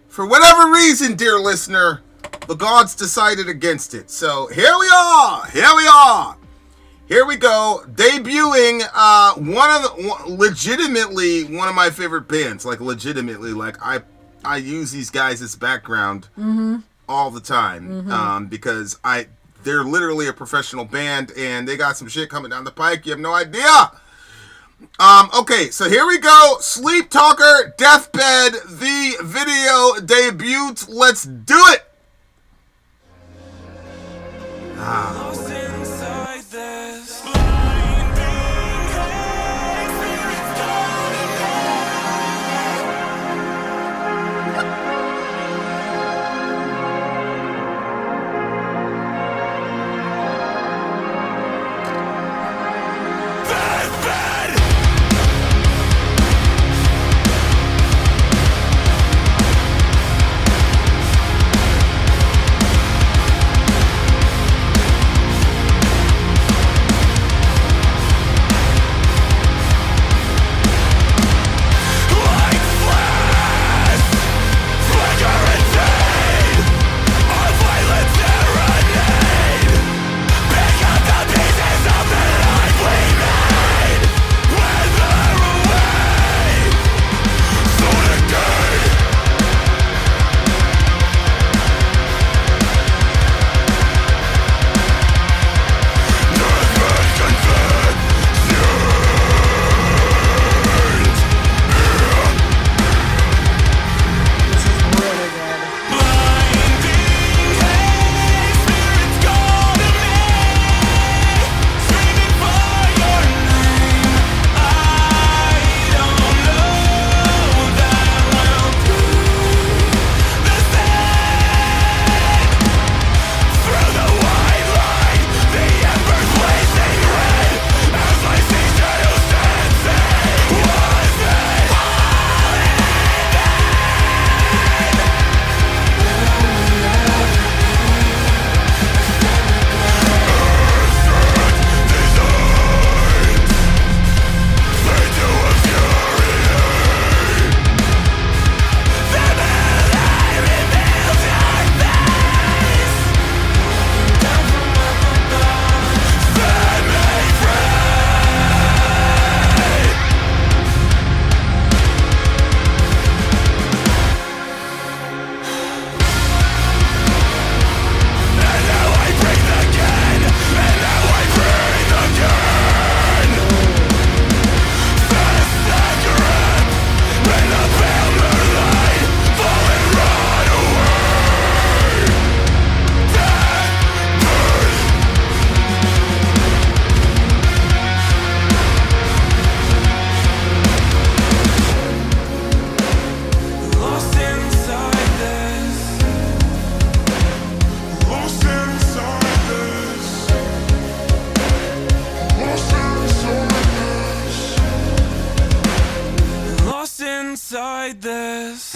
dear listener, the gods decided against it. So here we are. Here we go. Debuting legitimately one of my favorite bands. Like legitimately, like I use these guys as background all the time because they're literally a professional band and they got some shit coming down the pike. You have no idea. Okay, so here we go. Sleep Talker Deathbed, the video debut. Let's do it. inside this.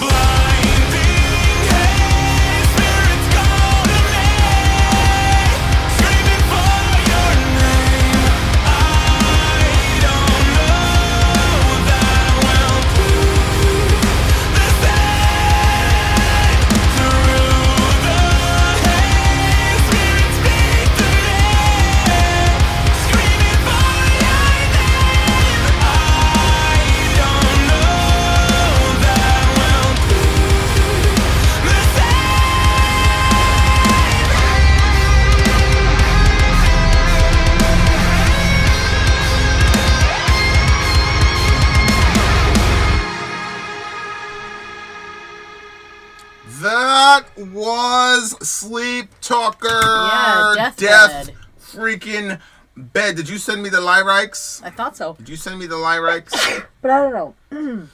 That was Sleep Talker. Yeah, Death freaking bed. Did you send me the lyrics? I thought so. Did you send me the lyrics? But I don't know. So I'm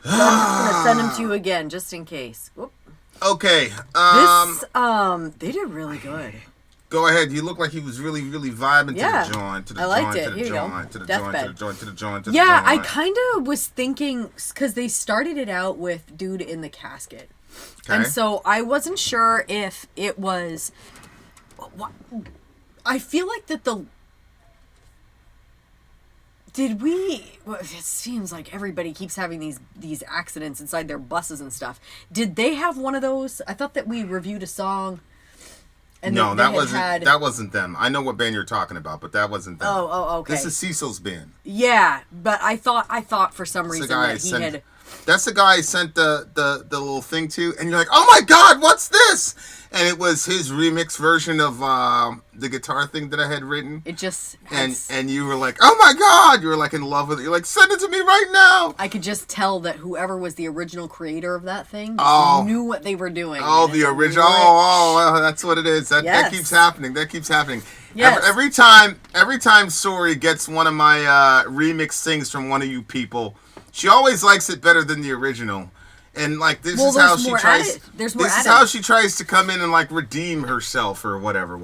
just gonna send them to you again, just in case. Whoop. Okay. They did really good. Go ahead. You look like he was really, really vibing Yeah. to the joint, to the I liked joint, it. to the Here you go. joint, to the Deathbed. joint, to the joint, to the joint, to the Yeah, I joint. kind of was thinking, because they started it out with Dude in the Casket. Okay. And so I wasn't sure if it was... I feel like that the... Did we... Well, it seems like everybody keeps having these accidents inside their buses and stuff. Did they have one of those? I thought that we reviewed a song... And no, that wasn't them. I know what band you're talking about, but that wasn't them. Oh, okay. This is Cecil's band. Yeah, but I thought for some reason that he had... That's the guy I sent the little thing to, and you're like, oh my god, what's this? And it was his remix version of the guitar thing that I had written. It just and you were like, oh my God, you were like in love with it. You're like, send it to me right now. I could just tell that whoever was the original creator of that thing knew what they were doing. Oh, the original. Oh, that's what it is. That keeps happening. That keeps happening. Yes. Every time Sori gets one of my remix things from one of you people, she always likes it better than the original. And like this is how she tries. This is how she tries to come in and like redeem herself or whatever.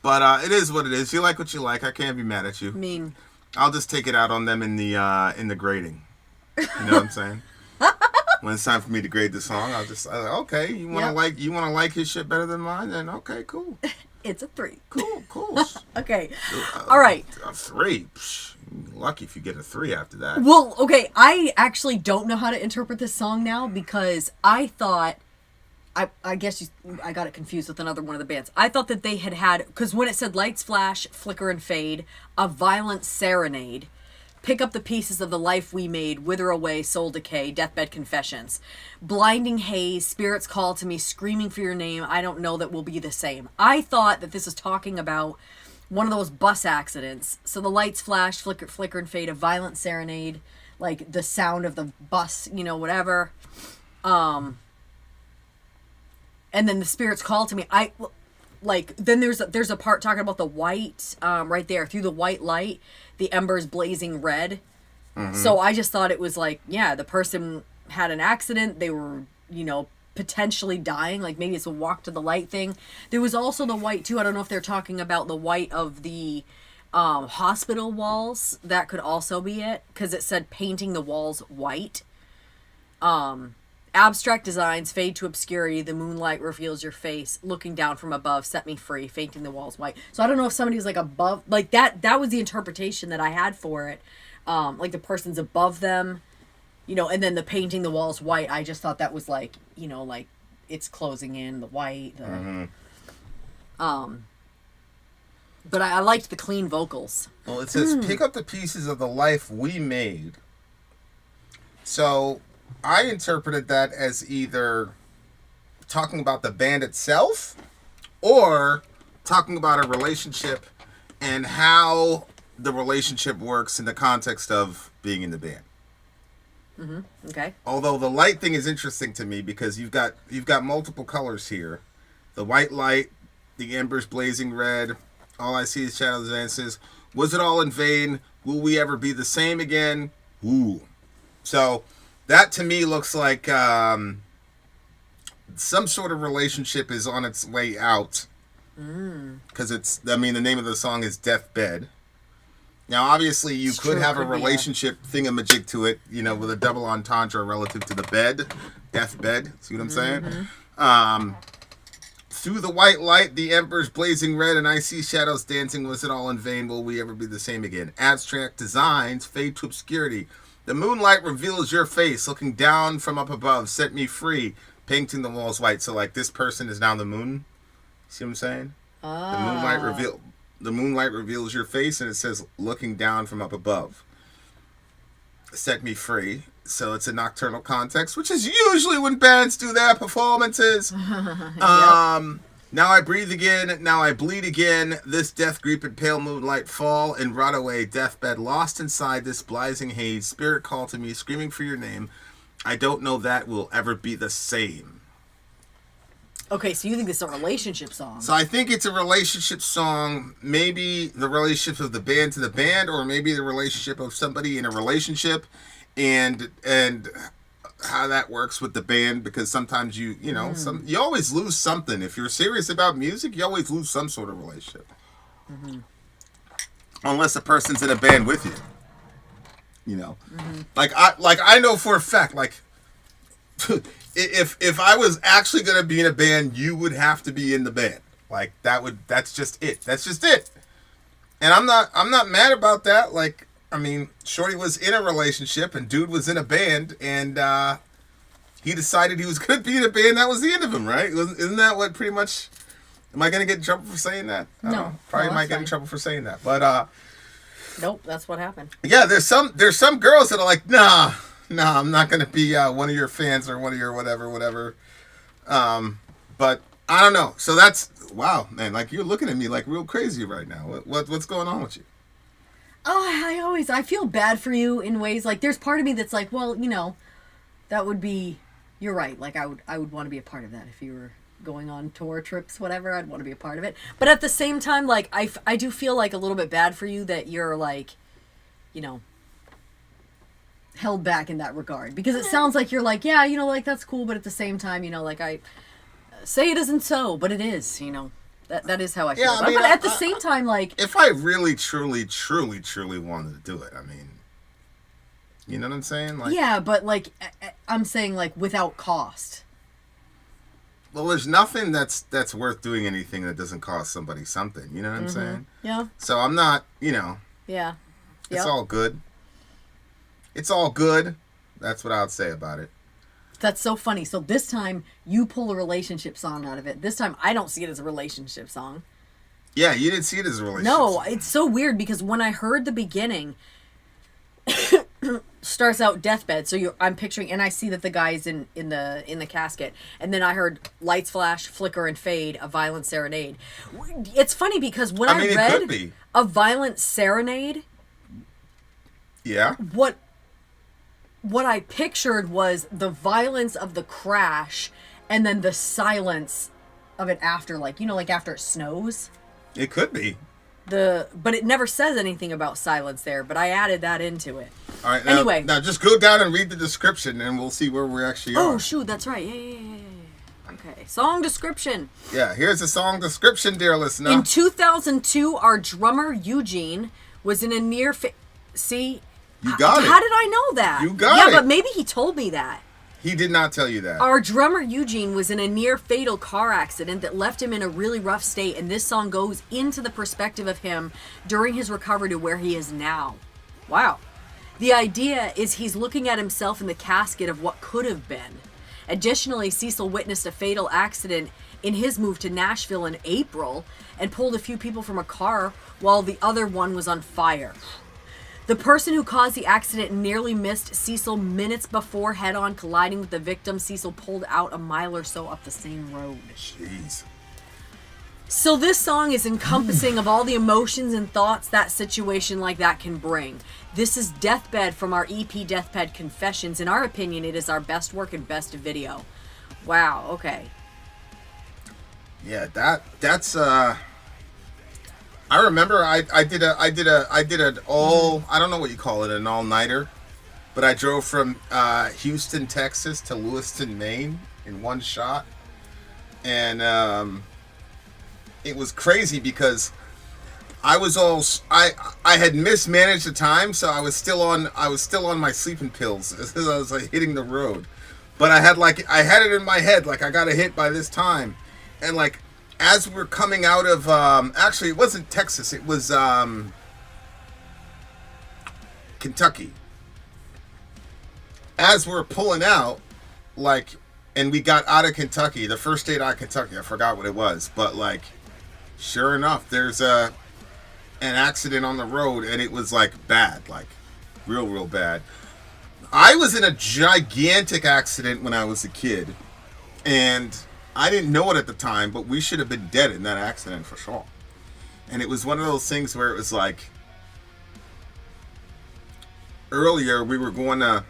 But it is what it is. You like what you like. I can't be mad at you. I mean, I'll just take it out on them in the grading. You know what I'm saying? When it's time for me to grade the song, okay. You want to like his shit better than mine? Then okay, cool. It's a 3. Cool. Okay. All right. A 3. Psh, lucky if you get a 3 after that. Well, okay. I actually don't know how to interpret this song now because I thought, I guess I got it confused with another one of the bands. I thought that they had, because when it said lights flash, flicker and fade, a violent serenade, pick up the pieces of the life we made, wither away, soul decay, deathbed confessions, blinding haze, spirits call to me, screaming for your name, I don't know that we'll be the same. I thought that this was talking about one of those bus accidents. So the lights flash, flicker and fade, a violent serenade, like the sound of the bus, whatever. And then the spirits call to me. Then there's a part talking about the white, right there, through the white light, the embers blazing red. Mm-hmm. So I just thought it was like, yeah, the person had an accident. They were, potentially dying. Like maybe it's a walk to the light thing. There was also the white too. I don't know if they're talking about the white of the hospital walls. That could also be it. Because it said painting the walls white. Abstract designs fade to obscurity. The moonlight reveals your face. Looking down from above, set me free. Painting the walls white. So I don't know if somebody was like above, like that. That was the interpretation that I had for it. Like the person's above them, and then the painting the walls white. I just thought that was like, like it's closing in the white. But I liked the clean vocals. Well, it says pick up the pieces of the life we made. So I interpreted that as either talking about the band itself or talking about a relationship and how the relationship works in the context of being in the band. Mm-hmm. Okay. Although the light thing is interesting to me because you've got multiple colors here. The white light, the embers blazing red, all I see is shadows and dances. Was it all in vain? Will we ever be the same again? Ooh. So that to me looks like some sort of relationship is on its way out. Because the name of the song is Deathbed. Now, obviously, you could have a relationship thingamajig to it, with a double entendre relative to the bed, deathbed. See what I'm saying? Through the white light, the embers blazing red, and I see shadows dancing. Was it all in vain? Will we ever be the same again? Abstract designs fade to obscurity. The moonlight reveals your face. Looking down from up above, set me free. Painting the walls white. So, like, this person is now the moon. See what I'm saying? The moonlight reveals your face, and it says, looking down from up above. Set me free. So it's a nocturnal context, which is usually when bands do their performances. Yep. Now I breathe again, now I bleed again. This death grip and pale moonlight fall and rot away. Deathbed lost inside this blazing haze. Spirit call to me, screaming for your name. I don't know that will ever be the same. Okay, so you think this is a relationship song? So I think it's a relationship song. Maybe the relationship of the band to the band, or maybe the relationship of somebody in a relationship, and how that works with the band. Because sometimes you always lose something if you're serious about music. You always lose some sort of relationship, unless the person's in a band with you. Like I know for a fact, like. If I was actually gonna be in a band, you would have to be in the band. Like that's just it. That's just it. And I'm not mad about that. Like, Shorty was in a relationship and dude was in a band, and he decided he was gonna be in a band. That was the end of him, right? Isn't that what pretty much? Am I gonna get in trouble for saying that? No, probably might get in trouble for saying that. But nope, that's what happened. Yeah, there's some girls that are like, nah, I'm not going to be one of your fans or one of your whatever. But I don't know. So that's wow, man. Like you're looking at me like real crazy right now. What's going on with you? Oh, I feel bad for you in ways like there's part of me that's like, well, that would be. You're right. Like I would want to be a part of that if you were going on tour trips, whatever. I'd want to be a part of it. But at the same time, like I do feel like a little bit bad for you that you're like, held back in that regard because it sounds like you're like, yeah, like that's cool, but at the same time, like I say it isn't so, but it is, that is how I feel. Yeah, I mean, but at the same time, like if I really, truly, truly, truly wanted to do it, I mean, you know what I'm saying? Like, yeah, but like I'm saying, like without cost. Well, there's nothing that's worth doing anything that doesn't cost somebody something. You know what I'm saying? Yeah. So I'm not, Yeah. It's all good. It's all good. That's what I would say about it. That's so funny. So this time you pull a relationship song out of it. This time I don't see it as a relationship song. Yeah, you didn't see it as a relationship No, song. it's so weird because when I heard the beginning, starts out deathbed. So I'm picturing, and I see that the guy's in the casket, and then I heard lights flash, flicker, and fade. A violent serenade. It's funny because when I it read could be. A violent serenade, Yeah. What I pictured was the violence of the crash and then the silence of it after, like after it snows. It could be. But it never says anything about silence there, but I added that into it. All right. Anyway. Now just go down and read the description and we'll see where we actually are. Oh, shoot, that's right. Yeah. Okay. Song description. Yeah, here's the song description, dear listener. In 2002, our drummer Eugene was in a near see. You got it. How did I know that? You got it. Yeah, but maybe he told me that. He did not tell you that. Our drummer Eugene was in a near fatal car accident that left him in a really rough state, and this song goes into the perspective of him during his recovery to where he is now. Wow. The idea is he's looking at himself in the casket of what could have been. Additionally, Cecil witnessed a fatal accident in his move to Nashville in April and pulled a few people from a car while the other one was on fire. The person who caused the accident nearly missed Cecil minutes before head-on colliding with the victim. Cecil pulled out a mile or so up the same road. Jeez. So this song is encompassing of all the emotions and thoughts that situation like that can bring. This is Deathbed from our EP Deathbed Confessions. In our opinion, it is our best work and best video. Wow, okay. Yeah, that's I remember I did an all, I don't know what you call it, an all-nighter, but I drove from Houston, Texas to Lewiston, Maine in one shot, and it was crazy because I had mismanaged the time, so I was still on my sleeping pills as I was like hitting the road, but I had it in my head like I got to hit by this time, and like. As we're coming out of, actually, it wasn't Texas. It was Kentucky. As we're pulling out, and we got out of Kentucky, the first state out of Kentucky, I forgot what it was, but sure enough, there's an accident on the road, and it was bad, real bad. I was in a gigantic accident when I was a kid, and I didn't know it at the time, but we should have been dead in that accident for sure. And it was one of those things where it was earlier we were going to,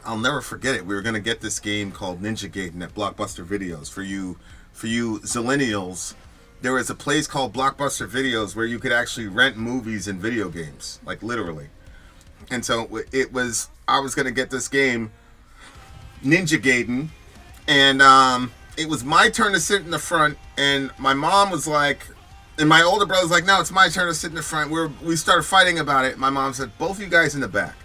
I'll never forget it, we were going to get this game called Ninja Gaiden at Blockbuster Videos. For you zillennials, there was a place called Blockbuster Videos where you could actually rent movies and video games, literally. And so I was going to get this game, Ninja Gaiden, and it was my turn to sit in the front, and my mom was and my older brother was no, it's my turn to sit in the front. We started fighting about it. My mom said, both of you guys in the back.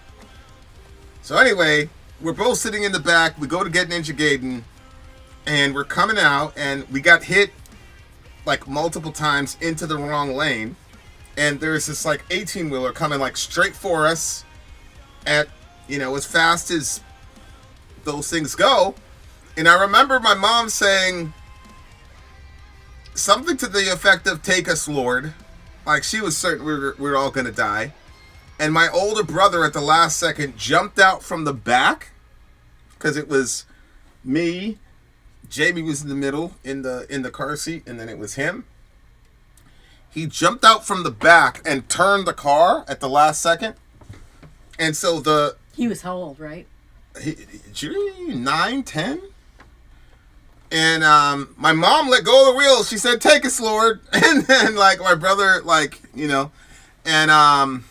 So anyway, we're both sitting in the back. We go to get Ninja Gaiden, and we're coming out, and we got hit multiple times into the wrong lane, and there's this 18-wheeler coming straight for us at as fast as those things go. And I remember my mom saying something to the effect of, "Take us, Lord." She was certain we were all going to die. And my older brother at the last second jumped out from the back, because it was me, Jamie was in the middle in the car seat, and then it was him. He jumped out from the back and turned the car at the last second. And so he was how old, right? 9, 10. And my mom let go of the wheel. She said, "Take us, Lord." And then like my brother, like, you know, and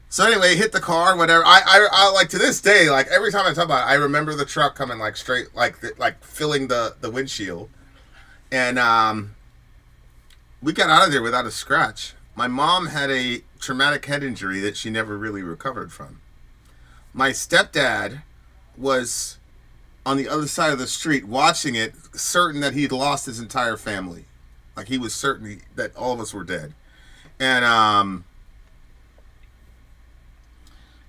so anyway, hit the car, whatever. I like to this day, like every time I talk about it, I remember the truck coming like straight, like filling the windshield, and we got out of there without a scratch. My mom had a traumatic head injury that she never really recovered from. My stepdad was on the other side of the street watching it, certain that he'd lost his entire family. Like he was certain that all of us were dead. And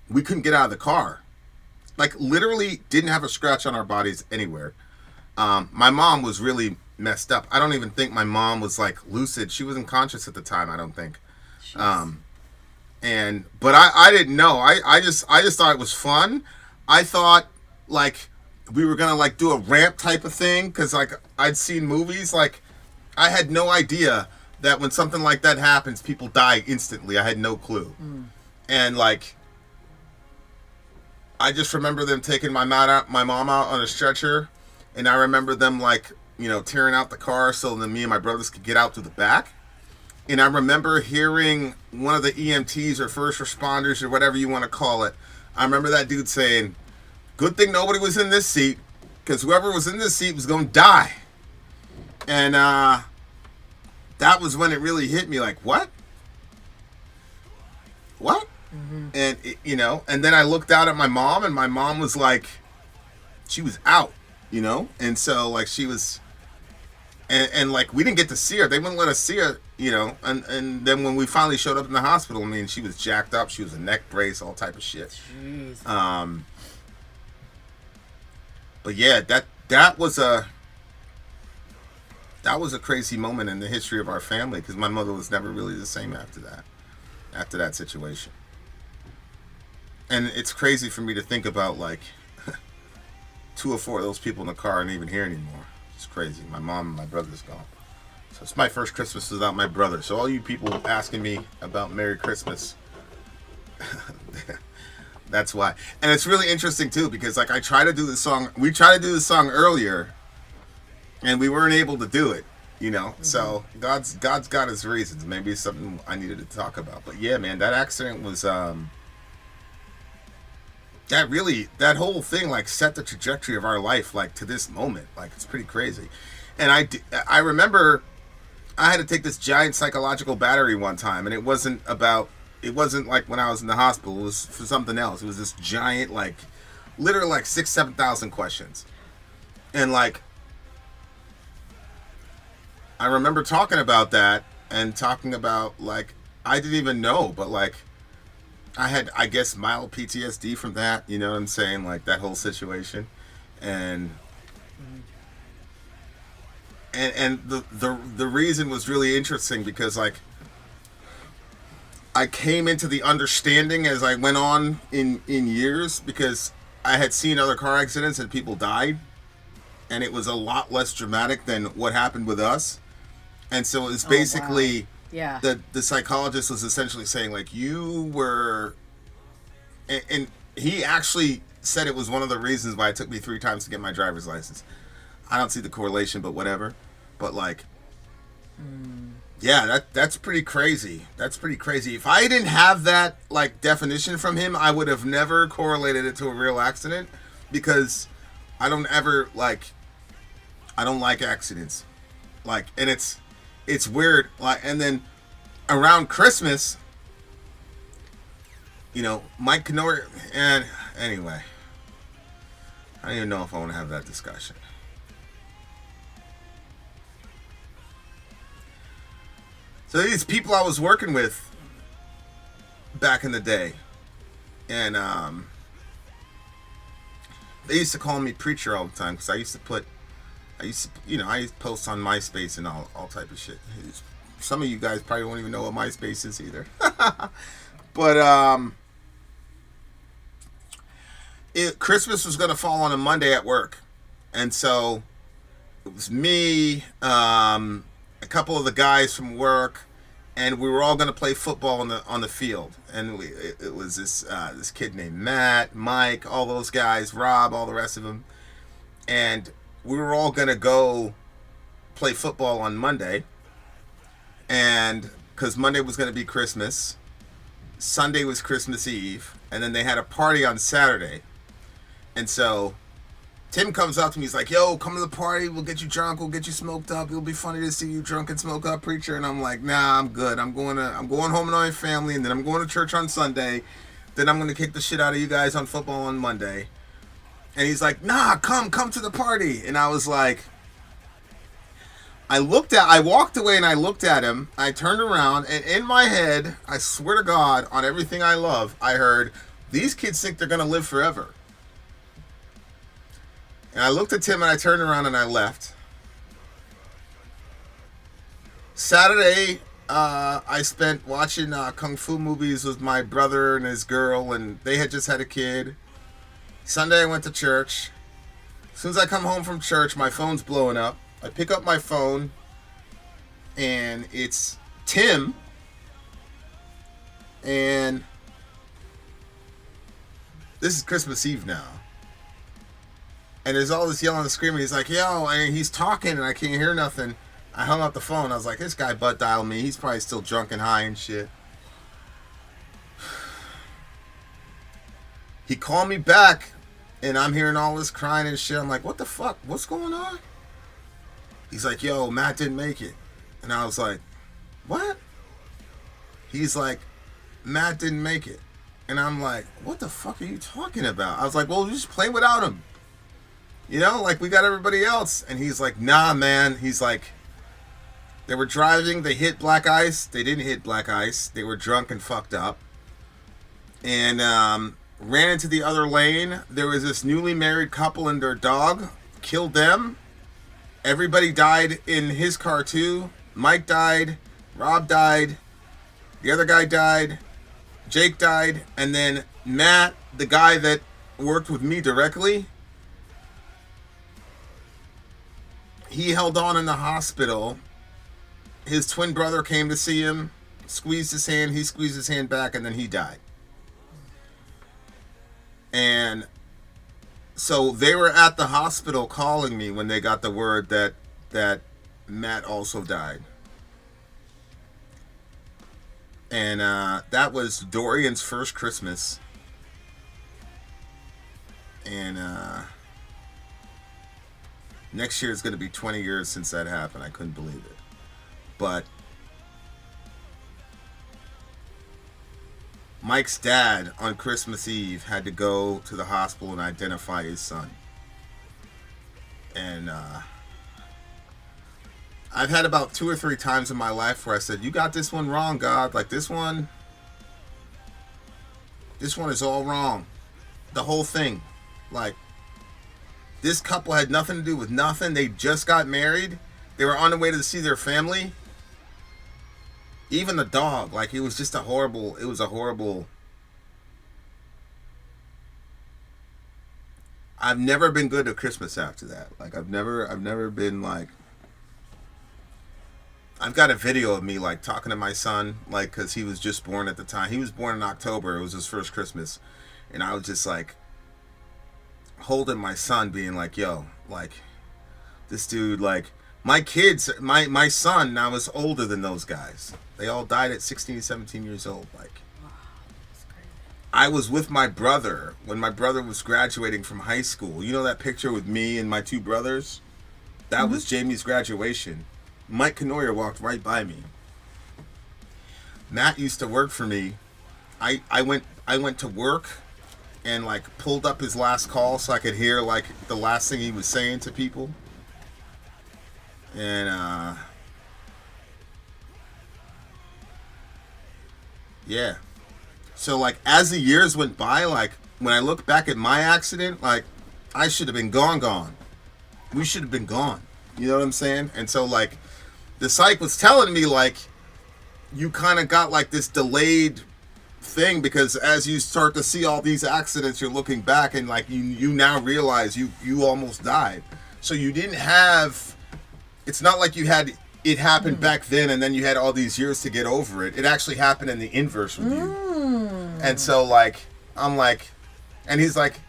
we couldn't get out of the car. Like literally didn't have a scratch on our bodies anywhere. My mom was really messed up. I don't even think my mom was like lucid. She wasn't conscious at the time, I don't think. But I didn't know. I just thought it was fun. I thought like we were gonna like do a ramp type of thing because like I'd seen movies. Like I had no idea that when something like that happens, people die instantly. I had no clue. And like I just remember them taking my mom out on a stretcher, and I remember them like, you know, tearing out the car so then me and my brothers could get out to the back. And I remember hearing one of the EMTs or first responders or whatever you want to call it. I remember that dude saying, "Good thing nobody was in this seat, because whoever was in this seat was going to die." And that was when it really hit me, like, what? What? And, you know, and then I looked out at my mom, and my mom was like, she was out, you know? And so, like, she was, and like, we didn't get to see her. They wouldn't let us see her, you know? And then when we finally showed up in the hospital, I mean, she was jacked up. She was a neck brace, all type of shit. Jeez. But yeah, that was a crazy moment in the history of our family, because my mother was never really the same after that situation. And it's crazy for me to think about, like, 2 or 4 of those people in the car aren't even here anymore. It's crazy. My mom and my brother's gone. So it's my first Christmas without my brother. So all you people asking me about Merry Christmas, that's why. And it's really interesting, too, because, like, we tried to do the song earlier, and we weren't able to do it, you know? Mm-hmm. So God's got his reasons. Maybe it's something I needed to talk about. But yeah, man, that accident was, that whole thing like set the trajectory of our life like to this moment. Like it's pretty crazy. And I remember I had to take this giant psychological battery one time, and it wasn't like when I was in the hospital. It was for something else. It was this giant, like literally like 6,000-7,000 questions. And like I remember talking about that and talking about like I didn't even know, but like I had, I guess, mild PTSD from that, you know what I'm saying? Like, that whole situation. And the reason was really interesting because, like, I came into the understanding as I went on in years, because I had seen other car accidents and people died, and it was a lot less dramatic than what happened with us. And so it was basically... Wow. Yeah. The psychologist was essentially saying, like, you were... And he actually said it was one of the reasons why it took me 3 times to get my driver's license. I don't see the correlation, but whatever. But, like... Yeah, that's pretty crazy. That's pretty crazy. If I didn't have that, like, definition from him, I would have never correlated it to a real accident. Because I don't ever, like... I don't like accidents. Like, and it's weird, like, and then around Christmas, you know, Mike Canori, and anyway, I don't even know if I want to have that discussion. So these people I was working with back in the day, and they used to call me preacher all the time, because I used to post on MySpace and all type of shit. Some of you guys probably won't even know what MySpace is either. But Christmas was going to fall on a Monday at work. And so it was me, a couple of the guys from work, and we were all going to play football on the field. And it was this kid named Matt, Mike, all those guys, Rob, all the rest of them. And we were all going to go play football on Monday. And because Monday was going to be Christmas, Sunday was Christmas Eve, and then they had a party on Saturday. And so Tim comes up to me, he's like, yo, come to the party, we'll get you drunk, we'll get you smoked up, it'll be funny to see you drunk and smoke up, preacher. And I'm like, nah, I'm good. I'm going home to my family, and then I'm going to church on Sunday. Then I'm going to kick the shit out of you guys on football on Monday. And he's like, nah, come to the party. And I was like, I walked away and I looked at him. I turned around, and in my head, I swear to God, on everything I love, I heard, these kids think they're going to live forever. And I looked at Tim and I turned around and I left. Saturday, I spent watching kung fu movies with my brother and his girl, and they had just had a kid. Sunday, I went to church. As soon as I come home from church, my phone's blowing up. I pick up my phone, and it's Tim. And this is Christmas Eve now. And there's all this yelling and screaming. He's like, yo, and he's talking, and I can't hear nothing. I hung up the phone. I was like, this guy butt dialed me. He's probably still drunk and high and shit. He called me back, and I'm hearing all this crying and shit. I'm like, what the fuck? What's going on? He's like, yo, Matt didn't make it. And I was like, what? He's like, Matt didn't make it. And I'm like, what the fuck are you talking about? I was like, well, just play without him. You know, like, we got everybody else. And he's like, nah, man. He's like, they were driving. They hit black ice. They didn't hit black ice. They were drunk and fucked up. And ran into the other lane. There was this newly married couple and their dog. Killed them. Everybody died in his car, too. Mike died. Rob died. The other guy died. Jake died. And then Matt, the guy that worked with me directly, he held on in the hospital. His twin brother came to see him, squeezed his hand, he squeezed his hand back, and then he died. And so they were at the hospital calling me when they got the word that Matt also died. And that was Dorian's first Christmas. And next year is going to be 20 years since that happened. I couldn't believe it. But Mike's dad on Christmas Eve had to go to the hospital and identify his son. And I've had about 2 or 3 times in my life where I said, you got this one wrong, God. Like, this one is all wrong. The whole thing. Like, this couple had nothing to do with nothing. They just got married. They were on the way to see their family. Even the dog, like, it was a horrible. I've never been good at Christmas after that. Like, I've never been like, I've got a video of me, like, talking to my son, like, because he was just born at the time. He was born in October. It was his first Christmas. And I was just, like, holding my son, being like, yo, like, this dude, like, my kids, my son now is older than those guys. They all died at 16, 17 years old. Like, wow, that's crazy. I was with my brother when my brother was graduating from high school. You know that picture with me and my 2 brothers? That was Jamie's graduation. Mike Canoyer walked right by me. Matt used to work for me. I went to work and, like, pulled up his last call so I could hear, like, the last thing he was saying to people. And yeah. So, like, as the years went by, like, when I look back at my accident, like, I should have been gone. We should have been gone. You know what I'm saying? And so, like, the psych was telling me, like, you kind of got, like, this delayed thing because as you start to see all these accidents, you're looking back and like you now realize you almost died. So you didn't have. It's not like you had it happened back then and then you had all these years to get over it. It actually happened in the inverse with you. And so like I'm like, and he's like,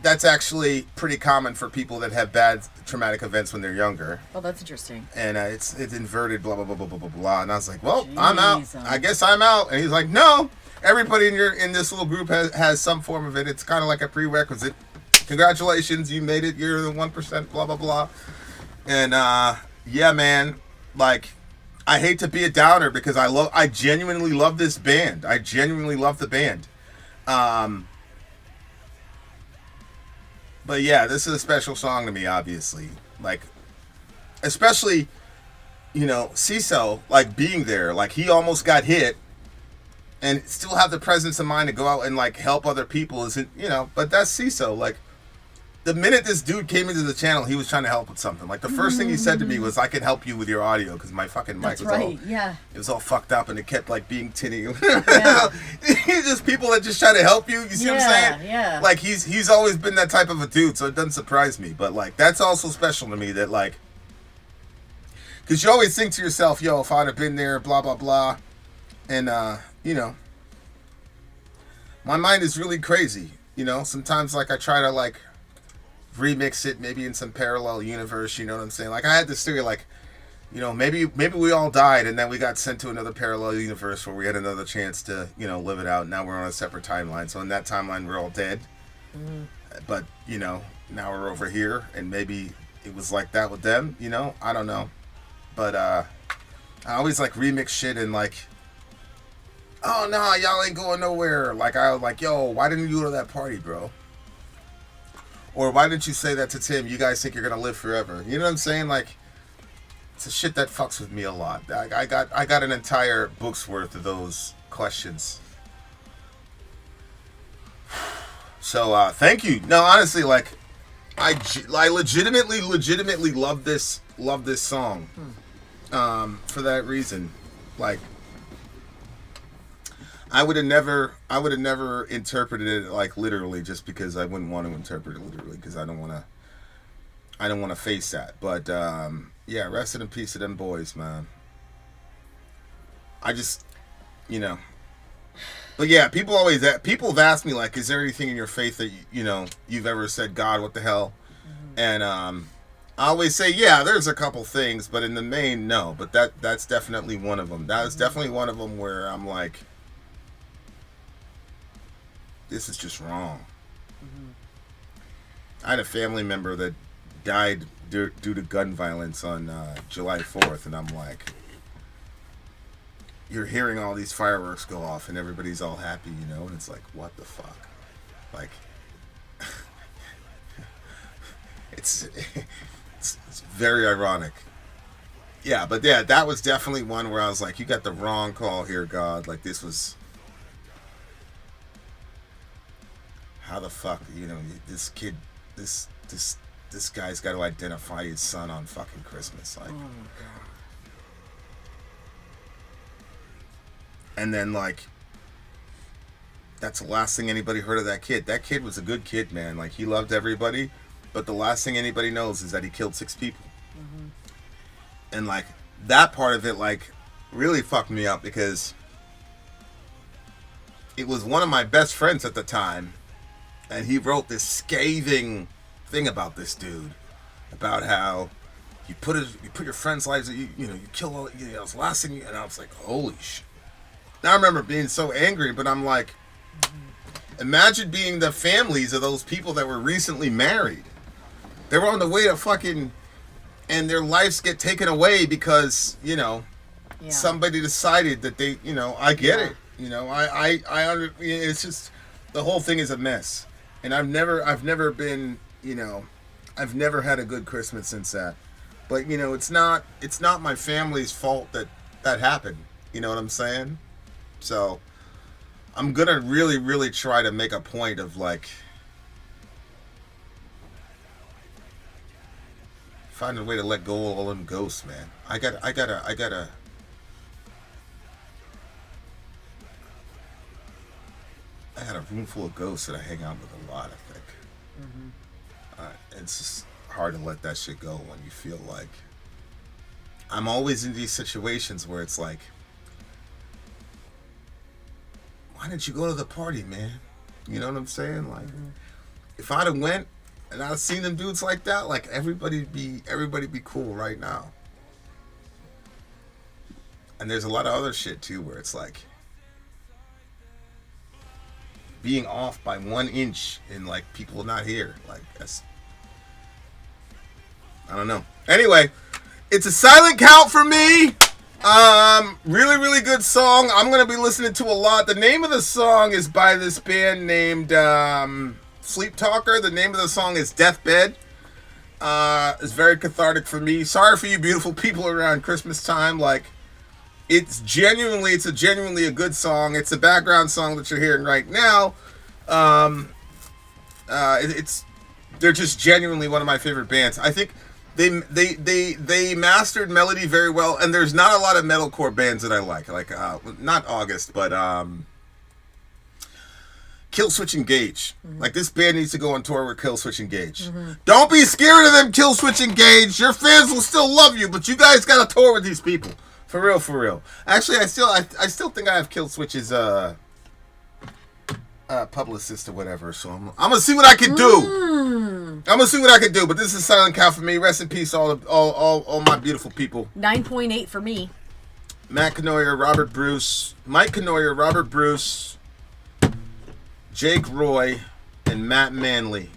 that's actually pretty common for people that have bad traumatic events when they're younger. Oh, that's interesting. And it's inverted, blah blah blah blah blah blah blah. And I was like, well, I'm out. I guess I'm out. And he's like, no, everybody in this little group has some form of it. It's kind of like a prerequisite. Congratulations, you made it. You're the 1%. Blah blah blah. And yeah, man, like I hate to be a downer because I genuinely love this band. I genuinely love the band. But yeah, this is a special song to me, obviously. Like, especially, you know, CISO, like, being there. Like, he almost got hit and still have the presence of mind to go out and, like, help other people. Isn't, you know, but that's CISO. Like, the minute this dude came into the channel, he was trying to help with something. Like, the first thing he said to me was, I can help you with your audio because my fucking mic was all... yeah. It was all fucked up and it kept, like, being tinny. Yeah. It's just people that just try to help you. You see what I'm saying? Yeah. Like, he's always been that type of a dude, so it doesn't surprise me. But, like, that's also special to me that, like... Because you always think to yourself, yo, if I'd have been there, blah, blah, blah. And, you know... My mind is really crazy, you know? Sometimes, like, I try to, like... remix it maybe in some parallel universe, you know what I'm saying? Like I had this theory, like, you know, maybe we all died and then we got sent to another parallel universe where we had another chance to, you know, live it out. Now we're on a separate timeline. So in that timeline we're all dead. But, you know, now we're over here and maybe it was like that with them, you know? I don't know. But I always like remix shit and like, oh no, y'all ain't going nowhere. Like I was like, yo, why didn't you go to that party, bro? Or why didn't you say that to Tim? You guys think you're gonna live forever. You know what I'm saying? Like, it's a shit that fucks with me a lot. I got an entire book's worth of those questions. So thank you. No, honestly, like, I legitimately love this song. For that reason, like. I would have never interpreted it like literally just because I wouldn't want to interpret it literally because I don't want to face that. But yeah, rest in peace to them boys, man. I just, you know. But yeah, people have asked me like, is there anything in your faith that you know you've ever said, God, what the hell? And I always say, yeah, there's a couple things, but in the main, no. But that's definitely one of them. That is definitely one of them where I'm like, this is just wrong. I had a family member that died due to gun violence on July 4th, and I'm like, you're hearing all these fireworks go off, and everybody's all happy, you know? And it's like, what the fuck? Like, it's very ironic. Yeah, but yeah, that was definitely one where I was like, you got the wrong call here, God. Like, this was... How the fuck, you know, this kid, this guy's got to identify his son on fucking Christmas, like. Oh God. And then like, that's the last thing anybody heard of that kid. That kid was a good kid, man. Like he loved everybody, but the last thing anybody knows is that he killed 6 people. And like that part of it, like, really fucked me up because it was one of my best friends at the time. And he wrote this scathing thing about this dude, about how you put your friends' lives, you kill all, you know, it's the last thing. And I was like, holy shit. Now I remember being so angry, but I'm like, imagine being the families of those people that were recently married. They were on the way to fucking, and their lives get taken away because, you know, somebody decided that they, you know, I get it. You know, I it's just, the whole thing is a mess. And I've never been, you know, I've never had a good Christmas since that. But, you know, it's not my family's fault that happened. You know what I'm saying? So I'm going to really, really try to make a point of like, find a way to let go of all them ghosts, man. I gotta I got a room full of ghosts that I hang out with a lot, I think. It's just hard to let that shit go when you feel like... I'm always in these situations where it's like, why didn't you go to the party, man? You know what I'm saying? Like, if I'd have went and I'd seen them dudes like that, like everybody be cool right now. And there's a lot of other shit too where it's like being off by 1 inch and like people not here. Like that's, I don't know. Anyway, it's a silent count for me. Really, really good song. I'm gonna be listening to a lot. The name of the song is by this band named Sleep Talker. The name of the song is Deathbed. It's very cathartic for me. Sorry for you beautiful people around Christmas time. Like, it's a genuinely a good song. It's a background song that you're hearing right now. They're just genuinely one of my favorite bands. I think they mastered melody very well, and there's not a lot of metalcore bands that I like not August, but Killswitch Engage. Like, this band needs to go on tour with Killswitch Engage. Don't be scared of them, Killswitch Engage. Your fans will still love you, but you guys got to tour with these people. For real. Actually, I still think I have Killswitch's publicist or whatever, so I'm gonna see what I can do. But this is silent count for me. Rest in peace, all my beautiful people. 9.8 for me. Mike Knoyer, Robert Bruce, Jake Roy, and Matt Manley.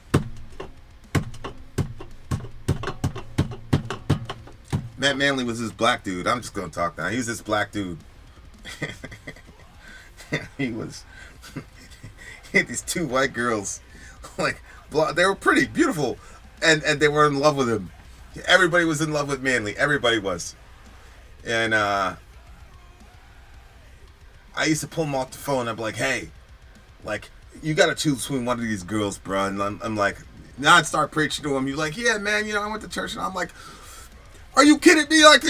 Matt Manley was this black dude. I'm just gonna talk now. He was this black dude. He had these 2 white girls, like, they were pretty beautiful, and they were in love with him. Everybody was in love with Manley. Everybody was. And I used to pull him off the phone. I'd be like, hey, like, you gotta choose between one of these girls, bro. And I'm like, now I'd start preaching to him. You're like, yeah, man, I went to church. And I'm like, are you kidding me? Like,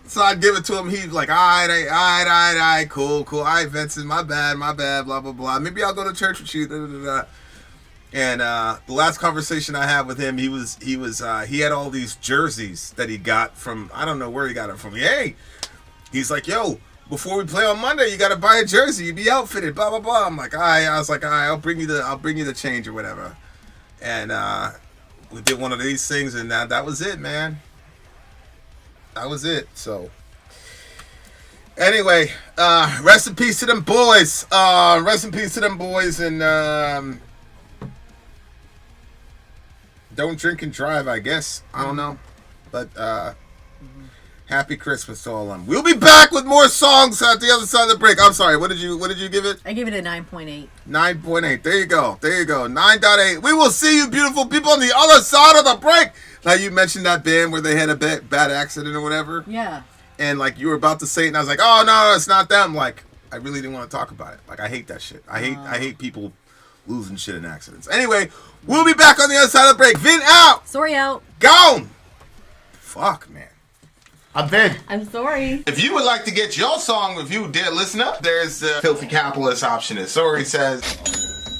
so I'd give it to him. He's like, all right, cool. All right, Vincent, my bad, blah, blah, blah. Maybe I'll go to church with you. Da, da, da. And the last conversation I had with him, he had all these jerseys that he got from, I don't know where he got it from. Hey, he's like, yo, before we play on Monday, you got to buy a jersey. You be outfitted, blah, blah, blah. I'm like, all right. I was like, all right, I'll bring you the change or whatever. And we did one of these things, and that was it, man. That was it. So anyway, rest in peace to them boys. And don't drink and drive, I guess. I don't know. But happy Christmas to all of them. We'll be back with more songs at the other side of the break. I'm sorry, what did you give it? I give it a 9.8. 9.8. There you go. 9.8. We will see you beautiful people on the other side of the break. Now, you mentioned that band where they had a bad accident or whatever. Yeah. And, like, you were about to say it, and I was like, oh, no, it's not them. Like, I really didn't want to talk about it. Like, I hate that shit. I hate people losing shit in accidents. Anyway, we'll be back on the other side of the break. Vin out. Sorry out. Gone. Fuck, man. I'm Vin. I'm sorry. If you would like to get your song reviewed, dear listener, there's the Filthy Capitalist option. As Sorry says,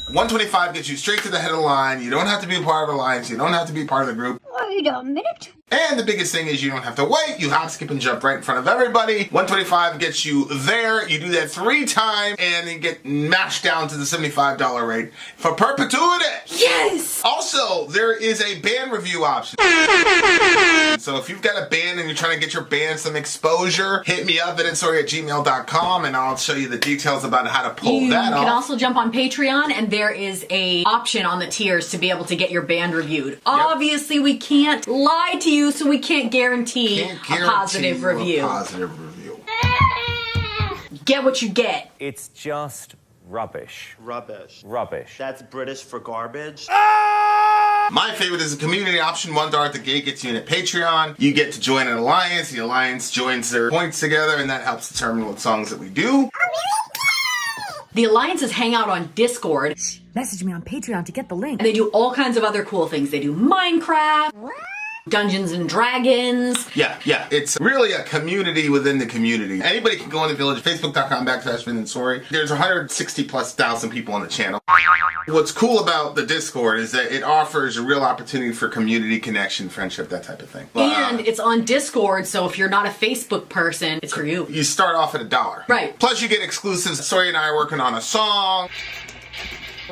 125 gets you straight to the head of the line. You don't have to be a part of the alliance. You don't have to be part of the group. Wait a minute. And the biggest thing is you don't have to wait. You hop, skip, and jump right in front of everybody. 125 gets you there. You do that 3 times, and then get mashed down to the $75 rate for perpetuity. Yes! Also, there is a band review option. So if you've got a band and you're trying to get your band some exposure, hit me up at instory@gmail.com, and I'll show you the details about how to pull that off. You can also jump on Patreon, and there is a option on the tiers to be able to get your band reviewed. Yep. Obviously, we can't lie to you, so we can't guarantee a positive review. Get what you get. It's just rubbish. Rubbish. Rubbish. That's British for garbage. My favorite is a community option. $1 at the gate gets you in at Patreon. You get to join an alliance. The alliance joins their points together, and that helps determine what songs that we do. The alliances hang out on Discord. Message me on Patreon to get the link. And they do all kinds of other cool things. They do Minecraft. Dungeons and Dragons. Yeah. It's really a community within the community. Anybody can go in the village, facebook.com/VinandSori. There's 160,000+ people on the channel. What's cool about the Discord is that it offers a real opportunity for community connection, friendship, that type of thing. And it's on Discord, so if you're not a Facebook person, it's for you. You start off at $1. Right. Plus you get exclusives. Sori and I are working on a song.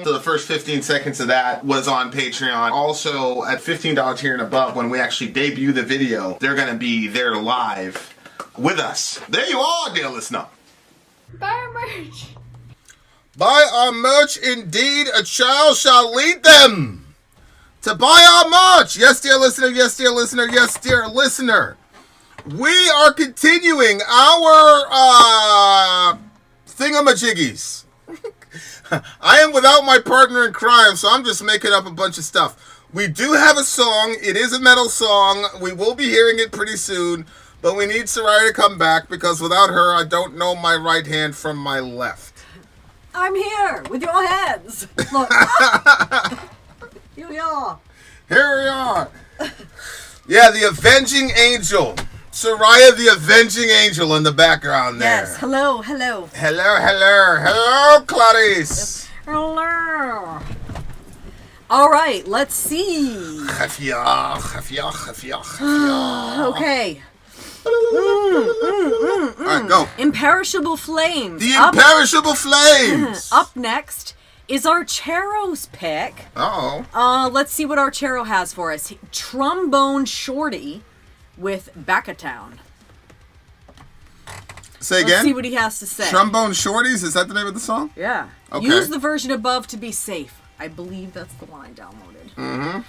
So the first 15 seconds of that was on Patreon. Also, at $15 tier and above, when we actually debut the video, they're going to be there live with us. There you are, dear listener. Buy our merch. Buy our merch, indeed. A child shall lead them to buy our merch. Yes, dear listener. Yes, dear listener. Yes, dear listener. We are continuing our thingamajiggies. I am without my partner in crime, so I'm just making up a bunch of stuff. We do have a song. It is a metal song. We will be hearing it pretty soon, but we need Soraya to come back because without her, I don't know my right hand from my left. I'm here with your hands. Look. Here we are. Here we are. Yeah, the Avenging Angel. Soraya, the Avenging Angel in the background there. Yes. Hello. Hello. Hello, Clarice. Hello. All right. Let's see. Okay. All right, go. Imperishable Flames. The Imperishable Flames. Up next is Archero's pick. Uh-oh. Let's see what Archero has for us. Trombone Shorty with Backatown. Say again? Let's see what he has to say. Trombone Shorties? Is that the name of the song? Yeah. Okay. Use the version above to be safe. I believe that's the one I downloaded. Mm-hmm.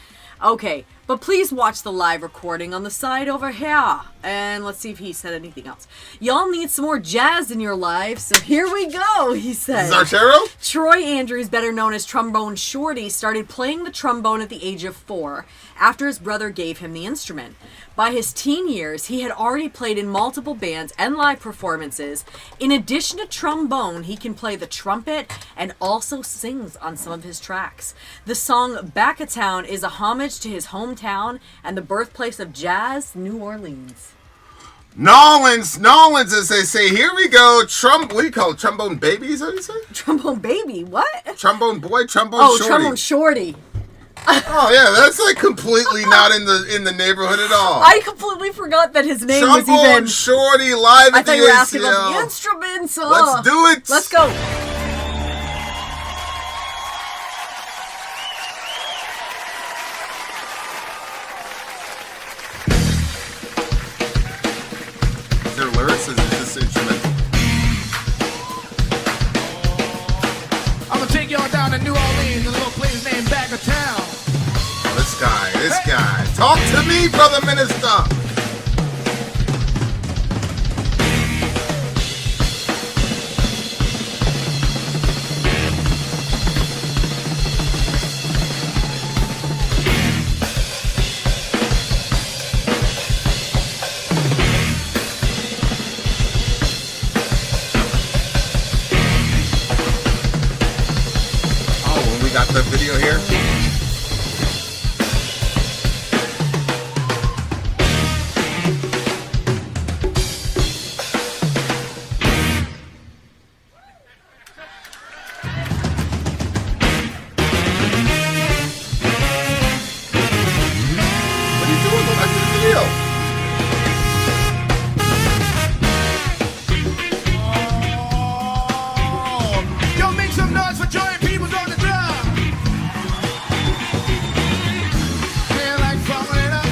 Okay, but please watch the live recording on the side over here. And let's see if he said anything else. Y'all need some more jazz in your lives, so here we go, he said. Archero? Troy Andrews, better known as Trombone Shorty, started playing the trombone at the age of 4 after his brother gave him the instrument. By his teen years, he had already played in multiple bands and live performances. In addition to trombone, he can play the trumpet and also sings on some of his tracks. The song Backatown is a homage to his hometown and the birthplace of jazz, New Orleans. Nolans, as they say. Here we go. What do you call it? Trombone baby, is that what you say? Trombone baby, what? Trombone boy, trombone shorty. Trombone Shorty. Oh yeah, that's like completely not in the neighborhood at all. I completely forgot that his name was even... Trombone Shorty live at the ACL. I thought you were asking about the instruments. Let's do it. Let's go. Is there lyrics? Is it just instrumental? I'm gonna take y'all down to New Orleans, a little place named Backatown. Oh, this guy. Talk to me, brother minister. Oh, we got the video here. Yo, make some noise for Joy Peoples on the drum. Feel like falling it up.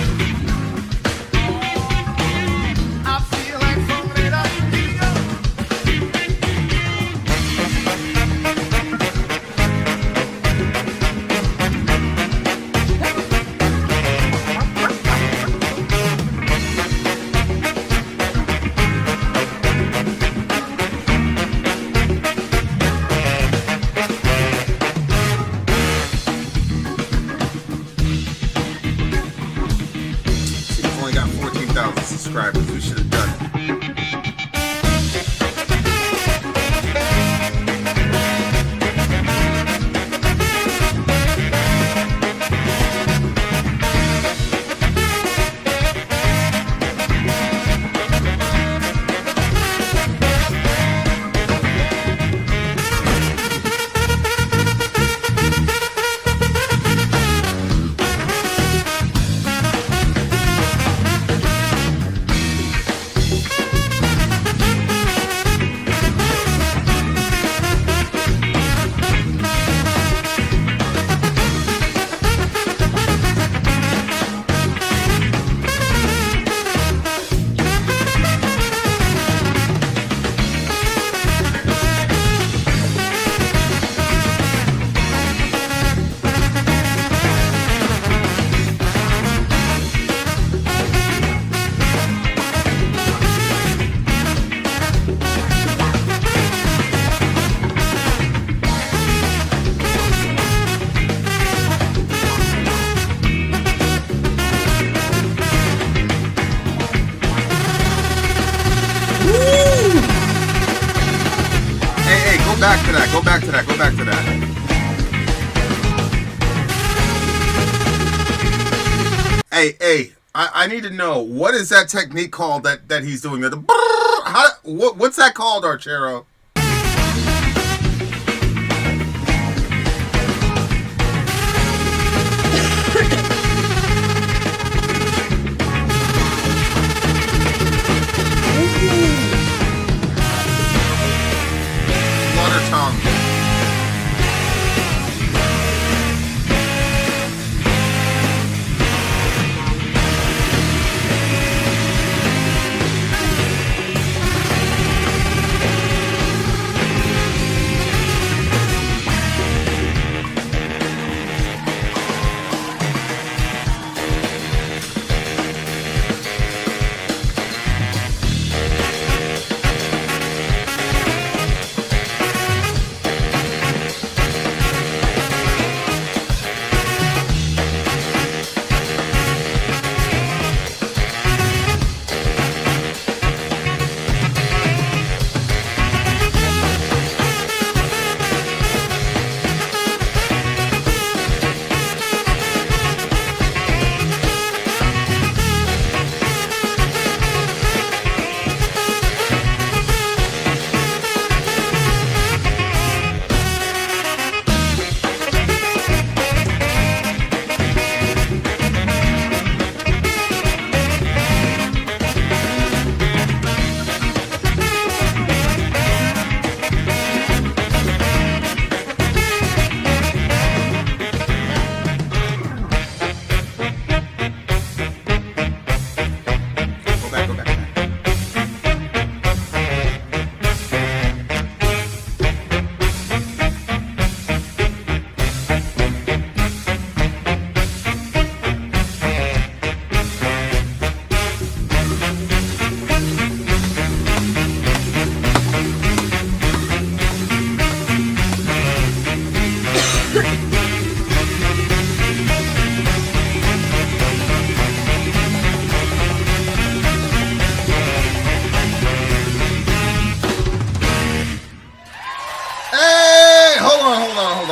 I feel like falling it up. Here we go. See, we've only got 14,000 subscribers. We should have done it. Go back to that. Go back to that. Hey, I need to know, what is that technique called that he's doing? What's that called, Archero? Water tongue.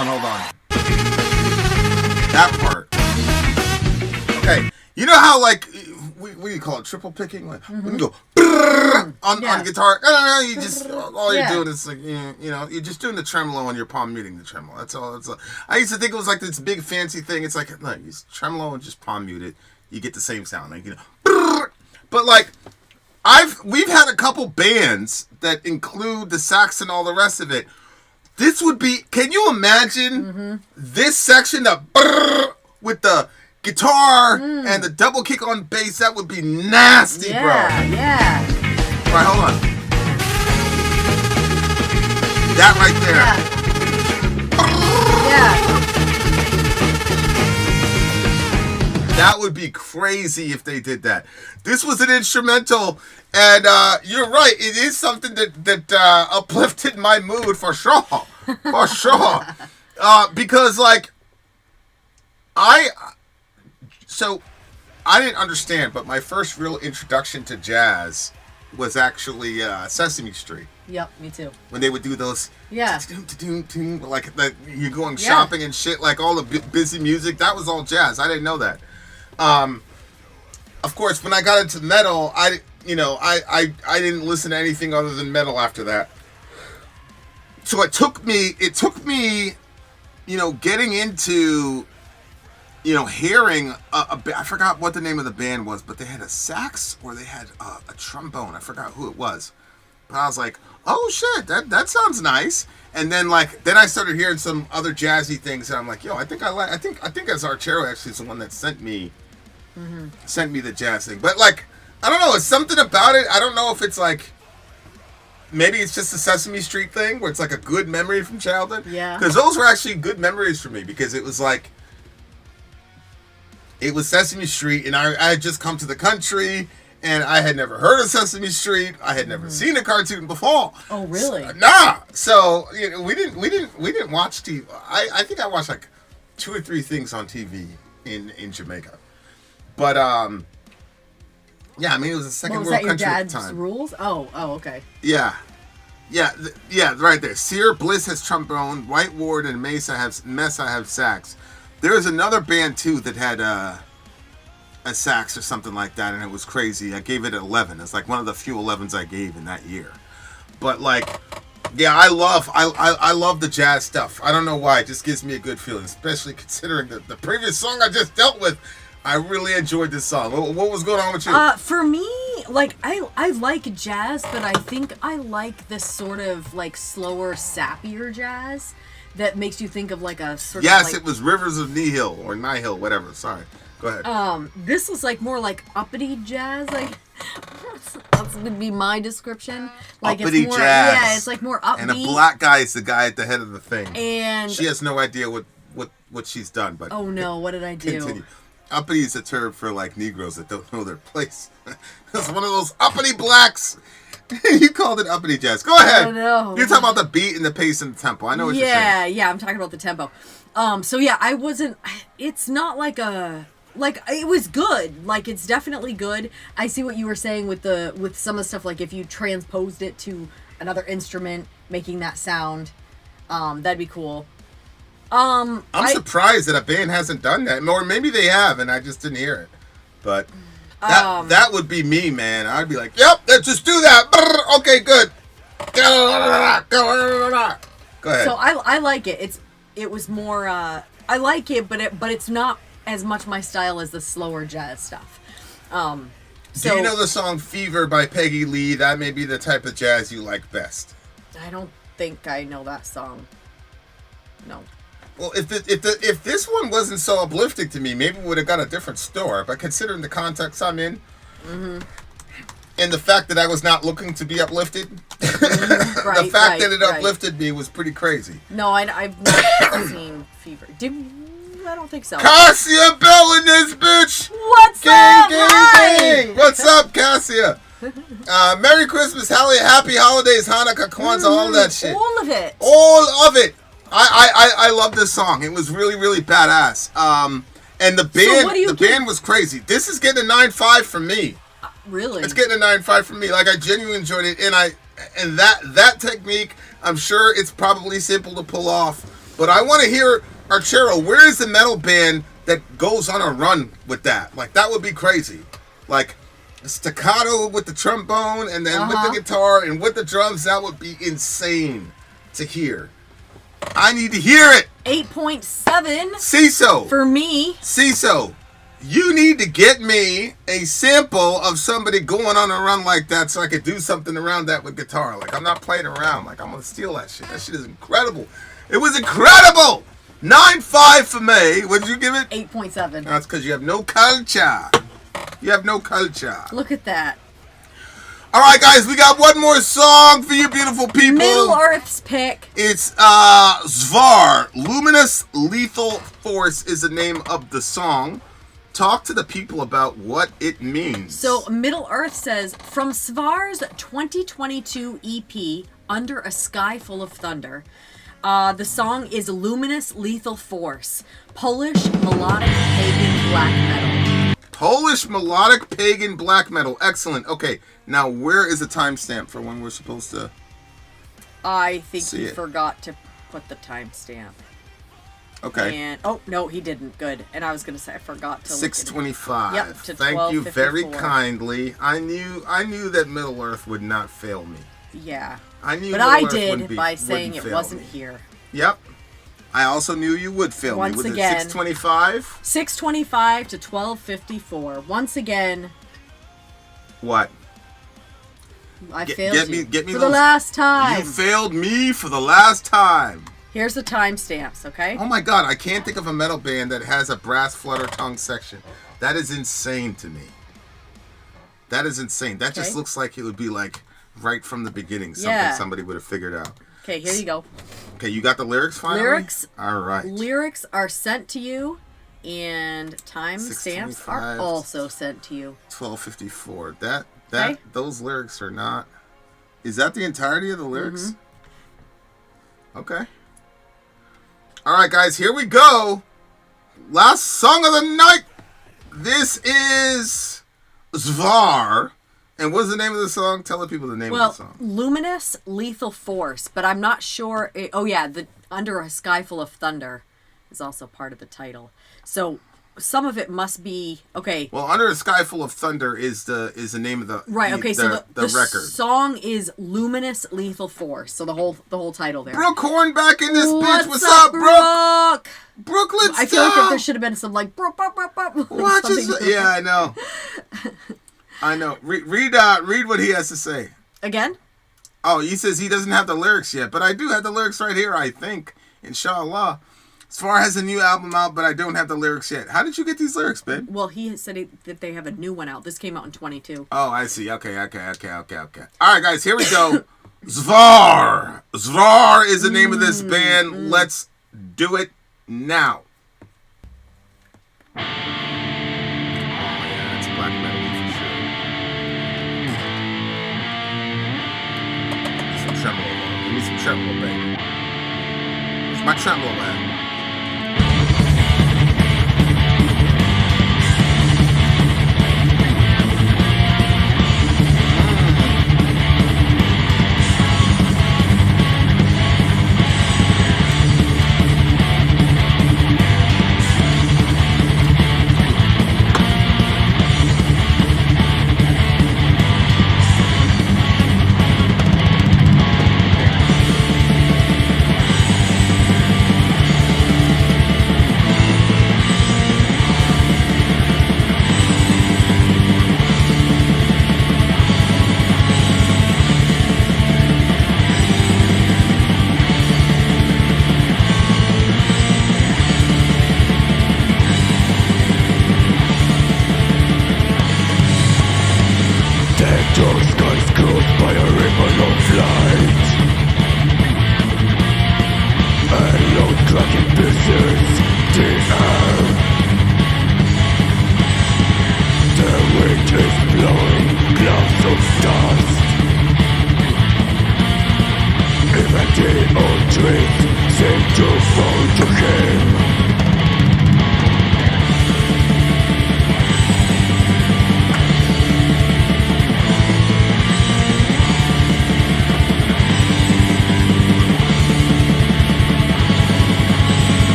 Hold on. That part. Okay. You know how, like, what do you call it? Triple picking? Like, when you go on guitar. No. You just, all you're doing is, like, you know, you're just doing the tremolo and you're palm muting the tremolo. That's all. I used to think it was like this big fancy thing. It's like, no, you just tremolo and just palm mute it. You get the same sound. Like, you know. But, like, we've had a couple bands that include the sax and all the rest of it. This would be, can you imagine this section with the guitar and the double kick on bass? That would be nasty, bro. Yeah. All right, hold on. That right there. Yeah. That would be crazy if they did that. This was an instrumental, and you're right. It is something that uplifted my mood for sure. For sure. Because, like, I didn't understand, but my first real introduction to jazz was actually Sesame Street. Yep, me too. When they would do those, like you're going shopping and shit, like all the busy music. That was all jazz. I didn't know that. Of course, when I got into metal, I didn't listen to anything other than metal after that. So it took me, getting into, hearing I forgot what the name of the band was, but they had a sax or they had a trombone. I forgot who it was, but I was like, oh shit, that sounds nice. And then then I started hearing some other jazzy things, and I'm like, yo, I think as Archero actually is the one that sent me the jazz thing. But I don't know, it's something about it. I don't know if it's maybe it's just a Sesame Street thing where it's like a good memory from childhood. Yeah. Because those were actually good memories for me, because it was it was Sesame Street, and I had just come to the country, and I had never heard of Sesame Street. I had never seen a cartoon before. Oh, really? So we didn't watch TV. I think I watched 2 or 3 things on TV in Jamaica. But yeah, I mean, it was a second world country at the time. Rules? Oh, okay. Yeah. Yeah, right there. Sear Bliss has trombone. White Ward and Mesa have sax. There was another band too that had a sax or something like that, and it was crazy. I gave it an 11. It's like one of the few 11s I gave in that year. But like, yeah, I love the jazz stuff. I don't know why. It just gives me a good feeling, especially considering the previous song I just dealt with. I really enjoyed this song. What was going on with you? For me, like I like jazz, but I think I like this sort of like slower, sappier jazz that makes you think of like a sort of like, it was Rivers of Nihil or Nihil, whatever. Sorry, go ahead. This was like more like uppity jazz, like that's gonna be my description. Like uppity it's more, jazz. yeah, it's like more upbeat. And a black guy is the guy at the head of the thing. And she has no idea what she's done. But oh no, what did I do? Continue. Uppity is a term for like Negroes that don't know their place. It's one of those uppity blacks. You called it uppity jazz. Go ahead. I know. You're talking about the beat and the pace and the tempo. I know what you're saying. Yeah, I'm talking about the tempo. So yeah, I wasn't. It's not like it was good. Like it's definitely good. I see what you were saying with some of the stuff. Like if you transposed it to another instrument, making that sound, that'd be cool. I'm surprised that a band hasn't done that, or maybe they have, and I just didn't hear it. But that would be me, man. I'd be like, "Yep, let's just do that." Okay, good. Go ahead. So I like it. It was more. I like it, but it's not as much my style as the slower jazz stuff. Do you know the song "Fever" by Peggy Lee? That may be the type of jazz you like best. I don't think I know that song. No. Well, if this one wasn't so uplifting to me, maybe we would have got a different store. But considering the context I'm in, and the fact that I was not looking to be uplifted, the fact that it uplifted me was pretty crazy. No, I've not seen Fever. I don't think so. Cassia Bell in this bitch. What's up? Gang. What's up, Cassia? Merry Christmas, happy holidays, Hanukkah, Kwanzaa, all that shit. All of it. All of it. I love this song. It was really, really badass. And the band was crazy. This is getting a 9.5 from me. Really? It's getting a 9.5 from me. Like I genuinely enjoyed it, and that technique, I'm sure it's probably simple to pull off. But I want to hear Archero. Where is the metal band that goes on a run with that? Like that would be crazy. Like staccato with the trombone, and then with the guitar and with the drums. That would be insane to hear. I need to hear it. 8.7. CISO. For me. CISO. You need to get me a sample of somebody going on a run like that so I could do something around that with guitar. Like, I'm not playing around. Like, I'm going to steal that shit. That shit is incredible. It was incredible. 9.5 for me. What did you give it? 8.7. That's because you have no culture. You have no culture. Look at that. All right, guys, we got one more song for you beautiful people. Middle Earth's pick. It's Svar. Luminous Lethal Force is the name of the song. Talk to the people about what it means. So Middle Earth says, from Svar's 2022 EP, Under a Sky Full of Thunder, the song is Luminous Lethal Force, Polish melodic pagan black metal. Polish melodic pagan black metal. Excellent. Okay, now where is the timestamp for when we're supposed to I think he forgot to put the timestamp. Okay. And oh no, he didn't. Good. And I was gonna say I forgot to. 6:25. Yep. To Thank you very kindly. I knew that Middle Earth would not fail me. Yeah. I knew. But I did by saying it wasn't here. Yep. I also knew you would fail Once me. Was again, it 6:25? 6:25 to 12:54. Once again. What? I failed you. Get me for the last time. You failed me for the last time. Here's the timestamps, okay? Oh my god, I can't think of a metal band that has a brass flutter tongue section. That is insane to me. That is insane. That just looks like it would be like right from the beginning. Something somebody would have figured out. Okay, here you go. Okay, you got the lyrics finally? Lyrics. All right. Lyrics are sent to you, and timestamps are also sent to you. 12:54. Those lyrics are not. Is that the entirety of the lyrics? Mm-hmm. Okay. All right, guys, here we go. Last song of the night. This is Svar, And what's the name of the song? Tell the people the name of the song. Luminous Lethal Force, but I'm not sure. The Under a Sky Full of Thunder is also part of the title. So some of it must be okay. Well, Under a Sky Full of Thunder is the name of the so the record. Song is Luminous Lethal Force. So the whole title there. Brooke Horn back in this bitch. What's up, Brooke? Brooklyn I feel like there should have been some like Watch it. Yeah, I know. I know. Read what he has to say. Again? Oh, he says he doesn't have the lyrics yet, but I do have the lyrics right here, I think. Inshallah. Svar has a new album out, but I don't have the lyrics yet. How did you get these lyrics, babe? Well, he said that they have a new one out. This came out in 22. Oh, I see. Okay. All right, guys, here we go. Svar. Svar is the name of this band. Let's do it now. Oh, yeah, it's black metal for sure. Some tremolo. Give me some tremolo, baby. Where's my tremolo at?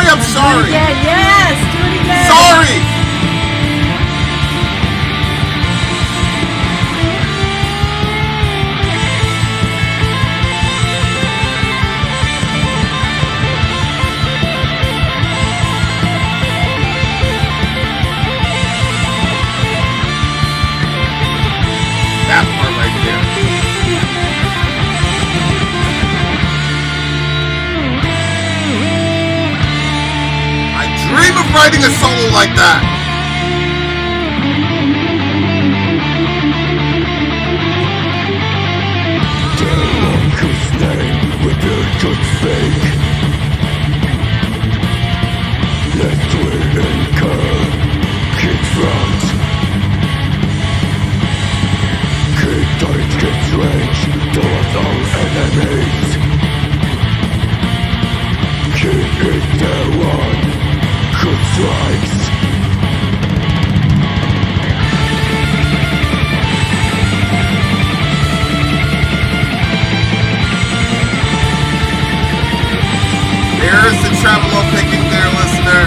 I'm sorry. Do it again. Yes, do it again. Sorry. That part right there. Dream of writing a solo like that. Tell one whose name we could speak, lest we incur front. Keep tight, keep strange towards our enemies. King is the one who strikes. Here's the treble picking there, listener.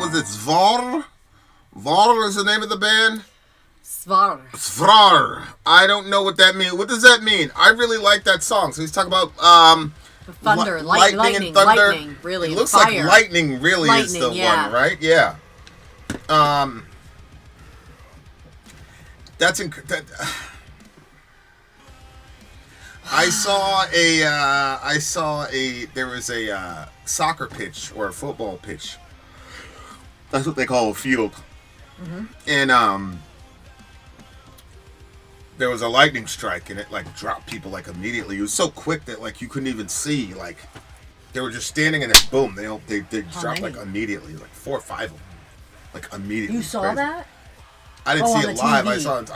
Was it Svar? Svar is the name of the band? Svar. Svar. I don't know what that means. What does that mean? I really like that song. So he's talking about the thunder, lightning and thunder. Lightning, really. It looks fire. like lightning really is the one, right? Yeah. I saw there was a soccer pitch or a football pitch. That's what they call a field. Mm-hmm. And there was a lightning strike and it like dropped people like immediately. It was so quick that like you couldn't even see, like they were just standing and then boom, they dropped like immediately, like 4 or 5 of them. Like immediately. You saw that? I didn't see it live. TV. I saw it.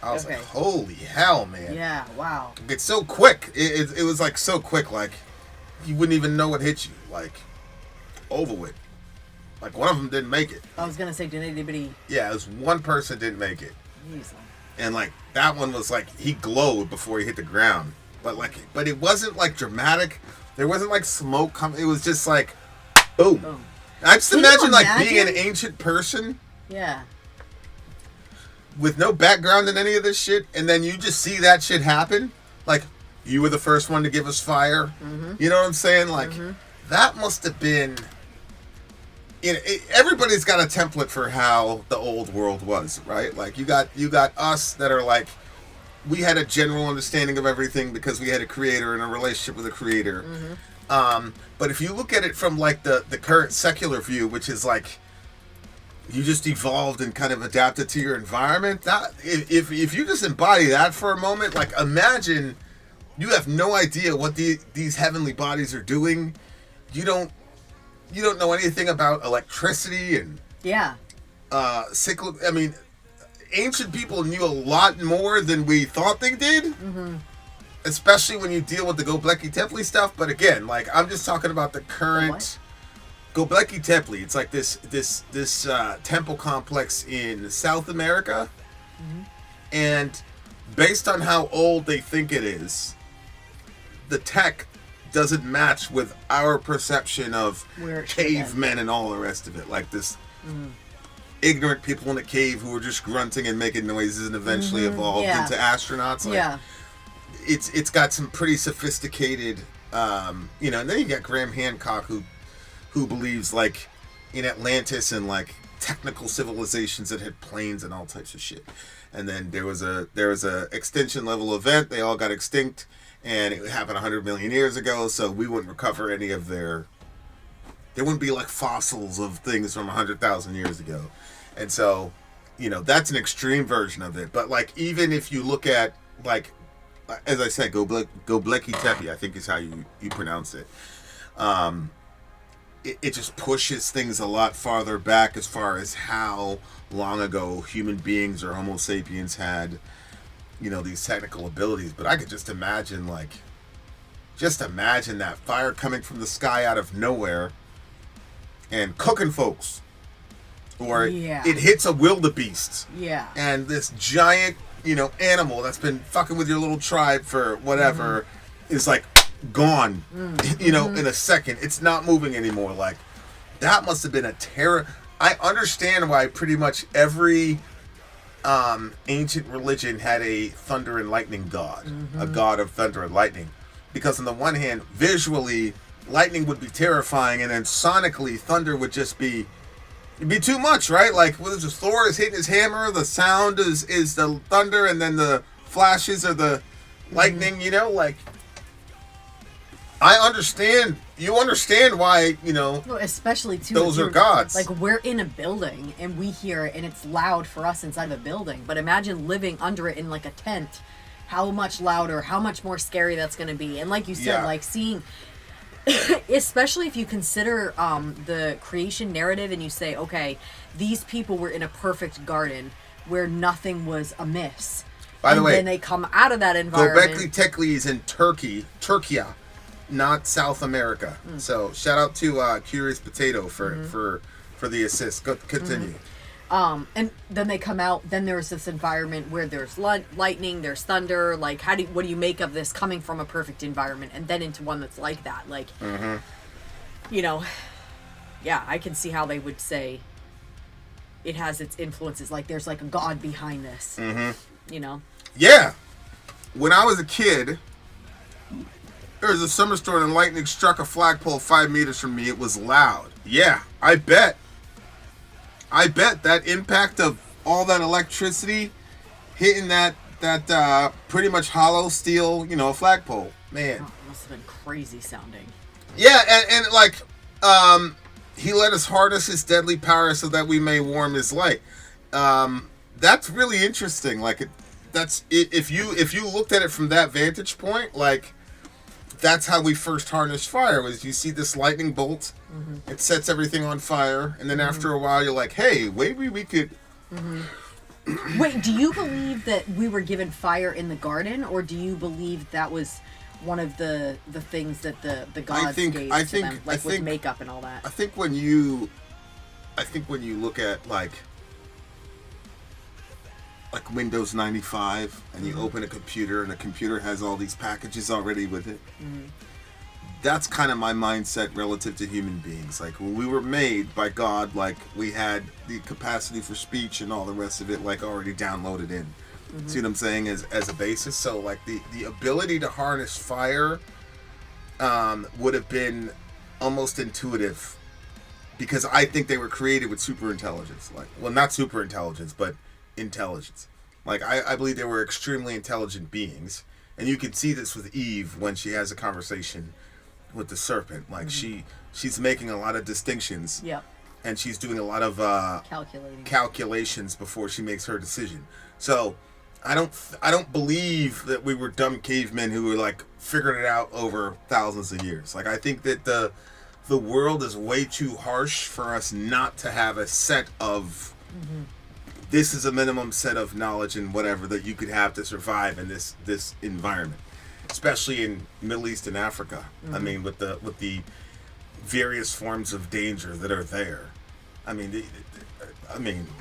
I was like, holy hell, man! Yeah, wow. It's so quick. It was like so quick, like you wouldn't even know what hit you. Like over with. Like one of them didn't make it. I was gonna say, did anybody? Yeah, it was one person didn't make it. Jeez. And like that one was like he glowed before he hit the ground, but it wasn't like dramatic. There wasn't like smoke coming. It was just like, boom. Boom. I just imagine like being an ancient person. Yeah. With no background in any of this shit, and then you just see that shit happen. Like, you were the first one to give us fire. Mm-hmm. You know what I'm saying? Like, that must have been... everybody's got a template for how the old world was, right? Like, you got us that are like... We had a general understanding of everything because we had a creator and a relationship with a creator. Mm-hmm. But if you look at it from, like, the current secular view, which is, like... You just evolved and kind of adapted to your environment. That if you just embody that for a moment, like imagine you have no idea what these heavenly bodies are doing. You don't know anything about electricity and cyclic. I mean, ancient people knew a lot more than we thought they did. Mm-hmm. Especially when you deal with the Göbekli Tepe stuff. But again, like, I'm just talking about the current Göbekli Tepe. It's like this temple complex in South America. Mm-hmm. And based on how old they think it is, the tech doesn't match with our perception of cavemen and all the rest of it. Like this ignorant people in a cave who were just grunting and making noises and eventually evolved into astronauts. Like, it's got some pretty sophisticated, and then you got Graham Hancock who believes like in Atlantis and like technical civilizations that had planes and all types of shit. And then there was a extinction level event. They all got extinct, and it happened 100 million years ago. So we wouldn't recover any of their. There wouldn't be like fossils of things from 100,000 years ago, and so, that's an extreme version of it. But like, even if you look at like, as I said, Göbekli Tepe, I think is how you pronounce it. It just pushes things a lot farther back as far as how long ago human beings or Homo sapiens had, these technical abilities. But I could just imagine that fire coming from the sky out of nowhere and cooking folks. Or it hits a wildebeest. Yeah. And this giant, animal that's been fucking with your little tribe for whatever is like gone, in a second. It's not moving anymore. Like, that must have been a terror. I understand why pretty much every ancient religion had a thunder and lightning god, a god of thunder and lightning, because on the one hand, visually, lightning would be terrifying, and then sonically, thunder would just be. It'd be too much, right? Like, what is it? Thor is hitting his hammer, the sound is the thunder, and then the flashes are the lightning, like. I understand. You understand why, especially too. Those are gods. Like, we're in a building and we hear it and it's loud for us inside the building. But imagine living under it in like a tent. How much louder, how much more scary that's going to be. And like you said, like seeing, especially if you consider the creation narrative and you say, okay, these people were in a perfect garden where nothing was amiss. By the way, then they come out of that environment. Göbekli Tepe is in Turkey, not South America. So shout out to Curious Potato for the assist. Continue. And then they come out. Then there's this environment where there's lightning, there's thunder. Like, what do you make of this coming from a perfect environment and then into one that's like that? Like, I can see how they would say it has its influences. Like, there's like a god behind this. Yeah. When I was a kid, there was a summer storm and lightning struck a flagpole 5 meters from me. It was loud. Yeah, I bet that impact of all that electricity hitting that pretty much hollow steel, flagpole. Man. Oh, it must have been crazy sounding. Yeah, and like, he let us harness his deadly power so that we may warm his light. That's really interesting. Like, that's it. If you looked at it from that vantage point, like, that's how we first harnessed fire. Was you see this lightning bolt, it sets everything on fire, and then after a while, you're like, hey, maybe we could. Wait, do you believe that we were given fire in the garden, or do you believe that was one of the things that the gods gave to them, like with makeup and all that? I think when you look at like Windows 95 and you open a computer and the computer has all these packages already with it, that's kind of my mindset relative to human beings. Like, when we were made by God, like, we had the capacity for speech and all the rest of it, like, already downloaded in. See what I'm saying? As a basis. So, like, the ability to harness fire would have been almost intuitive, because I think they were created with super intelligence. Like, well, not super intelligence, but intelligence. Like, I believe they were extremely intelligent beings, and you can see this with Eve when she has a conversation with the serpent. Like, she's making a lot of distinctions, and she's doing a lot of calculations before she makes her decision. So I don't believe that we were dumb cavemen who were like figured it out over thousands of years. Like, I think that the world is way too harsh for us not to have a set of this is a minimum set of knowledge and whatever that you could have to survive in this environment, especially in Middle East and Africa. I mean, with the various forms of danger that are there. I mean,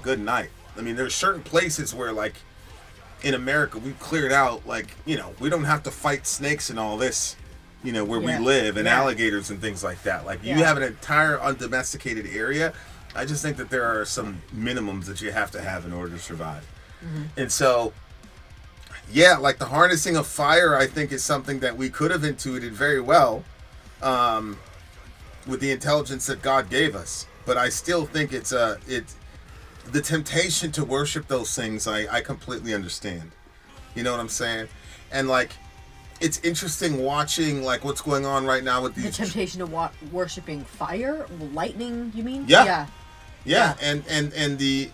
good night. I mean, there's certain places where, like, in America, we've cleared out, like, you know, we don't have to fight snakes and all this, you know, where we live, and alligators and things like that. Like, you have an entire undomesticated area. I just think that there are some minimums that you have to have in order to survive. And so, yeah, like the harnessing of fire, I think, is something that we could have intuited very well with the intelligence that God gave us. But I still think it's the temptation to worship those things. I completely understand. You know what I'm saying? And like, it's interesting watching like what's going on right now with these. The temptation to worshiping fire, lightning. You mean? Yeah. And the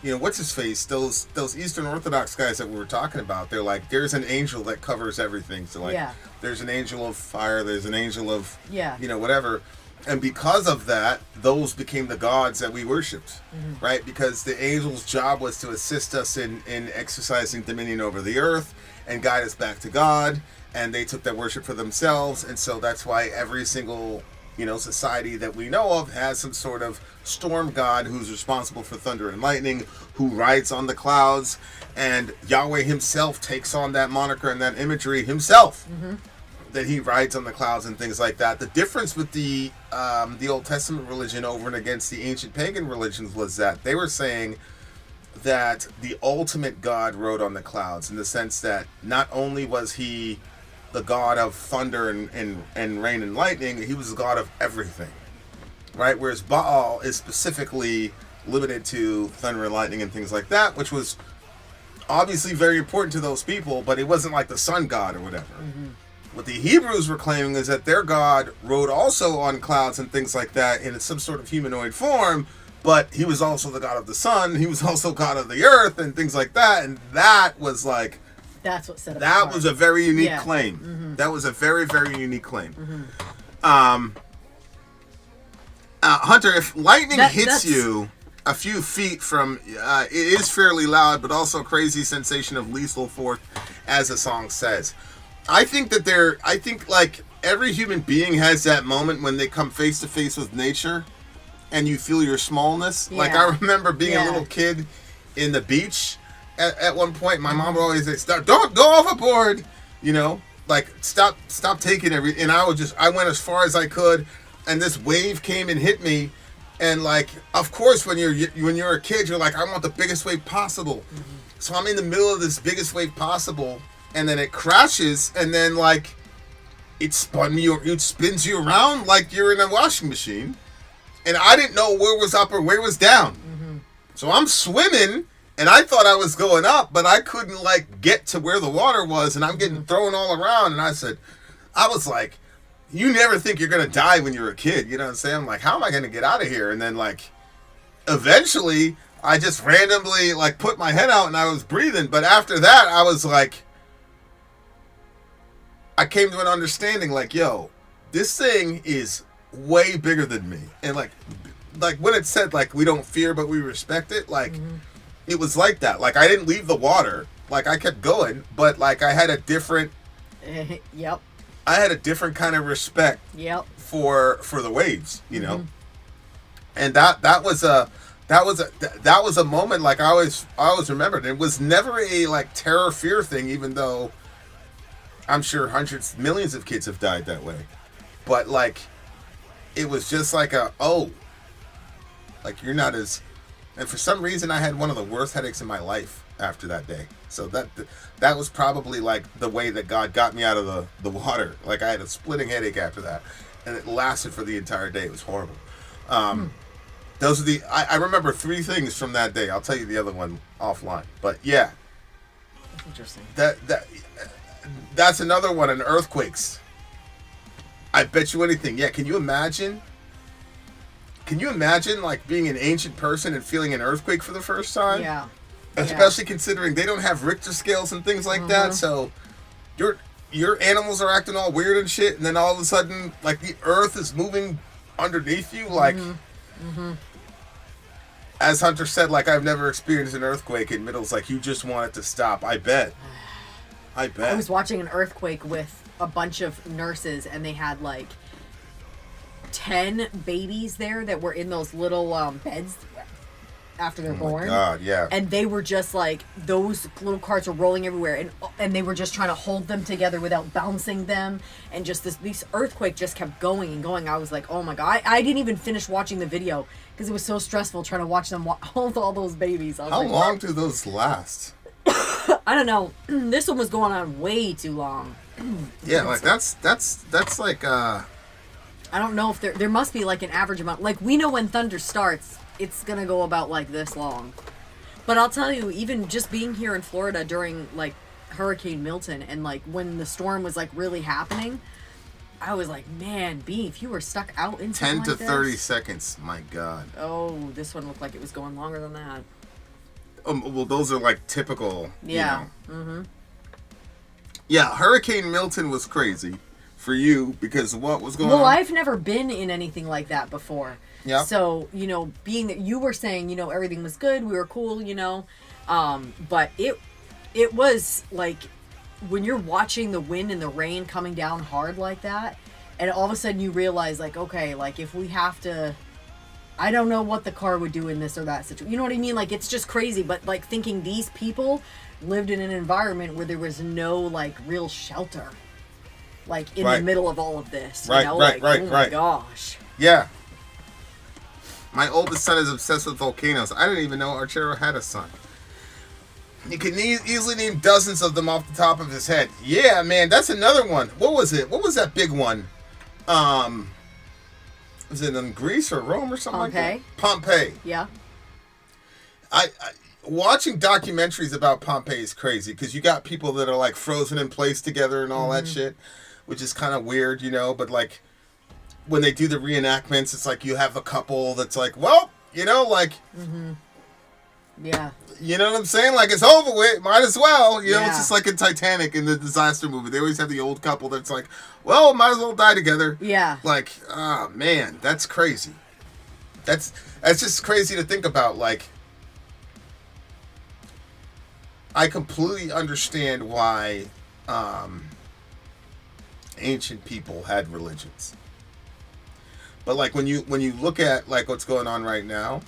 you know, what's his face? Those Eastern Orthodox guys that we were talking about. They're like, there's an angel that covers everything. So like, there's an angel of fire. There's an angel of you know, whatever. And because of that, those became the gods that we worshipped, right? Because the angel's job was to assist us in exercising dominion over the earth and guide us back to God. And they took that worship for themselves. And so that's why every single, you know, society that we know of has some sort of storm god who's responsible for thunder and lightning, who rides on the clouds. And Yahweh himself takes on that moniker and that imagery himself. That he rides on the clouds and things like that. The difference with the Old Testament religion over and against the ancient pagan religions was that they were saying that the ultimate God rode on the clouds, in the sense that not only was he the God of thunder and rain and lightning, he was the God of everything, right? Whereas Baal is specifically limited to thunder and lightning and things like that, which was obviously very important to those people, but it wasn't like the sun god or whatever. What the Hebrews were claiming is that their God rode also on clouds and things like that in some sort of humanoid form, but he was also the God of the sun, he was also God of the earth and things like that, and that was like... That's what set it That apart. was a very unique claim. That was a very, very unique claim. Hunter, if lightning hits you a few feet from... it is fairly loud, but also crazy sensation of lethal force, as the song says. I think like every human being has that moment when they come face to face with nature and you feel your smallness. Like I remember being a little kid in the beach at one point. My mom would always say, don't go overboard, you know, like stop taking and I went as far as I could, and this wave came and hit me. And like, of course, when you're a kid, you're like, I want the biggest wave possible. So I'm in the middle of this biggest wave possible. And then it crashes, and then like it spins you around like you're in a washing machine. And I didn't know where was up or where was down. So I'm swimming, and I thought I was going up, but I couldn't like get to where the water was, and I'm getting thrown all around. And I was like, you never think you're gonna die when you're a kid, you know what I'm saying? I'm like, how am I gonna get out of here? And then like, eventually, I just randomly like put my head out and I was breathing. But after that, I was like, I came to an understanding like, yo, this thing is way bigger than me. And like when it said like, we don't fear, but we respect it. Like it was like that. Like I didn't leave the water. Like I kept going, but like I had a different, I had a different kind of respect for the waves, you know? And that was a moment like I always remembered. It was never a like terror fear thing, even though I'm sure hundreds, millions of kids have died that way. But like, it was just like like you're not as, and for some reason I had one of the worst headaches in my life after that day. So that was probably like the way that God got me out of the water. Like I had a splitting headache after that, and it lasted for the entire day. It was horrible. Those are I remember 3 things from that day. I'll tell you the other one offline. But yeah, That's interesting. That's another one. And earthquakes. I bet you anything. Yeah, can you imagine? Can you imagine like being an ancient person and feeling an earthquake for the first time? Yeah. Especially considering they don't have Richter scales and things like that, so your animals are acting all weird and shit, and then all of a sudden, like the earth is moving underneath you, like As Hunter said, like, I've never experienced an earthquake. And Middle's like, you just want it to stop. I bet. I was watching an earthquake with a bunch of nurses, and they had like 10 babies there that were in those little beds after they're born. Oh my God, yeah. And they were just like, those little carts were rolling everywhere, and they were just trying to hold them together without bouncing them, and just this earthquake just kept going and going. I was like, oh my God. I didn't even finish watching the video because it was so stressful trying to watch them hold all those babies. I was How like, long do those last? I don't know. This one was going on way too long. Yeah, like that's like I don't know if there must be like an average amount. Like, we know when thunder starts, it's gonna go about like this long. But I'll tell you, even just being here in Florida during like Hurricane Milton, and like when the storm was like really happening, I was like, man, Beef, you were stuck out in 10 to like 30 this? seconds. My God. Oh, this one looked like it was going longer than that. Well, those are like typical. Yeah. You know. Yeah, Hurricane Milton was crazy for you because of what was going on. Well, I've never been in anything like that before. Yeah. So, you know, being that you were saying, you know, everything was good, we were cool, you know, but it was like when you're watching the wind and the rain coming down hard like that, and all of a sudden you realize, like, okay, like if we have to, I don't know what the car would do in this or that situation. You know what I mean? Like, it's just crazy. But like thinking these people lived in an environment where there was no like real shelter, like in the middle of all of this. You know? Like, oh my gosh. Yeah. My oldest son is obsessed with volcanoes. I didn't even know Archero had a son. You can easily name dozens of them off the top of his head. Yeah, man, that's another one. What was it? What was that big one? Was it in Greece or Rome or something like that? Pompeii. Yeah. I watching documentaries about Pompeii is crazy because you got people that are like frozen in place together and all that shit, which is kind of weird, you know. But like when they do the reenactments, it's like you have a couple that's like, well, you know, like, yeah, you know what I'm saying? Like, it's over with, might as well. You know, it's just like in Titanic in the disaster movie. They always have the old couple that's like, well, might as well die together. Yeah. Like, oh man, that's crazy. That's just crazy to think about. Like, I completely understand why ancient people had religions. But like when you look at like what's going on right now,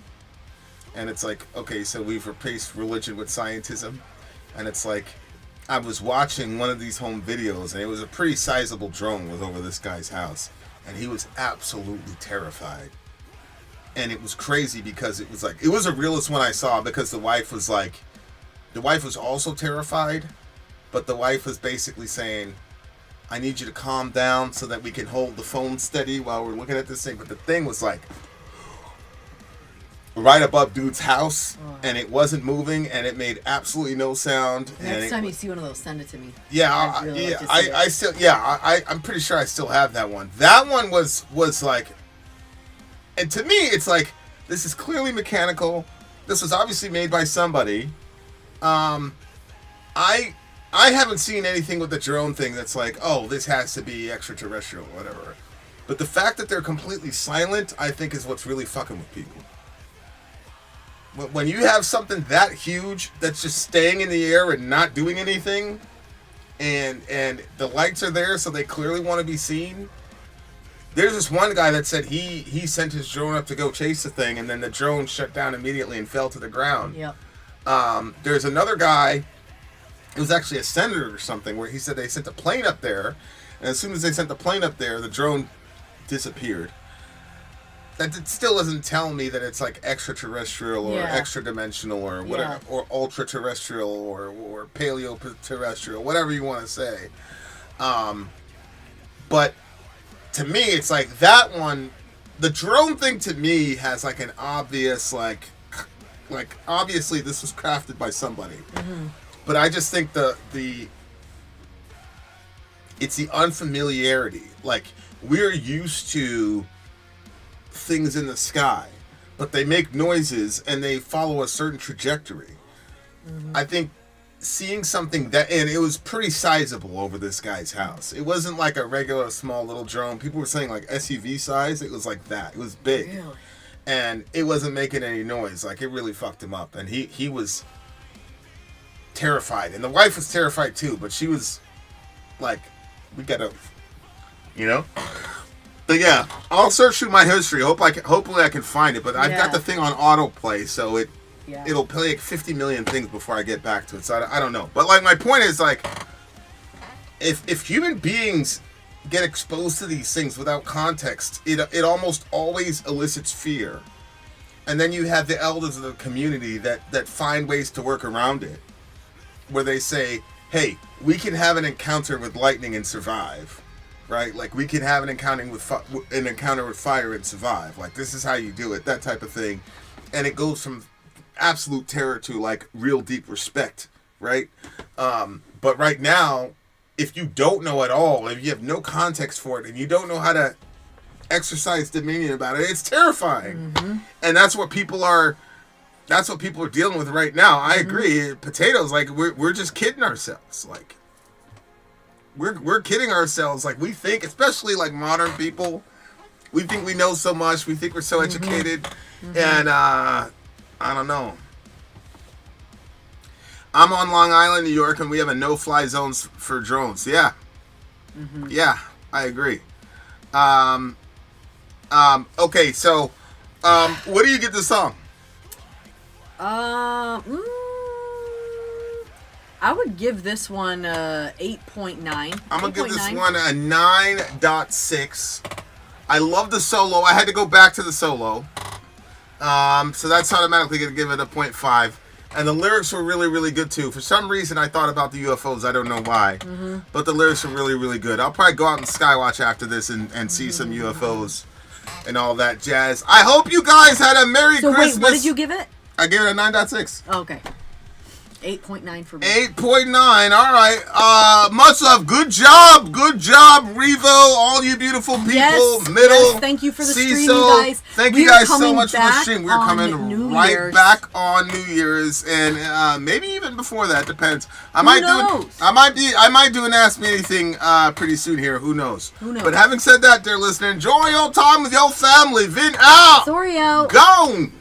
and it's like, okay, so we've replaced religion with scientism, and it's like, I was watching one of these home videos, and it was a pretty sizable drone was over this guy's house, and he was absolutely terrified. And it was crazy because it was like, it was a realist one I saw because the wife was also terrified, but the wife was basically saying, I need you to calm down so that we can hold the phone steady while we're looking at this thing. But the thing was like right above dude's house, and it wasn't moving, and it made absolutely no sound. Next time you see one of those, send it to me. Yeah, I'm pretty sure I still have that one. That one was like, and to me, it's like, this is clearly mechanical. This was obviously made by somebody. I haven't seen anything with the drone thing that's like, oh, this has to be extraterrestrial or whatever. But the fact that they're completely silent, I think, is what's really fucking with people. When you have something that huge that's just staying in the air and not doing anything, and the lights are there so they clearly want to be seen. There's this one guy that said he sent his drone up to go chase the thing, and then the drone shut down immediately and fell to the ground. Yep. There's another guy, it was actually a senator or something, where he said they sent a plane up there, and as soon as they sent the plane up there, the drone disappeared. That still doesn't tell me that it's like extraterrestrial or extra dimensional or whatever, or ultra terrestrial or paleo terrestrial, whatever you want to say. But to me, it's like that one, the drone thing to me has like an obvious like obviously this was crafted by somebody. But I just think it's the unfamiliarity. Like, we're used to things in the sky, but they make noises and they follow a certain trajectory. I think seeing something that, and it was pretty sizable over this guy's house. It wasn't like a regular small little drone. People were saying like SUV size. It was like that. It was big. Really? and it wasn't making any noise. Like, it really fucked him up, and he was terrified, and the wife was terrified too, but she was like, we gotta, you know. But yeah, I'll search through my history. Hopefully I can find it, but I've got the thing on autoplay, so it'll play like 50 million things before I get back to it. So I don't know, but like, my point is, like, if human beings get exposed to these things without context, it almost always elicits fear, and then you have the elders of the community that find ways to work around it, where they say, hey, we can have an encounter with lightning and survive, right? Like, we can have an encounter with fire and survive. Like, this is how you do it, that type of thing. And it goes from absolute terror to, like, real deep respect, right? But right now, if you don't know at all, if you have no context for it, and you don't know how to exercise dominion about it, it's terrifying. Mm-hmm. And that's what people are dealing with right now. I agree. Potatoes, like, we're just kidding ourselves. Like, we're kidding ourselves. Like, we think, especially like modern people, we think we know so much. We think we're so educated, and I don't know. I'm on Long Island, New York, and we have a no-fly zone for drones. Yeah, yeah, I agree. Okay, so what do you get this song? I would give this one 8.9. I'm going to give this one a 9.6. I love the solo. I had to go back to the solo. So that's automatically going to give it a 0.5. And the lyrics were really, really good, too. For some reason, I thought about the UFOs. I don't know why. But the lyrics are really, really good. I'll probably go out and skywatch after this and see some UFOs and all that jazz. I hope you guys had a Merry Christmas. Wait, what did you give it? I gave it a 9.6. Oh, okay. 8.9 for me. 8.9. All right. Much love. Good job, Revo. All you beautiful people. Yes, Middle. thank you for the CISO. stream, you guys. Thank you guys so much for the stream. We're coming Year's. back on New Year's, and maybe even before that. Depends. I might do an Ask Me Anything pretty soon here. Who knows? But having said that, dear listener, enjoy your time with your family. Vin out. Sorry out. Gone.